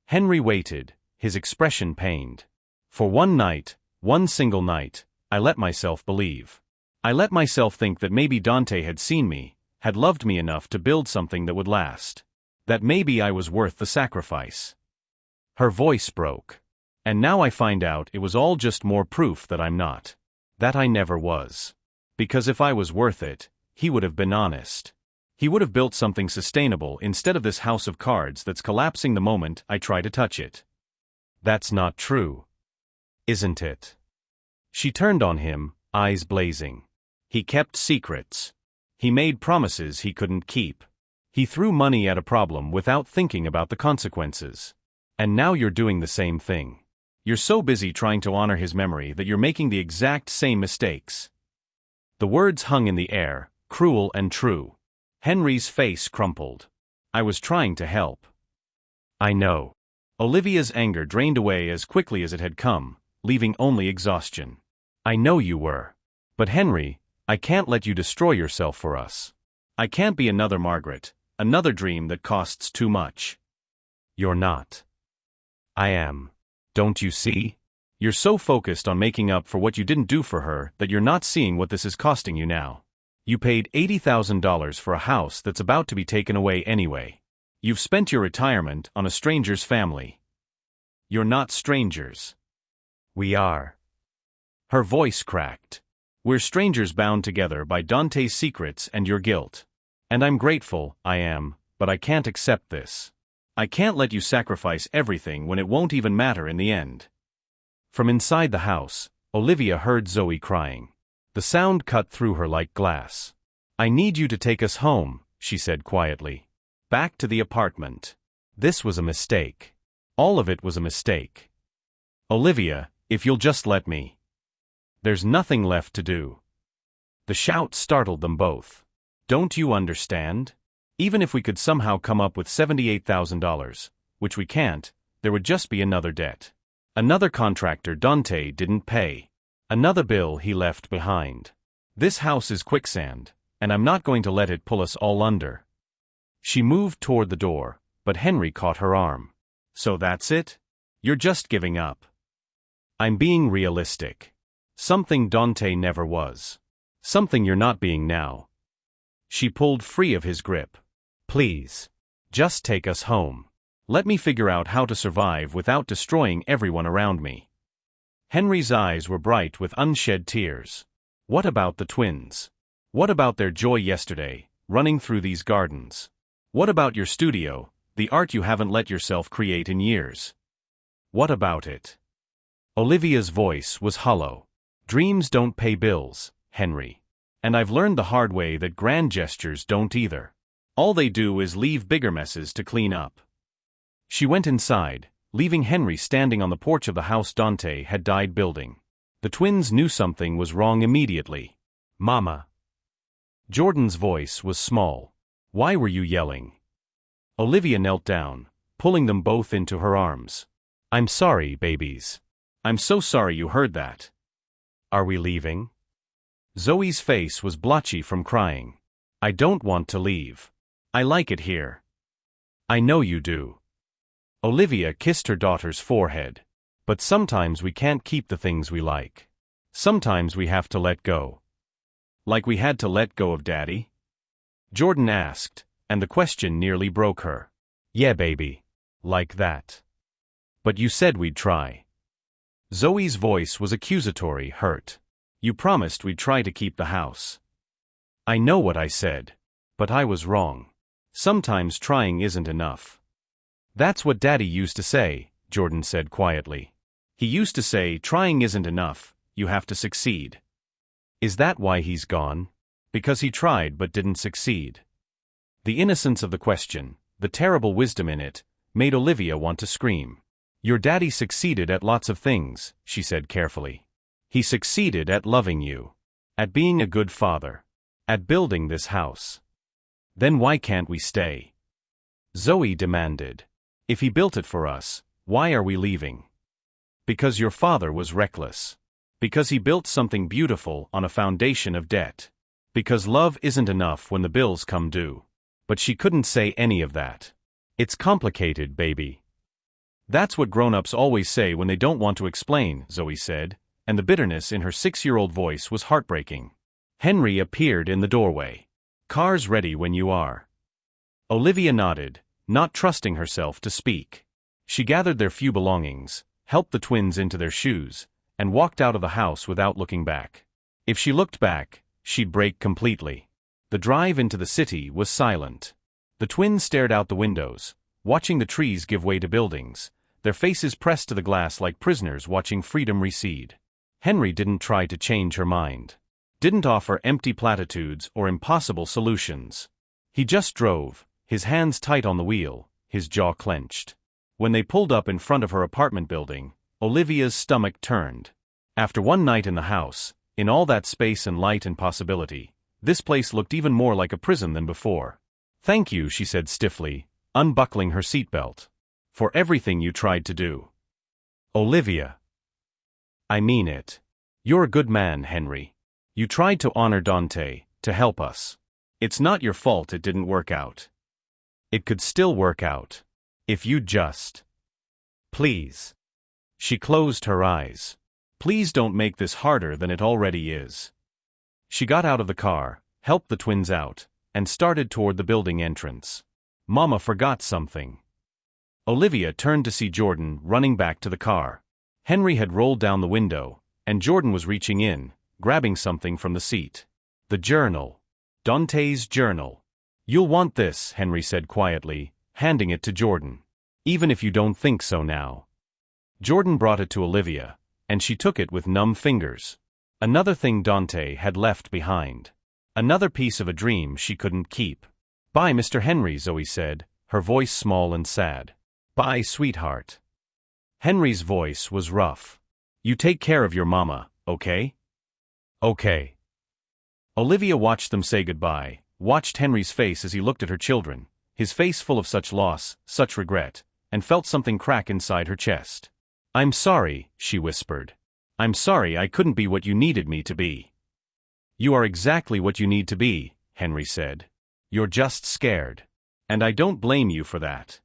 Henry waited, his expression pained. For one night, one single night, I let myself believe. I let myself think that maybe Dante had seen me, had loved me enough to build something that would last. That maybe I was worth the sacrifice. Her voice broke. And now I find out it was all just more proof that I'm not. That I never was. Because if I was worth it, he would have been honest. He would have built something sustainable instead of this house of cards that's collapsing the moment I try to touch it. That's not true. Isn't it? She turned on him, eyes blazing. He kept secrets. He made promises he couldn't keep. He threw money at a problem without thinking about the consequences. And now you're doing the same thing. You're so busy trying to honor his memory that you're making the exact same mistakes. The words hung in the air, cruel and true. Henry's face crumpled. I was trying to help. I know. Olivia's anger drained away as quickly as it had come, leaving only exhaustion. I know you were. But Henry, I can't let you destroy yourself for us. I can't be another Margaret, another dream that costs too much. You're not. I am. Don't you see? You're so focused on making up for what you didn't do for her that you're not seeing what this is costing you now. You paid $80,000 for a house that's about to be taken away anyway. You've spent your retirement on a stranger's family. You're not strangers. We are. Her voice cracked. We're strangers bound together by Dante's secrets and your guilt. And I'm grateful, I am, but I can't accept this. I can't let you sacrifice everything when it won't even matter in the end. From inside the house, Olivia heard Zoe crying. The sound cut through her like glass. I need you to take us home, she said quietly. Back to the apartment. This was a mistake. All of it was a mistake. Olivia, if you'll just let me. There's nothing left to do. The shout startled them both. Don't you understand? Even if we could somehow come up with $78,000, which we can't, there would just be another debt. Another contractor Dante didn't pay. Another bill he left behind. This house is quicksand, and I'm not going to let it pull us all under. She moved toward the door, but Henry caught her arm. So that's it? You're just giving up. I'm being realistic. Something Dante never was. Something you're not being now. She pulled free of his grip. Please. Just take us home. Let me figure out how to survive without destroying everyone around me. Henry's eyes were bright with unshed tears. What about the twins? What about their joy yesterday, running through these gardens? What about your studio, the art you haven't let yourself create in years? What about it? Olivia's voice was hollow. Dreams don't pay bills, Henry. And I've learned the hard way that grand gestures don't either. All they do is leave bigger messes to clean up. She went inside, leaving Henry standing on the porch of the house Dante had died building. The twins knew something was wrong immediately. Mama. Jordan's voice was small. Why were you yelling? Olivia knelt down, pulling them both into her arms. I'm sorry, babies. I'm so sorry you heard that. Are we leaving? Zoe's face was blotchy from crying. I don't want to leave. I like it here. I know you do. Olivia kissed her daughter's forehead. But sometimes we can't keep the things we like. Sometimes we have to let go. Like we had to let go of Daddy? Jordan asked, and the question nearly broke her. Yeah, baby. Like that. But you said we'd try. Zoe's voice was accusatory, hurt. You promised we'd try to keep the house. I know what I said. But I was wrong. Sometimes trying isn't enough. That's what Daddy used to say, Jordan said quietly. He used to say trying isn't enough, you have to succeed. Is that why he's gone? Because he tried but didn't succeed. The innocence of the question, the terrible wisdom in it, made Olivia want to scream. Your daddy succeeded at lots of things, she said carefully. He succeeded at loving you. At being a good father. At building this house. Then why can't we stay? Zoe demanded. If he built it for us, why are we leaving? Because your father was reckless. Because he built something beautiful on a foundation of debt. Because love isn't enough when the bills come due. But she couldn't say any of that. It's complicated, baby. That's what grown-ups always say when they don't want to explain, Zoe said, and the bitterness in her 6-year-old voice was heartbreaking. Henry appeared in the doorway. Car's ready when you are. Olivia nodded, not trusting herself to speak. She gathered their few belongings, helped the twins into their shoes, and walked out of the house without looking back. If she looked back, she'd break completely. The drive into the city was silent. The twins stared out the windows, watching the trees give way to buildings, their faces pressed to the glass like prisoners watching freedom recede. Henry didn't try to change her mind. Didn't offer empty platitudes or impossible solutions. He just drove, his hands tight on the wheel, his jaw clenched. When they pulled up in front of her apartment building, Olivia's stomach turned. After one night in the house, in all that space and light and possibility, this place looked even more like a prison than before. "Thank you," she said stiffly, unbuckling her seatbelt. "For everything you tried to do." "Olivia. I mean it. You're a good man, Henry. You tried to honor Dante, to help us. It's not your fault it didn't work out. It could still work out. If you'd just. Please." She closed her eyes. "Please don't make this harder than it already is." She got out of the car, helped the twins out, and started toward the building entrance. "Mama forgot something." Olivia turned to see Jordan running back to the car. Henry had rolled down the window, and Jordan was reaching in, grabbing something from the seat. The journal. Dante's journal. "You'll want this," Henry said quietly, handing it to Jordan. "Even if you don't think so now." Jordan brought it to Olivia, and she took it with numb fingers. Another thing Dante had left behind. Another piece of a dream she couldn't keep. "Bye, Mr. Henry," Zoe said, her voice small and sad. "Bye, sweetheart." Henry's voice was rough. "You take care of your mama, okay?" "Okay." Olivia watched them say goodbye, watched Henry's face as he looked at her children, his face full of such loss, such regret, and felt something crack inside her chest. "I'm sorry," she whispered. "I'm sorry I couldn't be what you needed me to be." "You are exactly what you need to be," Henry said. "You're just scared. And I don't blame you for that."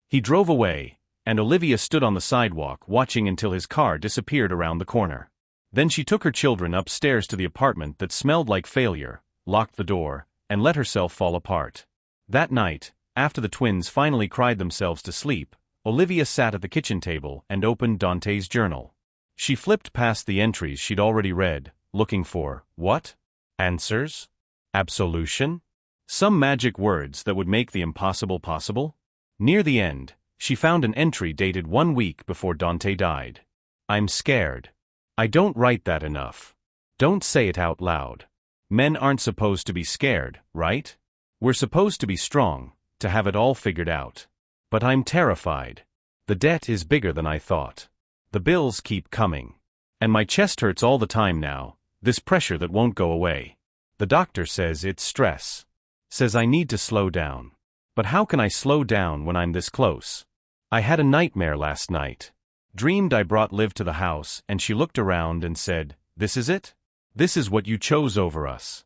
He drove away, and Olivia stood on the sidewalk watching until his car disappeared around the corner. Then she took her children upstairs to the apartment that smelled like failure, locked the door, and let herself fall apart. That night, after the twins finally cried themselves to sleep, Olivia sat at the kitchen table and opened Dante's journal. She flipped past the entries she'd already read, looking for, what? Answers? Absolution? Some magic words that would make the impossible possible? Near the end, she found an entry dated 1 week before Dante died. "I'm scared. I don't write that enough. Don't say it out loud. Men aren't supposed to be scared, right? We're supposed to be strong, to have it all figured out. But I'm terrified. The debt is bigger than I thought. The bills keep coming. And my chest hurts all the time now, this pressure that won't go away. The doctor says it's stress. Says I need to slow down. But how can I slow down when I'm this close? I had a nightmare last night. Dreamed I brought Liv to the house and she looked around and said, 'This is it? This is what you chose over us.'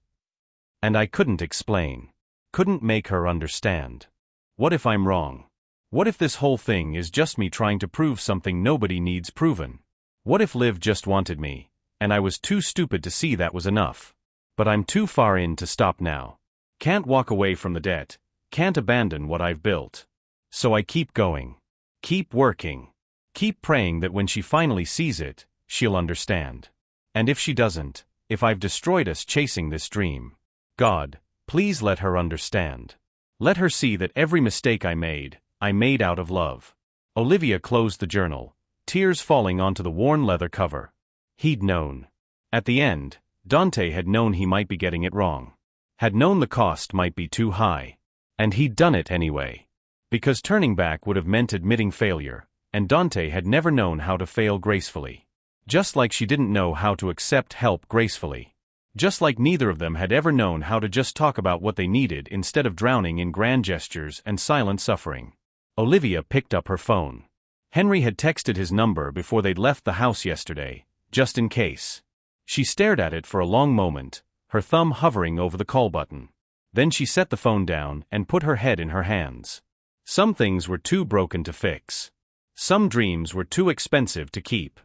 And I couldn't explain. Couldn't make her understand. What if I'm wrong? What if this whole thing is just me trying to prove something nobody needs proven? What if Liv just wanted me, and I was too stupid to see that was enough? But I'm too far in to stop now. Can't walk away from the debt, can't abandon what I've built. So I keep going. Keep working. Keep praying that when she finally sees it, she'll understand. And if she doesn't, if I've destroyed us chasing this dream, God, please let her understand. Let her see that every mistake I made out of love." Olivia closed the journal, tears falling onto the worn leather cover. He'd known. At the end, Dante had known he might be getting it wrong. Had known the cost might be too high. And he'd done it anyway. Because turning back would have meant admitting failure, and Dante had never known how to fail gracefully. Just like she didn't know how to accept help gracefully. Just like neither of them had ever known how to just talk about what they needed instead of drowning in grand gestures and silent suffering. Olivia picked up her phone. Henry had texted his number before they'd left the house yesterday, just in case. She stared at it for a long moment, her thumb hovering over the call button. Then she set the phone down and put her head in her hands. Some things were too broken to fix. Some dreams were too expensive to keep.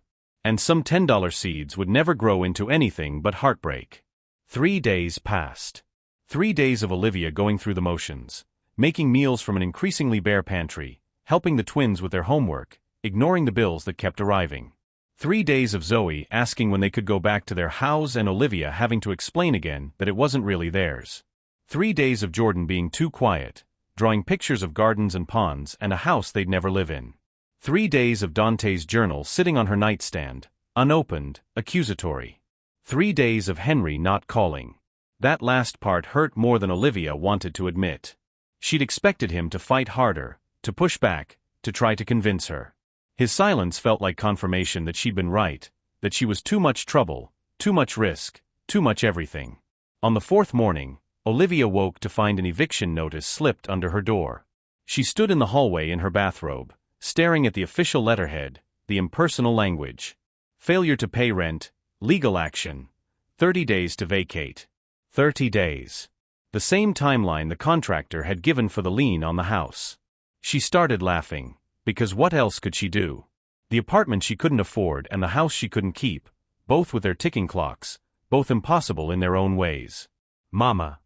And some $10 seeds would never grow into anything but heartbreak. 3 days passed. 3 days of Olivia going through the motions, making meals from an increasingly bare pantry, helping the twins with their homework, ignoring the bills that kept arriving. 3 days of Zoe asking when they could go back to their house and Olivia having to explain again that it wasn't really theirs. 3 days of Jordan being too quiet, drawing pictures of gardens and ponds and a house they'd never live in. 3 days of Dante's journal sitting on her nightstand, unopened, accusatory. 3 days of Henry not calling. That last part hurt more than Olivia wanted to admit. She'd expected him to fight harder, to push back, to try to convince her. His silence felt like confirmation that she'd been right, that she was too much trouble, too much risk, too much everything. On the 4th morning, Olivia woke to find an eviction notice slipped under her door. She stood in the hallway in her bathrobe, staring at the official letterhead, the impersonal language. Failure to pay rent, legal action. 30 days to vacate. 30 days. The same timeline the contractor had given for the lien on the house. She started laughing, because what else could she do? The apartment she couldn't afford and the house she couldn't keep, both with their ticking clocks, both impossible in their own ways. Mama.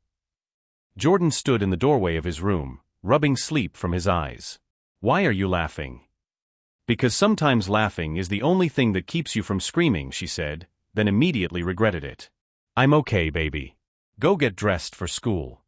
Jordan stood in the doorway of his room, rubbing sleep from his eyes. Why are you laughing? Because sometimes laughing is the only thing that keeps you from screaming, she said, then immediately regretted it. I'm okay, baby. Go get dressed for school.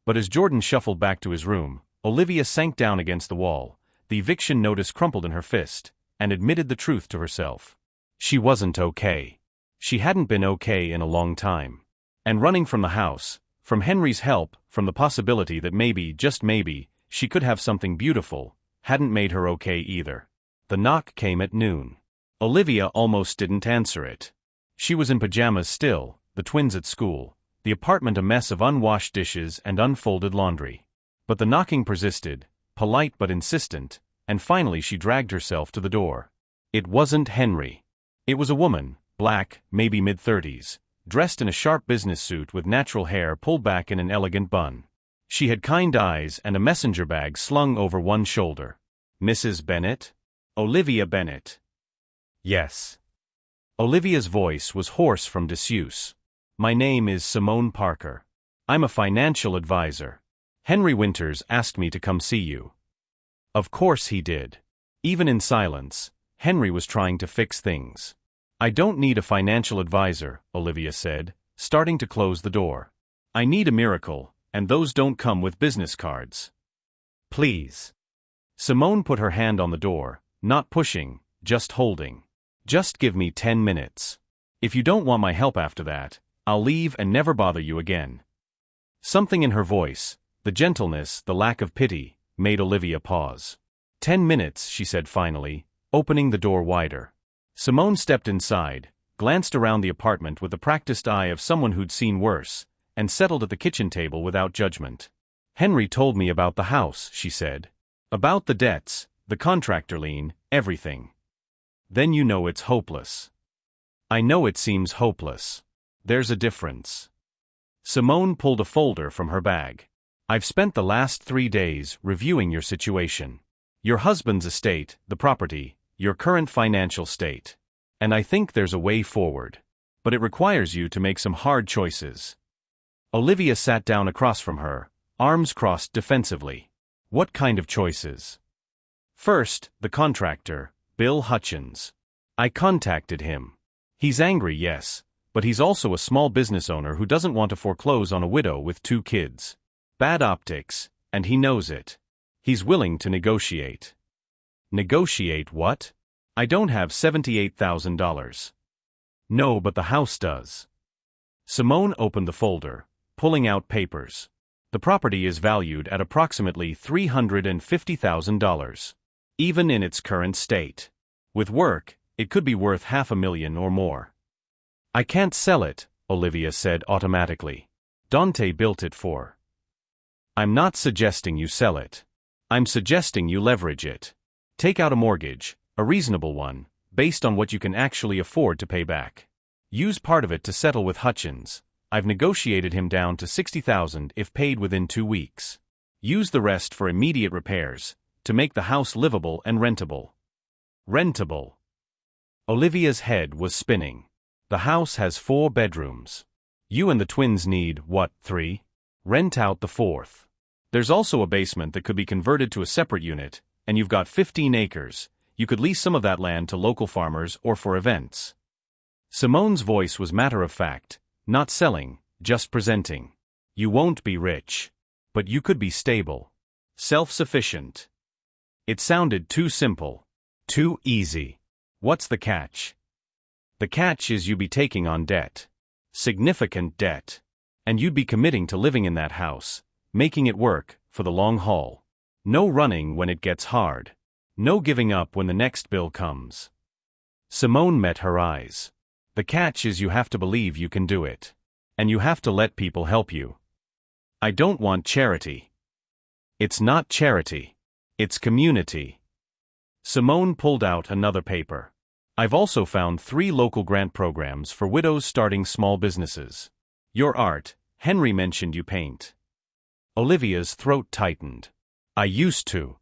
But as Jordan shuffled back to his room, Olivia sank down against the wall, the eviction notice crumpled in her fist, and admitted the truth to herself. She wasn't okay. She hadn't been okay in a long time. And running from the house, from Henry's help, from the possibility that maybe, just maybe, she could have something beautiful, hadn't made her okay either. The knock came at noon. Olivia almost didn't answer it. She was in pajamas still, the twins at school, the apartment a mess of unwashed dishes and unfolded laundry. But the knocking persisted, polite but insistent, and finally she dragged herself to the door. It wasn't Henry. It was a woman, black, maybe mid-30s, dressed in a sharp business suit with natural hair pulled back in an elegant bun. She had kind eyes and a messenger bag slung over one shoulder. Mrs. Bennet? Olivia Bennet. Yes. Olivia's voice was hoarse from disuse. My name is Simone Parker. I'm a financial advisor. Henry Winters asked me to come see you. Of course he did. Even in silence, Henry was trying to fix things. I don't need a financial advisor, Olivia said, starting to close the door. I need a miracle, and those don't come with business cards. Please. Simone put her hand on the door, not pushing, just holding. Just give me 10 minutes. If you don't want my help after that, I'll leave and never bother you again. Something in her voice, the gentleness, the lack of pity, made Olivia pause. 10 minutes, she said finally, opening the door wider. Simone stepped inside, glanced around the apartment with the practiced eye of someone who'd seen worse, and settled at the kitchen table without judgment. Henry told me about the house, she said. About the debts, the contractor lien, everything. Then you know it's hopeless. I know it seems hopeless. There's a difference. Simone pulled a folder from her bag. I've spent the last 3 days reviewing your situation. Your husband's estate, the property, your current financial state. And I think there's a way forward. But it requires you to make some hard choices. Olivia sat down across from her, arms crossed defensively. What kind of choices? First, the contractor, Bill Hutchins. I contacted him. He's angry, yes, but he's also a small business owner who doesn't want to foreclose on a widow with 2 kids. Bad optics, and he knows it. He's willing to negotiate. Negotiate what? I don't have $78,000. No, but the house does. Simone opened the folder, pulling out papers. The property is valued at approximately $350,000. Even in its current state. With work, it could be worth $500,000 or more. I can't sell it, Olivia said automatically. Dante built it for. I'm not suggesting you sell it. I'm suggesting you leverage it. Take out a mortgage, a reasonable one, based on what you can actually afford to pay back. Use part of it to settle with Hutchins. I've negotiated him down to $60,000 if paid within 2 weeks. Use the rest for immediate repairs, to make the house livable and rentable. Rentable. Olivia's head was spinning. The house has 4 bedrooms. You and the twins need, what, 3? Rent out the 4th. There's also a basement that could be converted to a separate unit, and you've got 15 acres. You could lease some of that land to local farmers or for events. Simone's voice was matter-of-fact, not selling, just presenting. You won't be rich. But you could be stable. Self-sufficient. It sounded too simple. Too easy. What's the catch? The catch is you'd be taking on debt. Significant debt. And you'd be committing to living in that house, making it work, for the long haul. No running when it gets hard. No giving up when the next bill comes. Simone met her eyes. The catch is you have to believe you can do it. And you have to let people help you. I don't want charity. It's not charity. It's community. Simone pulled out another paper. I've also found 3 local grant programs for widows starting small businesses. Your art, Henry mentioned you paint. Olivia's throat tightened. I used to.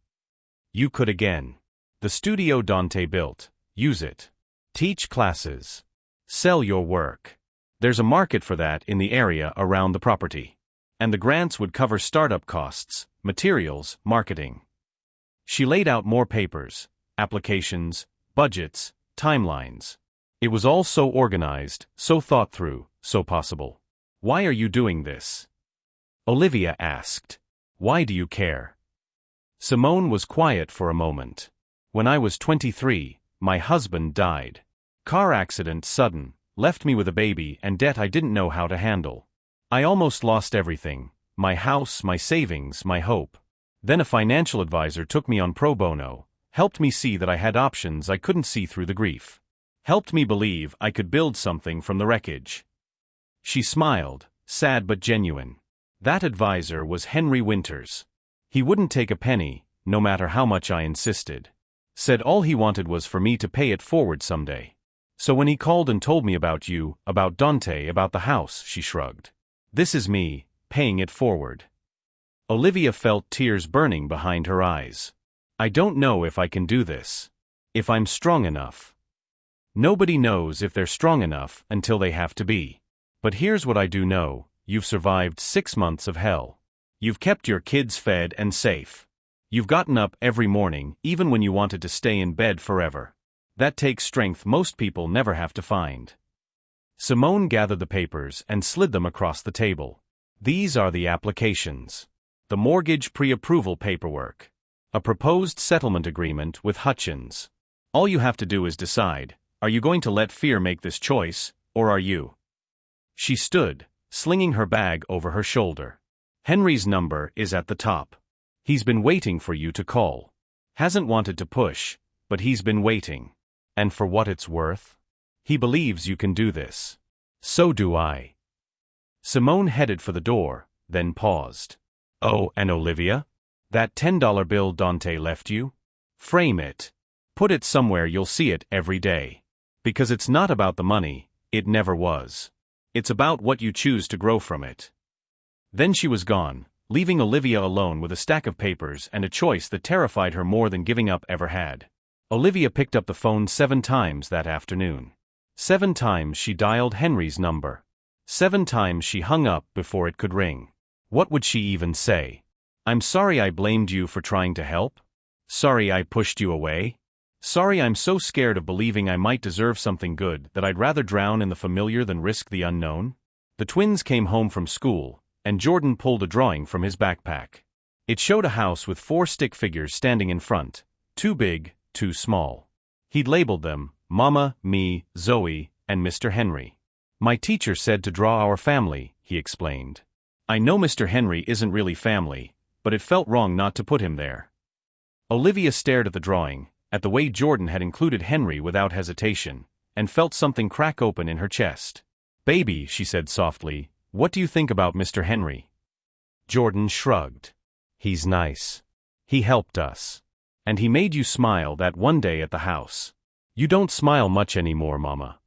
You could again. The studio Dante built. Use it. Teach classes. Sell your work. There's a market for that in the area around the property. And the grants would cover startup costs, materials, marketing. She laid out more papers, applications, budgets, timelines. It was all so organized, so thought through, so possible. Why are you doing this? Olivia asked. Why do you care? Simone was quiet for a moment. When I was 23, my husband died. Car accident sudden, left me with a baby and debt I didn't know how to handle. I almost lost everything, my house, my savings, my hope. Then a financial advisor took me on pro bono, helped me see that I had options I couldn't see through the grief. Helped me believe I could build something from the wreckage. She smiled, sad but genuine. That advisor was Henry Winters. He wouldn't take a penny, no matter how much I insisted. Said all he wanted was for me to pay it forward someday. So when he called and told me about you, about Dante, about the house, she shrugged. This is me, paying it forward. Olivia felt tears burning behind her eyes. I don't know if I can do this. If I'm strong enough. Nobody knows if they're strong enough until they have to be. But here's what I do know, you've survived 6 months of hell. You've kept your kids fed and safe. You've gotten up every morning, even when you wanted to stay in bed forever. That takes strength most people never have to find. Simone gathered the papers and slid them across the table. These are the applications. The mortgage pre-approval paperwork. A proposed settlement agreement with Hutchins. All you have to do is decide, are you going to let fear make this choice, or are you? She stood, slinging her bag over her shoulder. Henry's number is at the top. He's been waiting for you to call. Hasn't wanted to push, but he's been waiting. And for what it's worth? He believes you can do this. So do I. Simone headed for the door, then paused. Oh, and Olivia? That $10 bill Dante left you? Frame it. Put it somewhere you'll see it every day. Because it's not about the money, it never was. It's about what you choose to grow from it. Then she was gone, leaving Olivia alone with a stack of papers and a choice that terrified her more than giving up ever had. Olivia picked up the phone 7 times that afternoon. 7 times she dialed Henry's number. 7 times she hung up before it could ring. What would she even say? I'm sorry I blamed you for trying to help? Sorry I pushed you away? Sorry I'm so scared of believing I might deserve something good that I'd rather drown in the familiar than risk the unknown? The twins came home from school, and Jordan pulled a drawing from his backpack. It showed a house with 4 stick figures standing in front, too big, too small. He'd labeled them, Mama, me, Zoe, and Mr. Henry. My teacher said to draw our family, he explained. I know Mr. Henry isn't really family, but it felt wrong not to put him there. Olivia stared at the drawing, at the way Jordan had included Henry without hesitation, and felt something crack open in her chest. Baby, she said softly, what do you think about Mr. Henry? Jordan shrugged. He's nice. He helped us. And he made you smile that one day at the house. You don't smile much anymore, Mama.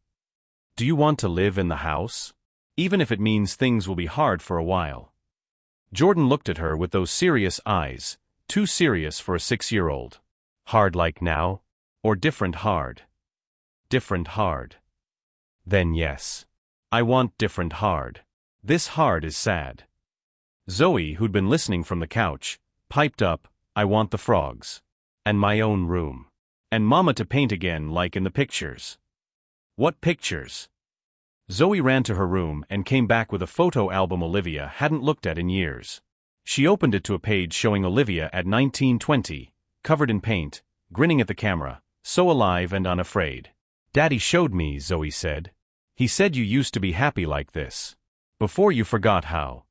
Do you want to live in the house? Even if it means things will be hard for a while. Jordan looked at her with those serious eyes, too serious for a 6-year-old. Hard like now? Or different hard? Different hard. Then yes. I want different hard. This hard is sad. Zoe, who'd been listening from the couch, piped up, I want the frogs. And my own room. And Mama to paint again like in the pictures. What pictures? Zoe ran to her room and came back with a photo album Olivia hadn't looked at in years. She opened it to a page showing Olivia at 1920, covered in paint, grinning at the camera, so alive and unafraid. Daddy showed me, Zoe said. He said you used to be happy like this. Before you forgot how.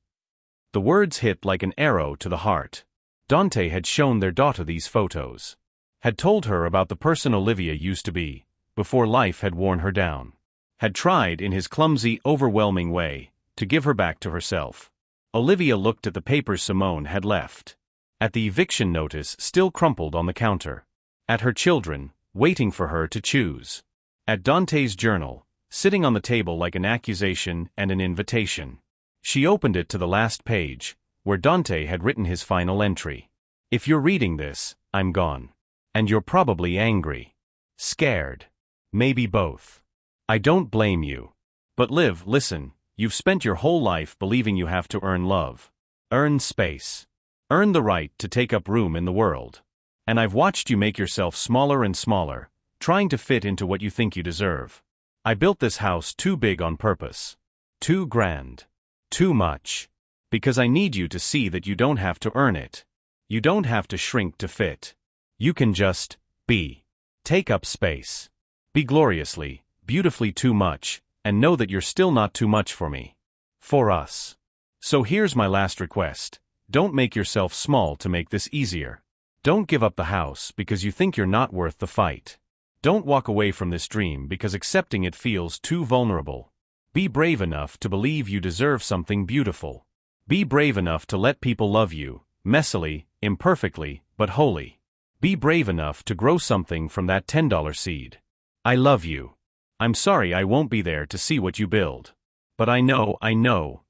The words hit like an arrow to the heart. Dante had shown their daughter these photos. Had told her about the person Olivia used to be, before life had worn her down. Had tried, in his clumsy, overwhelming way, to give her back to herself. Olivia looked at the papers Simone had left. At the eviction notice still crumpled on the counter. At her children, waiting for her to choose. At Dante's journal, sitting on the table like an accusation and an invitation. She opened it to the last page, where Dante had written his final entry. If you're reading this, I'm gone. And you're probably angry. Scared. Maybe both. I don't blame you. But Liv, listen, you've spent your whole life believing you have to earn love. Earn space. Earn the right to take up room in the world. And I've watched you make yourself smaller and smaller, trying to fit into what you think you deserve. I built this house too big on purpose. Too grand. Too much. Because I need you to see that you don't have to earn it. You don't have to shrink to fit. You can just be. Take up space. Be gloriously, beautifully too much, and know that you're still not too much for me. For us. So here's my last request. Don't make yourself small to make this easier. Don't give up the house because you think you're not worth the fight. Don't walk away from this dream because accepting it feels too vulnerable. Be brave enough to believe you deserve something beautiful. Be brave enough to let people love you, messily, imperfectly, but wholly. Be brave enough to grow something from that $10 seed. I love you. I'm sorry I won't be there to see what you build. But I know,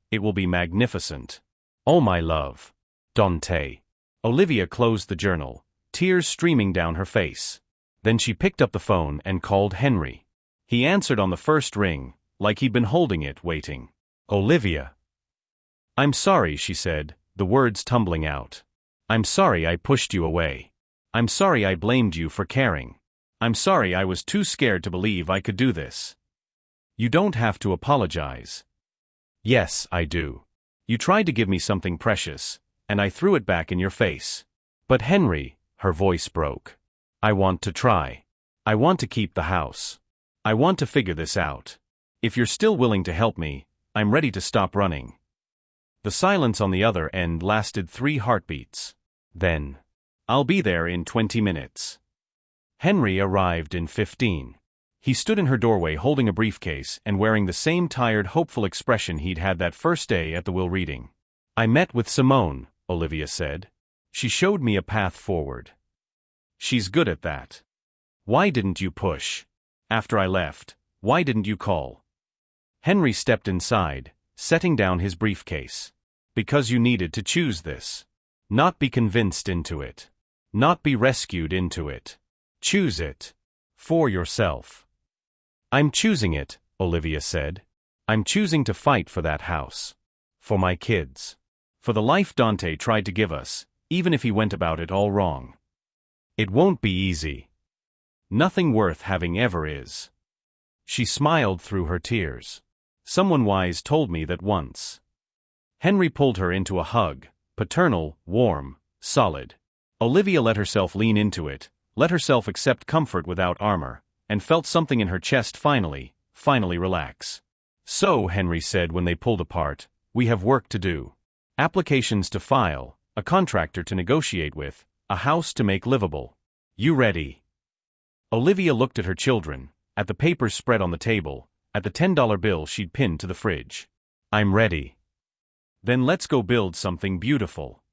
it will be magnificent. Oh my love. Dante. Olivia closed the journal, tears streaming down her face. Then she picked up the phone and called Henry. He answered on the first ring, like he'd been holding it, waiting. Olivia. I'm sorry, she said, the words tumbling out. I'm sorry I pushed you away. I'm sorry I blamed you for caring. I'm sorry I was too scared to believe I could do this. You don't have to apologize. Yes, I do. You tried to give me something precious, and I threw it back in your face. But Henry, her voice broke. I want to try. I want to keep the house. I want to figure this out. If you're still willing to help me, I'm ready to stop running. The silence on the other end lasted 3 heartbeats. Then, I'll be there in 20 minutes. Henry arrived in 15. He stood in her doorway holding a briefcase and wearing the same tired, hopeful expression he'd had that first day at the will reading. I met with Simone, Olivia said. She showed me a path forward. She's good at that. Why didn't you push? After I left, why didn't you call? Henry stepped inside, setting down his briefcase. Because you needed to choose this. Not be convinced into it. Not be rescued into it. Choose it. For yourself. I'm choosing it, Olivia said. I'm choosing to fight for that house. For my kids. For the life Dante tried to give us, even if he went about it all wrong. It won't be easy. Nothing worth having ever is. She smiled through her tears. Someone wise told me that once. Henry pulled her into a hug, paternal, warm, solid. Olivia let herself lean into it, let herself accept comfort without armor, and felt something in her chest finally relax. So, Henry said when they pulled apart, we have work to do. Applications to file, a contractor to negotiate with, a house to make livable. You ready? Olivia looked at her children, at the papers spread on the table, at the $10 bill she'd pinned to the fridge. I'm ready. Then let's go build something beautiful.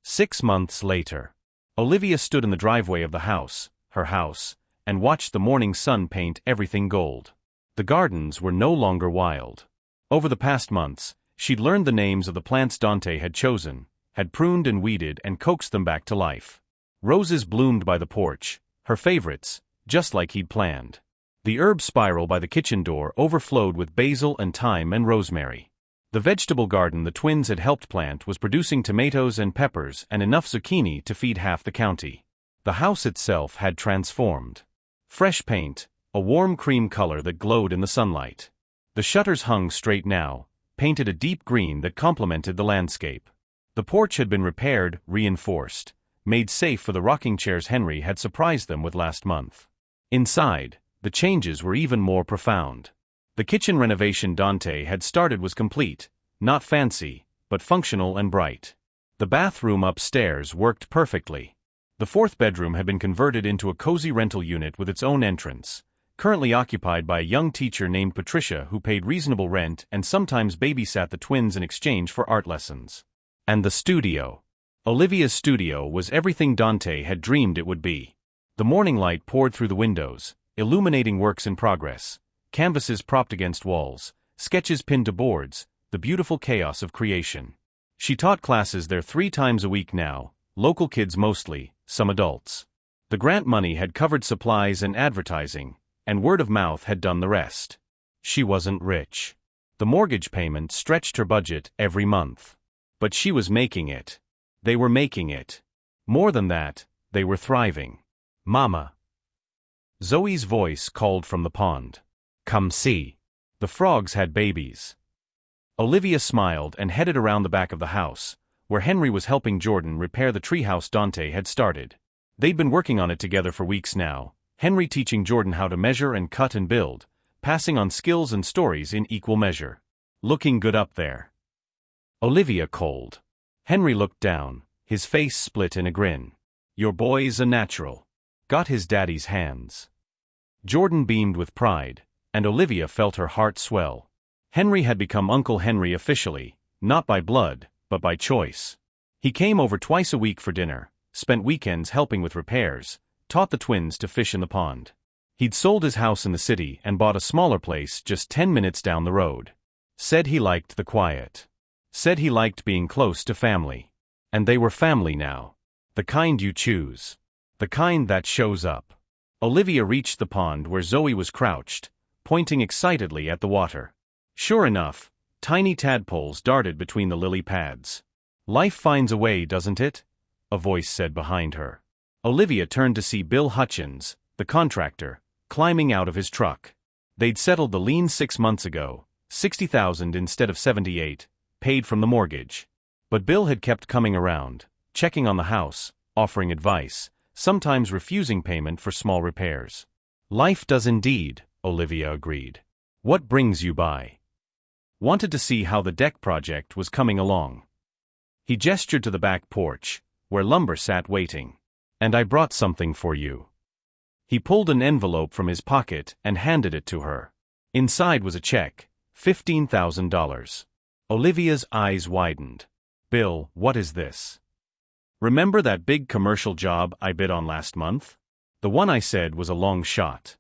6 months later. Olivia stood in the driveway of the house, her house, and watched the morning sun paint everything gold. The gardens were no longer wild. Over the past months, She'd learned the names of the plants Dante had chosen, had pruned and weeded and coaxed them back to life. Roses bloomed by the porch, her favorites, just like he'd planned. The herb spiral by the kitchen door overflowed with basil and thyme and rosemary. The vegetable garden the twins had helped plant was producing tomatoes and peppers and enough zucchini to feed half the county. The house itself had transformed. Fresh paint, a warm cream color that glowed in the sunlight. The shutters hung straight now, painted a deep green that complemented the landscape. The porch had been repaired, reinforced, made safe for the rocking chairs Henry had surprised them with last month. Inside, the changes were even more profound. The kitchen renovation Dante had started was complete, not fancy, but functional and bright. The bathroom upstairs worked perfectly. The fourth bedroom had been converted into a cozy rental unit with its own entrance, currently occupied by a young teacher named Patricia who paid reasonable rent and sometimes babysat the twins in exchange for art lessons. And the studio. Olivia's studio was everything Dante had dreamed it would be. The morning light poured through the windows, illuminating works in progress, canvases propped against walls, sketches pinned to boards, the beautiful chaos of creation. She taught classes there 3 times a week now, local kids mostly, some adults. The grant money had covered supplies and advertising, and word of mouth had done the rest. She wasn't rich. The mortgage payment stretched her budget every month. But she was making it. They were making it. More than that, they were thriving. "Mama." Zoe's voice called from the pond. "Come see." The frogs had babies. Olivia smiled and headed around the back of the house, where Henry was helping Jordan repair the treehouse Dante had started. They'd been working on it together for weeks now, Henry teaching Jordan how to measure and cut and build, passing on skills and stories in equal measure. "Looking good up there." Olivia called. Henry looked down, his face split in a grin. "Your boy's a natural." Got his daddy's hands. Jordan beamed with pride, and Olivia felt her heart swell. Henry had become Uncle Henry officially, not by blood, but by choice. He came over twice a week for dinner, spent weekends helping with repairs, taught the twins to fish in the pond. He'd sold his house in the city and bought a smaller place just 10 minutes down the road. Said he liked the quiet. Said he liked being close to family. And they were family now. The kind you choose. The kind that shows up. Olivia reached the pond where Zoe was crouched, pointing excitedly at the water. Sure enough, tiny tadpoles darted between the lily pads. "Life finds a way, doesn't it?" a voice said behind her. Olivia turned to see Bill Hutchins, the contractor, climbing out of his truck. They'd settled the lien 6 months ago, $60,000 instead of $78, paid from the mortgage. But Bill had kept coming around, checking on the house, offering advice, sometimes refusing payment for small repairs. "Life does indeed," Olivia agreed. "What brings you by?" Wanted to see how the deck project was coming along. He gestured to the back porch, where Lumber sat waiting. "And I brought something for you." He pulled an envelope from his pocket and handed it to her. Inside was a check, $15,000. Olivia's eyes widened. "Bill, what is this?" "Remember that big commercial job I bid on last month? The one I said was a long shot."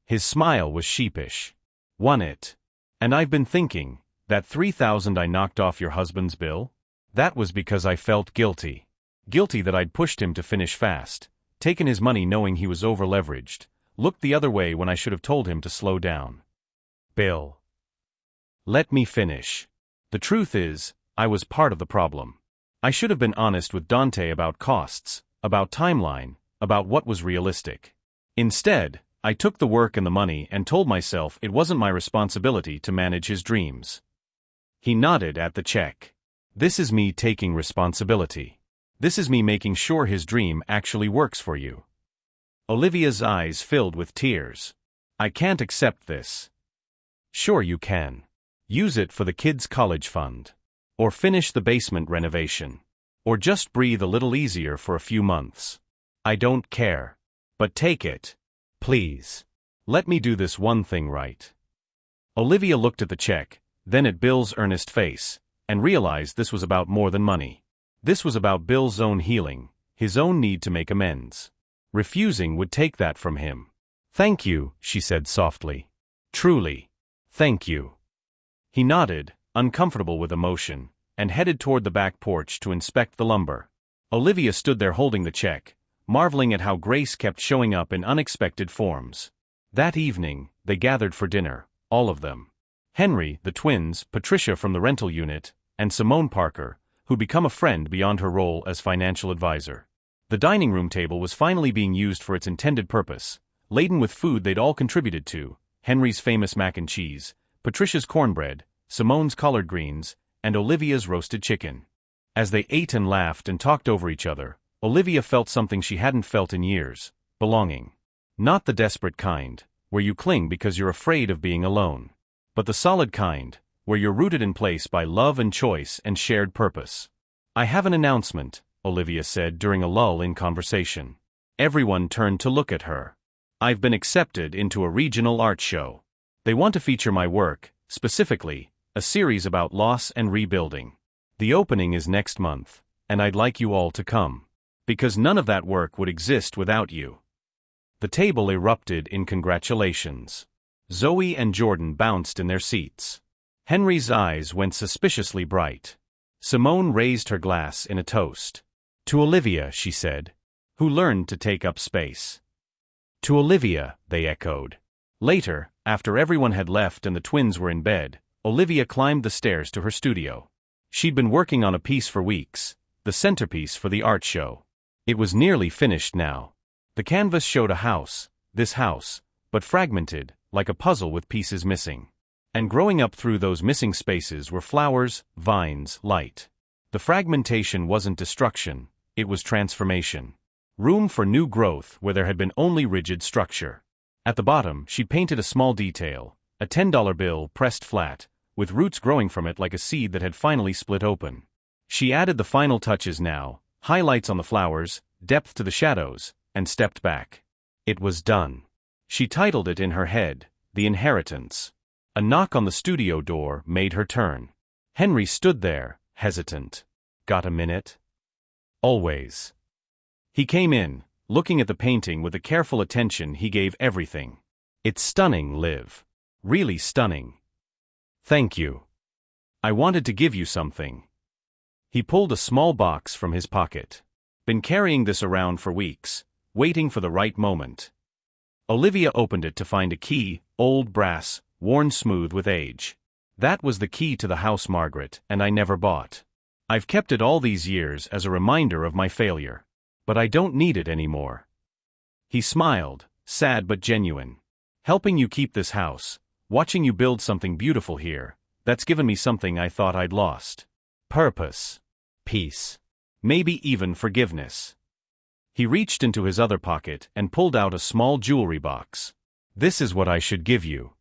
His smile was sheepish. "Won it. And I've been thinking, that $3,000 I knocked off your husband's bill? That was because I felt guilty. Guilty that I'd pushed him to finish fast, taken his money knowing he was over-leveraged, looked the other way when I should have told him to slow down." "Bill. Let me finish. The truth is, I was part of the problem. I should have been honest with Dante about costs, about timeline, about what was realistic. Instead, I took the work and the money and told myself it wasn't my responsibility to manage his dreams." He nodded at the check. "This is me taking responsibility. This is me making sure his dream actually works for you." Olivia's eyes filled with tears. "I can't accept this." "Sure you can. Use it for the kids' college fund. Or finish the basement renovation. Or just breathe a little easier for a few months. I don't care. But take it. Please. Let me do this one thing right." Olivia looked at the check, then at Bill's earnest face, and realized this was about more than money. This was about Bill's own healing, his own need to make amends. Refusing would take that from him. "Thank you," she said softly. "Truly. Thank you." He nodded, uncomfortable with emotion, and headed toward the back porch to inspect the lumber. Olivia stood there holding the check, marveling at how Grace kept showing up in unexpected forms. That evening, they gathered for dinner, all of them. Henry, the twins, Patricia from the rental unit, and Simone Parker, who'd become a friend beyond her role as financial advisor. The dining room table was finally being used for its intended purpose, laden with food they'd all contributed to: Henry's famous mac and cheese, Patricia's cornbread, Simone's collard greens, and Olivia's roasted chicken. As they ate and laughed and talked over each other, Olivia felt something she hadn't felt in years: belonging. Not the desperate kind, where you cling because you're afraid of being alone, but the solid kind, where you're rooted in place by love and choice and shared purpose. "I have an announcement," Olivia said during a lull in conversation. Everyone turned to look at her. "I've been accepted into a regional art show. They want to feature my work, specifically, a series about loss and rebuilding. The opening is next month, and I'd like you all to come. Because none of that work would exist without you." The table erupted in congratulations. Zoe and Jordan bounced in their seats. Henry's eyes went suspiciously bright. Simone raised her glass in a toast. "To Olivia," she said, "who learned to take up space." "To Olivia," they echoed. Later, after everyone had left and the twins were in bed, Olivia climbed the stairs to her studio. She'd been working on a piece for weeks, the centerpiece for the art show. It was nearly finished now. The canvas showed a house, this house, but fragmented, like a puzzle with pieces missing. And growing up through those missing spaces were flowers, vines, light. The fragmentation wasn't destruction, it was transformation. Room for new growth where there had been only rigid structure. At the bottom, she painted a small detail, a $10 bill pressed flat, with roots growing from it like a seed that had finally split open. She added the final touches now, highlights on the flowers, depth to the shadows, and stepped back. It was done. She titled it in her head, The Inheritance. A knock on the studio door made her turn. Henry stood there, hesitant. "Got a minute?" "Always." He came in, looking at the painting with the careful attention he gave everything. "It's stunning, Liv. Really stunning." "Thank you. I wanted to give you something." He pulled a small box from his pocket. "Been carrying this around for weeks, waiting for the right moment." Olivia opened it to find a key, old brass, worn smooth with age. "That was the key to the house, Margaret, and I never bought. I've kept it all these years as a reminder of my failure. But I don't need it anymore." He smiled, sad but genuine. "Helping you keep this house, watching you build something beautiful here, that's given me something I thought I'd lost. Purpose. Peace. Maybe even forgiveness." He reached into his other pocket and pulled out a small jewelry box. "This is what I should give you."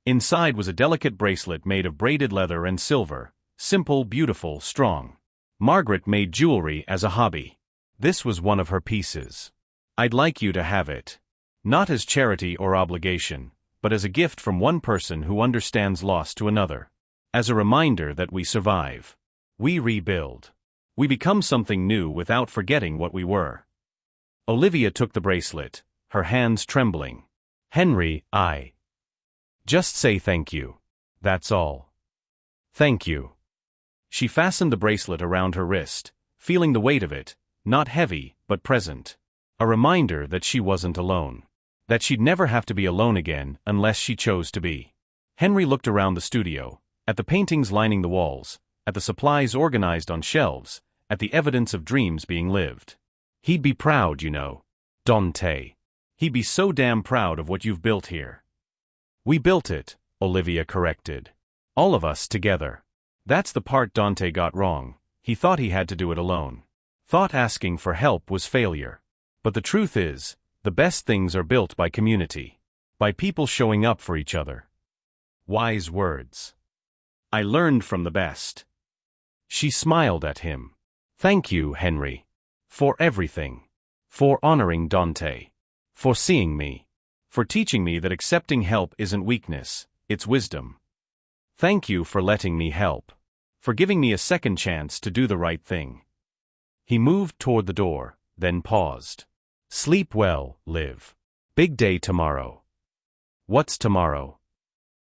Inside was a delicate bracelet made of braided leather and silver, simple, beautiful, strong. Margaret made jewelry as a hobby. This was one of her pieces. "I'd like you to have it. Not as charity or obligation, but as a gift from one person who understands loss to another. As a reminder that we survive. We rebuild. We become something new without forgetting what we were." Olivia took the bracelet, her hands trembling. "Henry, I just say thank you. That's all. Thank you." She fastened the bracelet around her wrist, feeling the weight of it, not heavy, but present. A reminder that she wasn't alone. That she'd never have to be alone again unless she chose to be. Henry looked around the studio, at the paintings lining the walls, at the supplies organized on shelves, at the evidence of dreams being lived. "He'd be proud, you know. Dante. He'd be so damn proud of what you've built here." "We built it," Olivia corrected. "All of us together. That's the part Dante got wrong. He thought he had to do it alone. Thought asking for help was failure. But the truth is, the best things are built by community. By people showing up for each other." Wise words. "I learned from the best." She smiled at him. "Thank you, Henry. For everything. For honoring Dante. For seeing me. For teaching me that accepting help isn't weakness, it's wisdom. Thank you for letting me help. For giving me a second chance to do the right thing." He moved toward the door, then paused. "Sleep well, Liv. Big day tomorrow." "What's tomorrow?"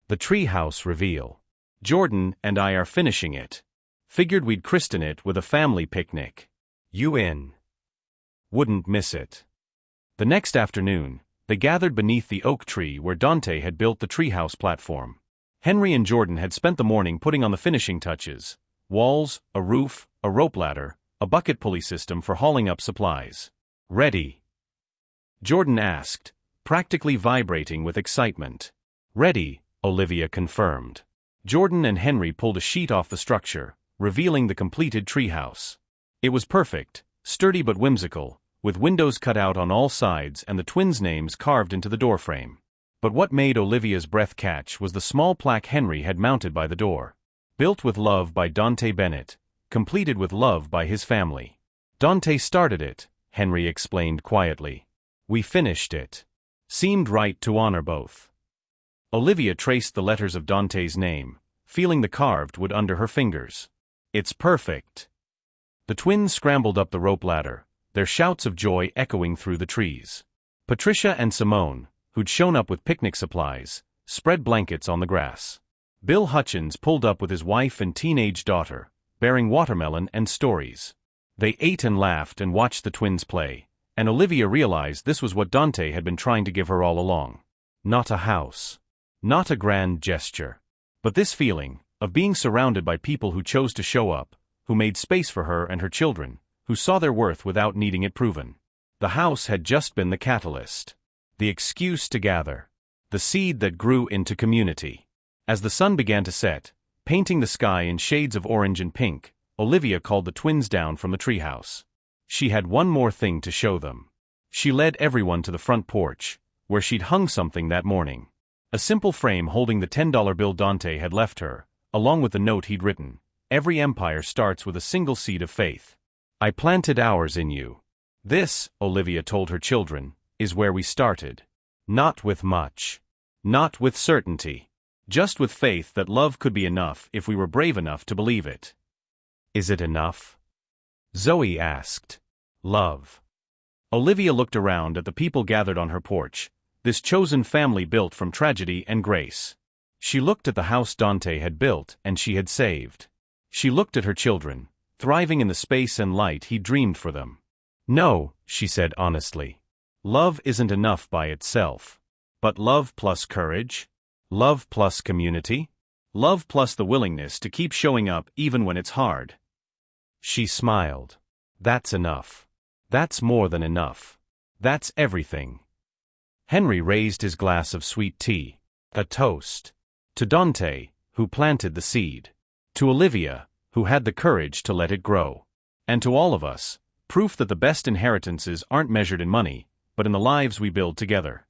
"The treehouse reveal." Jordan and I are finishing it. Figured we'd christen it with a family picnic. You in? Wouldn't miss it. The next afternoon, they gathered beneath the oak tree where Dante had built the treehouse platform. Henry and Jordan had spent the morning putting on the finishing touches: walls, a roof, a rope ladder, a bucket pulley system for hauling up supplies. Ready? Jordan asked, practically vibrating with excitement. Ready, Olivia confirmed. Jordan and Henry pulled a sheet off the structure, revealing the completed treehouse. It was perfect, sturdy but whimsical, with windows cut out on all sides and the twins' names carved into the doorframe. But what made Olivia's breath catch was the small plaque Henry had mounted by the door. Built with love by Dante Bennett, completed with love by his family. Dante started it, Henry explained quietly. We finished it. Seemed right to honor both. Olivia traced the letters of Dante's name, feeling the carved wood under her fingers. It's perfect. The twins scrambled up the rope ladder, their shouts of joy echoing through the trees. Patricia and Simone, who'd shown up with picnic supplies, spread blankets on the grass. Bill Hutchins pulled up with his wife and teenage daughter, bearing watermelon and stories. They ate and laughed and watched the twins play, and Olivia realized this was what Dante had been trying to give her all along. Not a house. Not a grand gesture. But this feeling, of being surrounded by people who chose to show up, who made space for her and her children, who saw their worth without needing it proven. The house had just been the catalyst. The excuse to gather. The seed that grew into community. As the sun began to set, painting the sky in shades of orange and pink, Olivia called the twins down from the treehouse. She had one more thing to show them. She led everyone to the front porch, where she'd hung something that morning. A simple frame holding the $10 bill Dante had left her, along with the note he'd written. Every empire starts with a single seed of faith. I planted ours in you. This, Olivia told her children, is where we started. Not with much. Not with certainty. Just with faith that love could be enough if we were brave enough to believe it. Is it enough? Zoe asked. Love. Olivia looked around at the people gathered on her porch, this chosen family built from tragedy and grace. She looked at the house Dante had built and she had saved. She looked at her children, thriving in the space and light he dreamed for them. No, she said honestly. Love isn't enough by itself. But love plus courage? Love plus community? Love plus the willingness to keep showing up even when it's hard. She smiled. That's enough. That's more than enough. That's everything. Henry raised his glass of sweet tea. A toast. To Dante, who planted the seed. To Olivia, who had the courage to let it grow. And to all of us, proof that the best inheritances aren't measured in money, but in the lives we build together.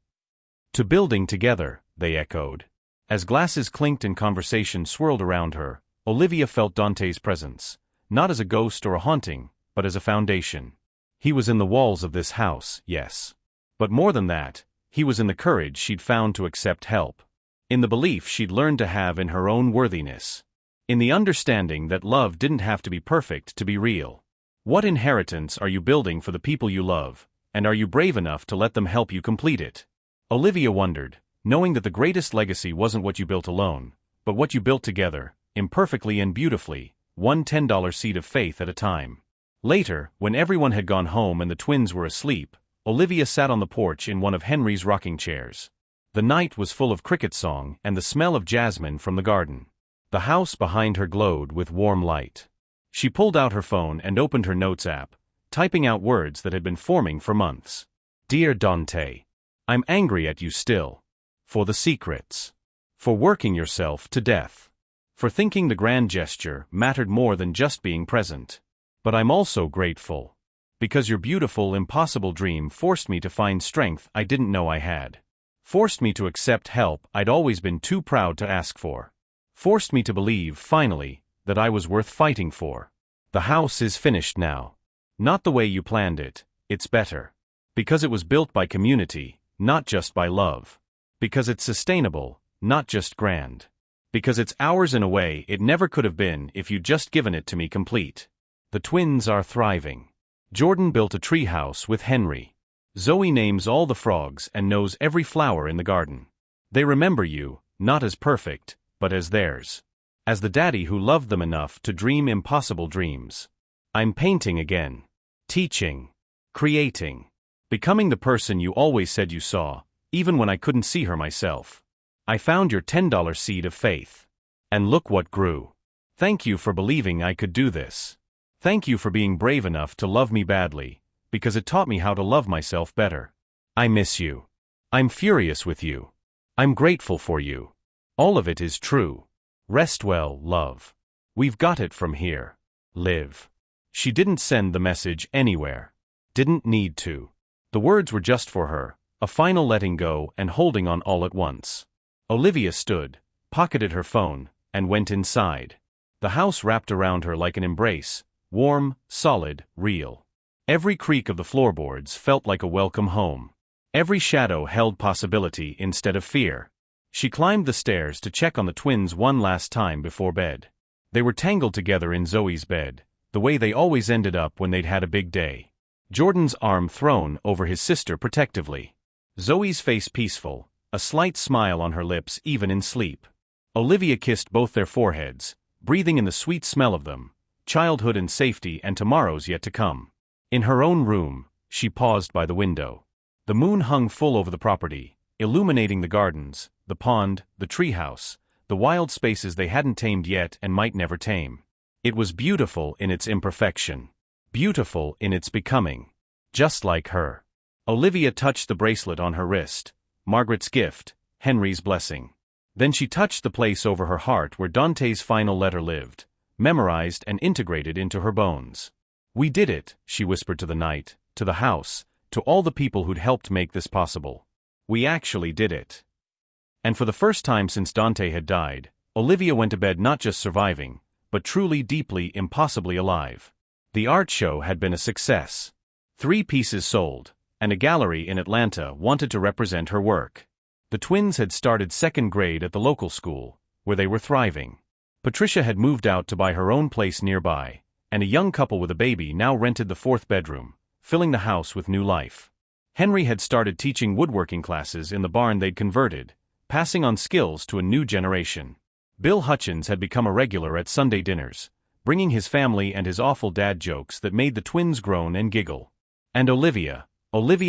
To building together, they echoed. As glasses clinked and conversation swirled around her, Olivia felt Dante's presence, not as a ghost or a haunting, but as a foundation. He was in the walls of this house, yes. But more than that, he was in the courage she'd found to accept help. In the belief she'd learned to have in her own worthiness. In the understanding that love didn't have to be perfect to be real. What inheritance are you building for the people you love, and are you brave enough to let them help you complete it? Olivia wondered, knowing that the greatest legacy wasn't what you built alone, but what you built together, imperfectly and beautifully, one $10 seed of faith at a time. Later, when everyone had gone home and the twins were asleep, Olivia sat on the porch in one of Henry's rocking chairs. The night was full of cricket song and the smell of jasmine from the garden. The house behind her glowed with warm light. She pulled out her phone and opened her notes app, typing out words that had been forming for months. Dear Dante, I'm angry at you still. For the secrets. For working yourself to death. For thinking the grand gesture mattered more than just being present. But I'm also grateful. Because your beautiful, impossible dream forced me to find strength I didn't know I had. Forced me to accept help I'd always been too proud to ask for. Forced me to believe, finally, that I was worth fighting for. The house is finished now. Not the way you planned it, it's better. Because it was built by community, not just by love. Because it's sustainable, not just grand. Because it's ours in a way it never could have been if you'd just given it to me complete. The twins are thriving. Jordan built a tree house with Henry. Zoe names all the frogs and knows every flower in the garden. They remember you, not as perfect, but as theirs. as the daddy who loved them enough to dream impossible dreams. I'm painting again. Teaching. Creating. Becoming the person you always said you saw, even when I couldn't see her myself. I found your $10 seed of faith. And look what grew. Thank you for believing I could do this. Thank you for being brave enough to love me badly, because it taught me how to love myself better. I miss you. I'm furious with you. I'm grateful for you. All of it is true. Rest well, love. We've got it from here. Live. She didn't send the message anywhere. Didn't need to. The words were just for her, a final letting go and holding on all at once. Olivia stood, pocketed her phone, and went inside. The house wrapped around her like an embrace, warm, solid, real. Every creak of the floorboards felt like a welcome home. Every shadow held possibility instead of fear. She climbed the stairs to check on the twins one last time before bed. They were tangled together in Zoe's bed, the way they always ended up when they'd had a big day. Jordan's arm thrown over his sister protectively. Zoe's face peaceful, a slight smile on her lips even in sleep. Olivia kissed both their foreheads, breathing in the sweet smell of them, childhood and safety and tomorrows yet to come. In her own room, she paused by the window. The moon hung full over the property, illuminating the gardens, the pond, the treehouse, the wild spaces they hadn't tamed yet and might never tame. It was beautiful in its imperfection. Beautiful in its becoming. Just like her. Olivia touched the bracelet on her wrist, Margaret's gift, Henry's blessing. Then she touched the place over her heart where Dante's final letter lived, memorized and integrated into her bones. We did it, she whispered to the night, to the house, to all the people who'd helped make this possible. We actually did it. And for the first time since Dante had died, Olivia went to bed not just surviving, but truly, deeply, impossibly alive. The art show had been a success. 3 pieces sold, and a gallery in Atlanta wanted to represent her work. The twins had started 2nd grade at the local school, where they were thriving. Patricia had moved out to buy her own place nearby, and a young couple with a baby now rented the 4th bedroom, filling the house with new life. Henry had started teaching woodworking classes in the barn they'd converted, passing on skills to a new generation. Bill Hutchins had become a regular at Sunday dinners, bringing his family and his awful dad jokes that made the twins groan and giggle. And Olivia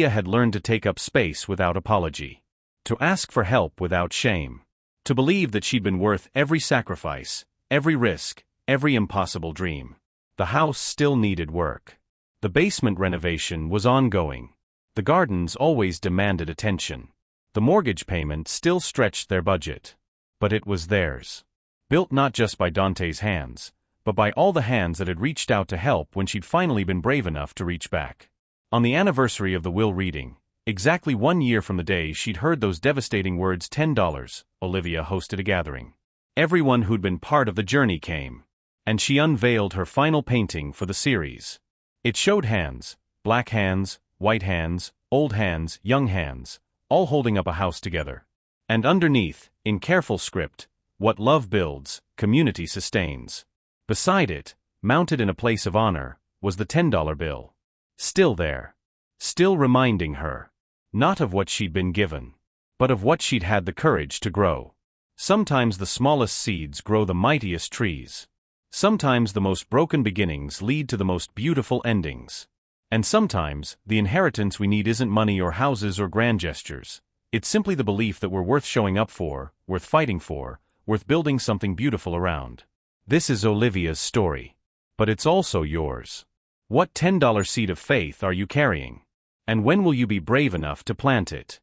had learned to take up space without apology. To ask for help without shame. To believe that she'd been worth every sacrifice, every risk, every impossible dream. The house still needed work. The basement renovation was ongoing. The gardens always demanded attention. The mortgage payment still stretched their budget. But it was theirs. Built not just by Dante's hands, but by all the hands that had reached out to help when she'd finally been brave enough to reach back. On the anniversary of the will reading, exactly 1 year from the day she'd heard those devastating words $10, Olivia hosted a gathering. Everyone who'd been part of the journey came. And she unveiled her final painting for the series. It showed hands, black hands, white hands, old hands, young hands, all holding up a house together. And underneath, in careful script, what love builds, community sustains. Beside it, mounted in a place of honor, was the $10 bill. Still there. Still reminding her. Not of what she'd been given, but of what she'd had the courage to grow. Sometimes the smallest seeds grow the mightiest trees. Sometimes the most broken beginnings lead to the most beautiful endings. And sometimes, the inheritance we need isn't money or houses or grand gestures. It's simply the belief that we're worth showing up for, worth fighting for, worth building something beautiful around. This is Olivia's story. But it's also yours. What $10 seed of faith are you carrying? And when will you be brave enough to plant it?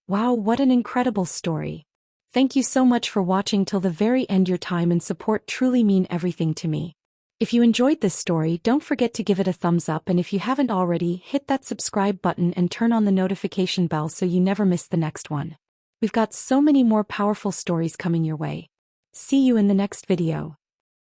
Wow, what an incredible story. Thank you so much for watching till the very end. Your time and support truly mean everything to me. If you enjoyed this story, don't forget to give it a thumbs up, and if you haven't already, hit that subscribe button and turn on the notification bell so you never miss the next one. We've got so many more powerful stories coming your way. See you in the next video.